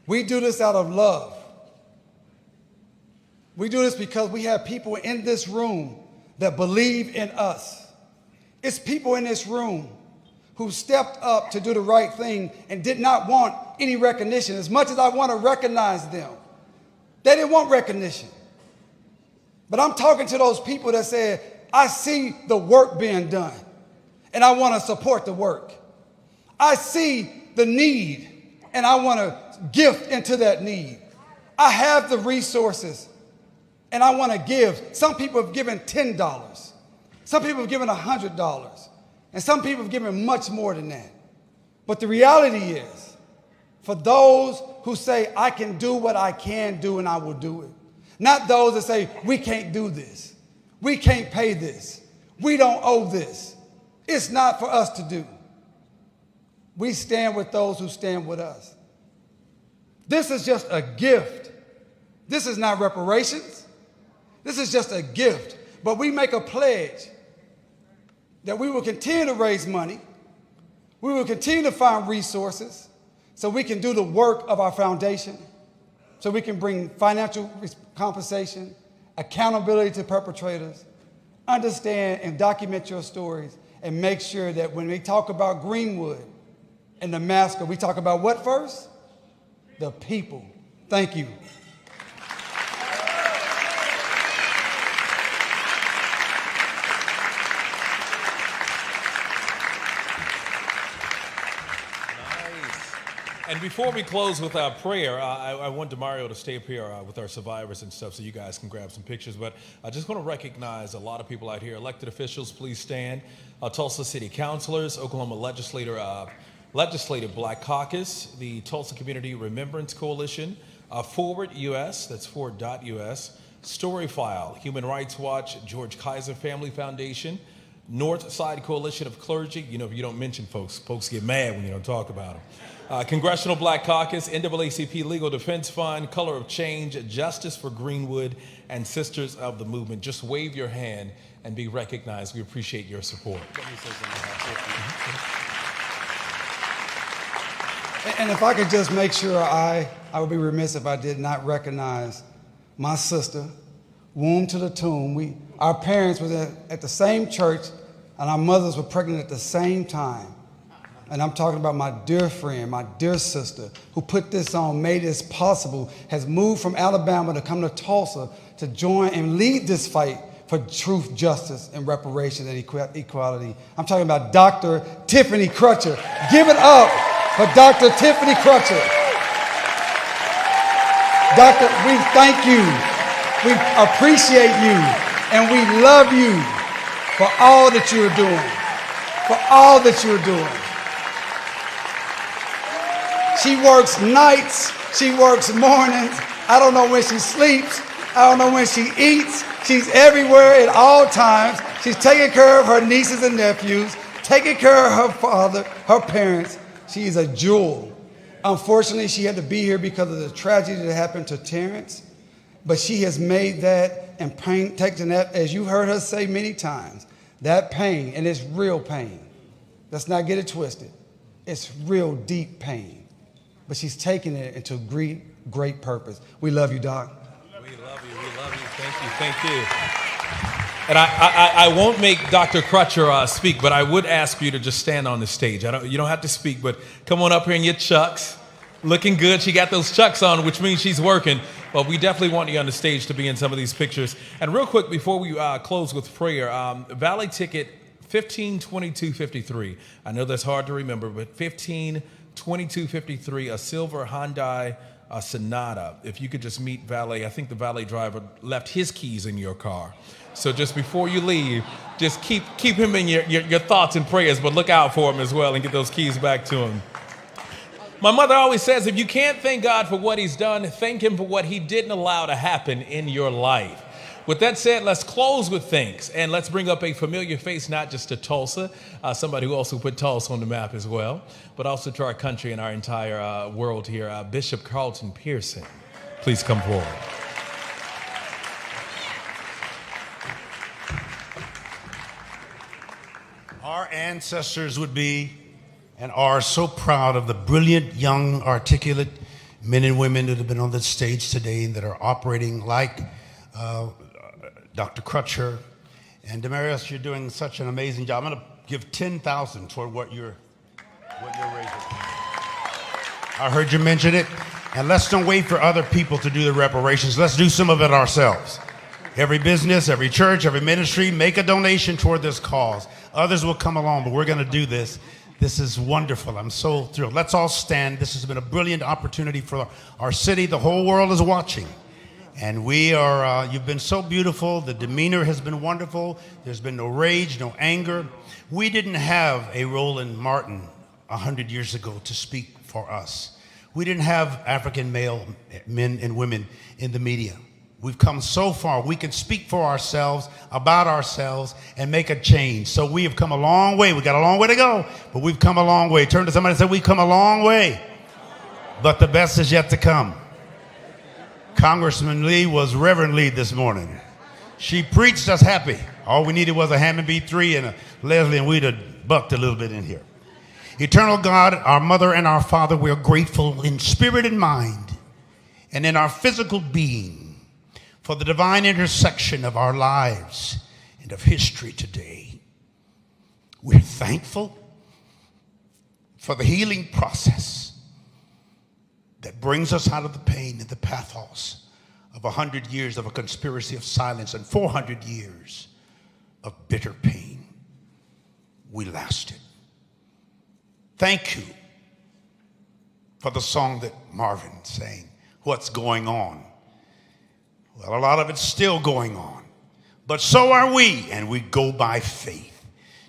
We do this out of love. We do this because we have people in this room that believe in us. It's people in this room who stepped up to do the right thing and did not want any recognition. As much as I want to recognize them, they didn't want recognition. But I'm talking to those people that said, I see the work being done, and I want to support the work. I see the need, and I want to gift into that need. I have the resources, and I want to give. Some people have given $10. Some people have given $100. And some people have given much more than that. But the reality is, for those who say, I can do what I can do and I will do it. Not those that say, we can't do this. We can't pay this. We don't owe this. It's not for us to do. We stand with those who stand with us. This is just a gift. This is not reparations. This is just a gift. But we make a pledge that we will continue to raise money. We will continue to find resources so we can do the work of our foundation, so we can bring financial compensation, accountability to perpetrators, understand and document your stories, and make sure that when we talk about Greenwood and the massacre, we talk about what first? The people. Thank you.
And before we close with our prayer, I want Demario to stay up here with our survivors and stuff so you guys can grab some pictures. But I just want to recognize a lot of people out here. Elected officials, please stand. Tulsa City Councilors, Oklahoma Legislative Black Caucus, the Tulsa Community Remembrance Coalition, Forward US, that's forward.us, Storyfile, Human Rights Watch, George Kaiser Family Foundation, North Side Coalition of Clergy. You know, if you don't mention folks get mad when you don't talk about them. Congressional Black Caucus, NAACP Legal Defense Fund, Color of Change, Justice for Greenwood, and Sisters of the Movement. Just wave your hand and be recognized. We appreciate your support.
And if I could just make sure, I would be remiss if I did not recognize my sister, womb to the tomb. Our parents were at the same church, and our mothers were pregnant at the same time. And I'm talking about my dear friend, my dear sister, who put this on, made this possible, has moved from Alabama to come to Tulsa to join and lead this fight for truth, justice, and reparations and equality. I'm talking about Dr. Tiffany Crutcher. Give it up for Dr. Tiffany Crutcher. Doctor, we thank you. We appreciate you. And we love you for all that you're doing. For all that you're doing. She works nights, she works mornings. I don't know when she sleeps. I don't know when she eats. She's everywhere at all times. She's taking care of her nieces and nephews, taking care of her father, her parents. She's a jewel. Unfortunately, she had to be here because of the tragedy that happened to Terrence. But she has made that and pain, taken that, as you heard her say many times, that pain, and it's real pain. Let's not get it twisted. It's real deep pain. But she's taking it into great purpose. We love you, Doc.
We love you. Thank you. And I won't make Dr. Crutcher speak, but I would ask you to just stand on the stage. You don't have to speak, but come on up here in your chucks. Looking good. She got those chucks on, which means she's working. But we definitely want you on the stage to be in some of these pictures. And real quick, before we close with prayer, Valley ticket 152253. I know that's hard to remember, but 152253, a silver Hyundai Sonata. If you could just meet Valet, I think the valet driver left his keys in your car. So just before you leave, just keep him in your thoughts and prayers, but look out for him as well and get those keys back to him. My mother always says, if you can't thank God for what he's done, thank him for what he didn't allow to happen in your life. With that said, let's close with thanks, and let's bring up a familiar face, not just to Tulsa, somebody who also put Tulsa on the map as well, but also to our country and our entire world here, Bishop Carlton Pearson. Please come forward.
Our ancestors would be and are so proud of the brilliant, young, articulate men and women that have been on the stage today that are operating like Dr. Crutcher. And Demarius, you're doing such an amazing job. I'm going to give 10,000 toward what you're raising. I heard you mention it. And let's don't wait for other people to do the reparations. Let's do some of it ourselves. Every business, every church, every ministry, make a donation toward this cause. Others will come along, but we're going to do this. This is wonderful. I'm so thrilled. Let's all stand. This has been a brilliant opportunity for our city. The whole world is watching. And we are, you've been so beautiful. The demeanor has been wonderful. There's been no rage, no anger. We didn't have a Roland Martin 100 years ago to speak for us. We didn't have African male men and women in the media. We've come so far. We can speak for ourselves, about ourselves, and make a change. So we have come a long way. We got a long way to go, but we've come a long way. Turn to somebody and say, we've come a long way, but the best is yet to come. Congressman Lee was Reverend Lee this morning. She preached us happy. All we needed was a Hammond B3 and a Leslie, and we'd have bucked a little bit in here. Eternal God, our mother and our father, we are grateful in spirit and mind and in our physical being for the divine intersection of our lives and of history today. We're thankful for the healing process that brings us out of the pain and the pathos of 100 years of a conspiracy of silence and 400 years of bitter pain. We lasted. Thank you for the song that Marvin sang, What's Going On? Well, a lot of it's still going on, but so are we, and we go by faith,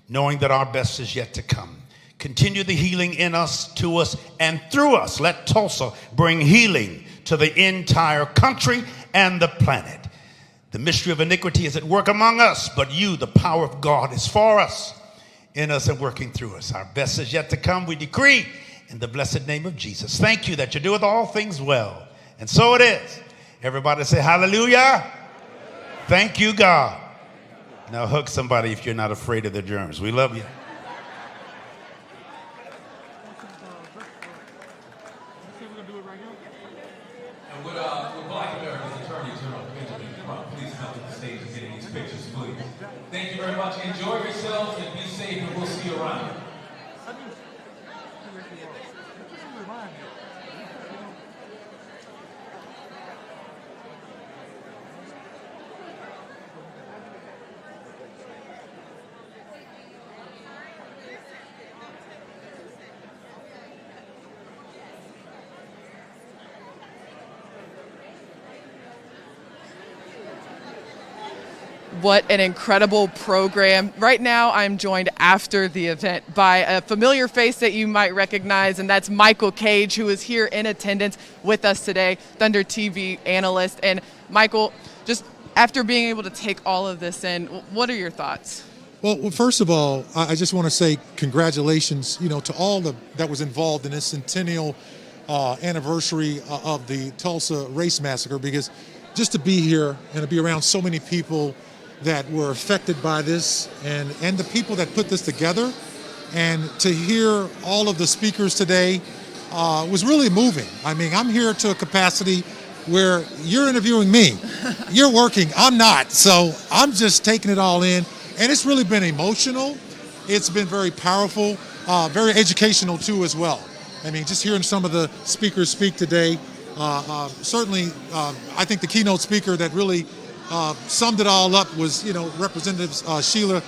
knowing that our best is yet to come. Continue the healing in us, to us, and through us. Let Tulsa bring healing to the entire country and the planet. The mystery of iniquity is at work among us, but you, the power of God, is for us, in us, and working through us. Our best is yet to come, we decree, in the blessed name of Jesus. Thank you that you doeth all things well, and so it is. Everybody say hallelujah. Thank you, God. Now hug somebody if you're not afraid of the germs. We love you.
And would Black America's Attorney General Benjamin Crump please come to the stage and get these pictures, please? Thank you very much. Enjoy yourselves and be safe, and we'll see you around.
What an incredible program. Right now, I'm joined after the event by a familiar face that you might recognize, and that's Michael Cage, who is here in attendance with us today, Thunder TV analyst. And Michael, just after being able to take all of this in, what are your thoughts?
Well, first of all, I just want to say congratulations, to all that was involved in this centennial anniversary of the Tulsa race massacre, because just to be here and to be around so many people that were affected by this and the people that put this together, and to hear all of the speakers today was really moving. I mean, I'm here to a capacity where you're interviewing me. You're working, I'm not. So I'm just taking it all in. And it's really been emotional. It's been very powerful, very educational too as well. I mean, just hearing some of the speakers speak today, certainly I think the keynote speaker that really summed it all up was, Representative Sheila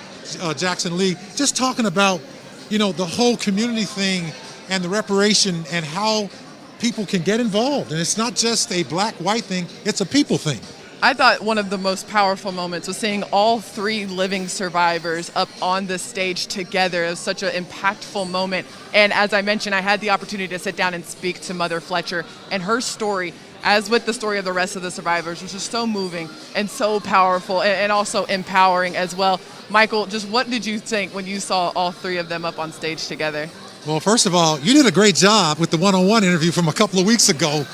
Jackson Lee, just talking about, the whole community thing and the reparation and how people can get involved. And it's not just a black-white thing, it's a people thing.
I thought one of the most powerful moments was seeing all three living survivors up on the stage together. It was such an impactful moment. And as I mentioned, I had the opportunity to sit down and speak to Mother Fletcher, and her story, as with the story of the rest of the survivors, was just so moving and so powerful and also empowering as well. Michael, just what did you think when you saw all three of them up on stage together?
Well, first of all, you did a great job with the one-on-one interview from a couple of weeks ago.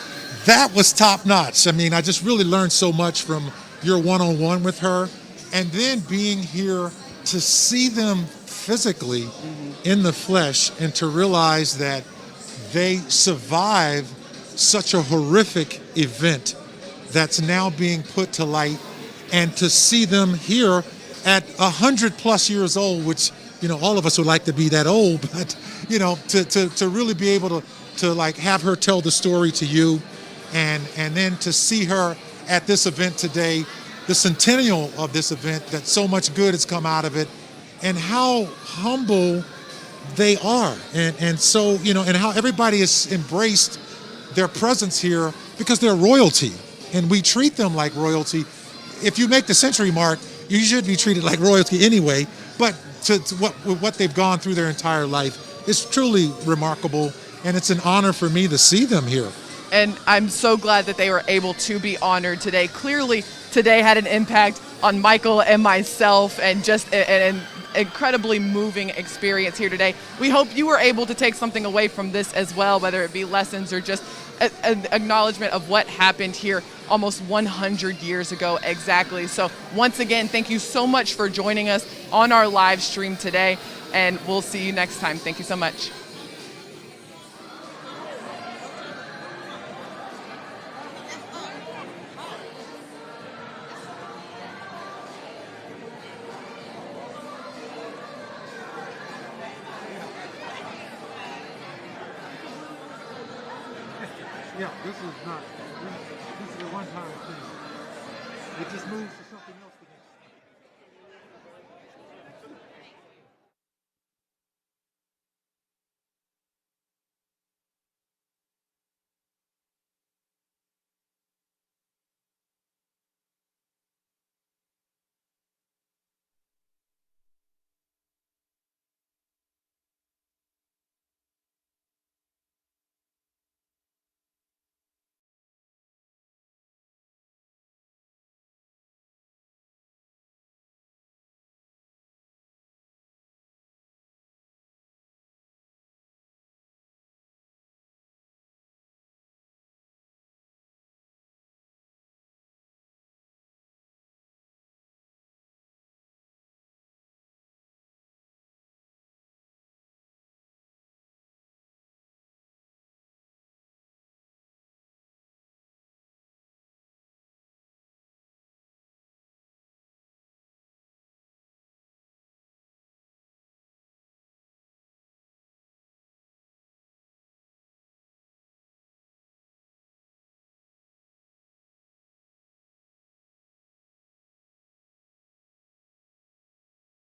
That was top notch. I mean, I just really learned so much from your one-on-one with her. And then being here to see them physically in the flesh and to realize that they survived such a horrific event that's now being put to light, and to see them here at 100+ years old, which, all of us would like to be that old, but, to really be able to like have her tell the story to you. And then to see her at this event today, the centennial of this event, that so much good has come out of it, and how humble they are. And so, and how everybody has embraced their presence here because they're royalty. And we treat them like royalty. If you make the century mark, you should be treated like royalty anyway. But to what they've gone through their entire life is truly remarkable. And it's an honor for me to see them here.
And I'm so glad that they were able to be honored today. Clearly, today had an impact on Michael and myself, and just an incredibly moving experience here today. We hope you were able to take something away from this as well, whether it be lessons or just an acknowledgement of what happened here almost 100 years ago exactly. So once again, thank you so much for joining us on our live stream today, and we'll see you next time. Thank you so much.
Yeah, this is a one-time thing. It just moves to something else.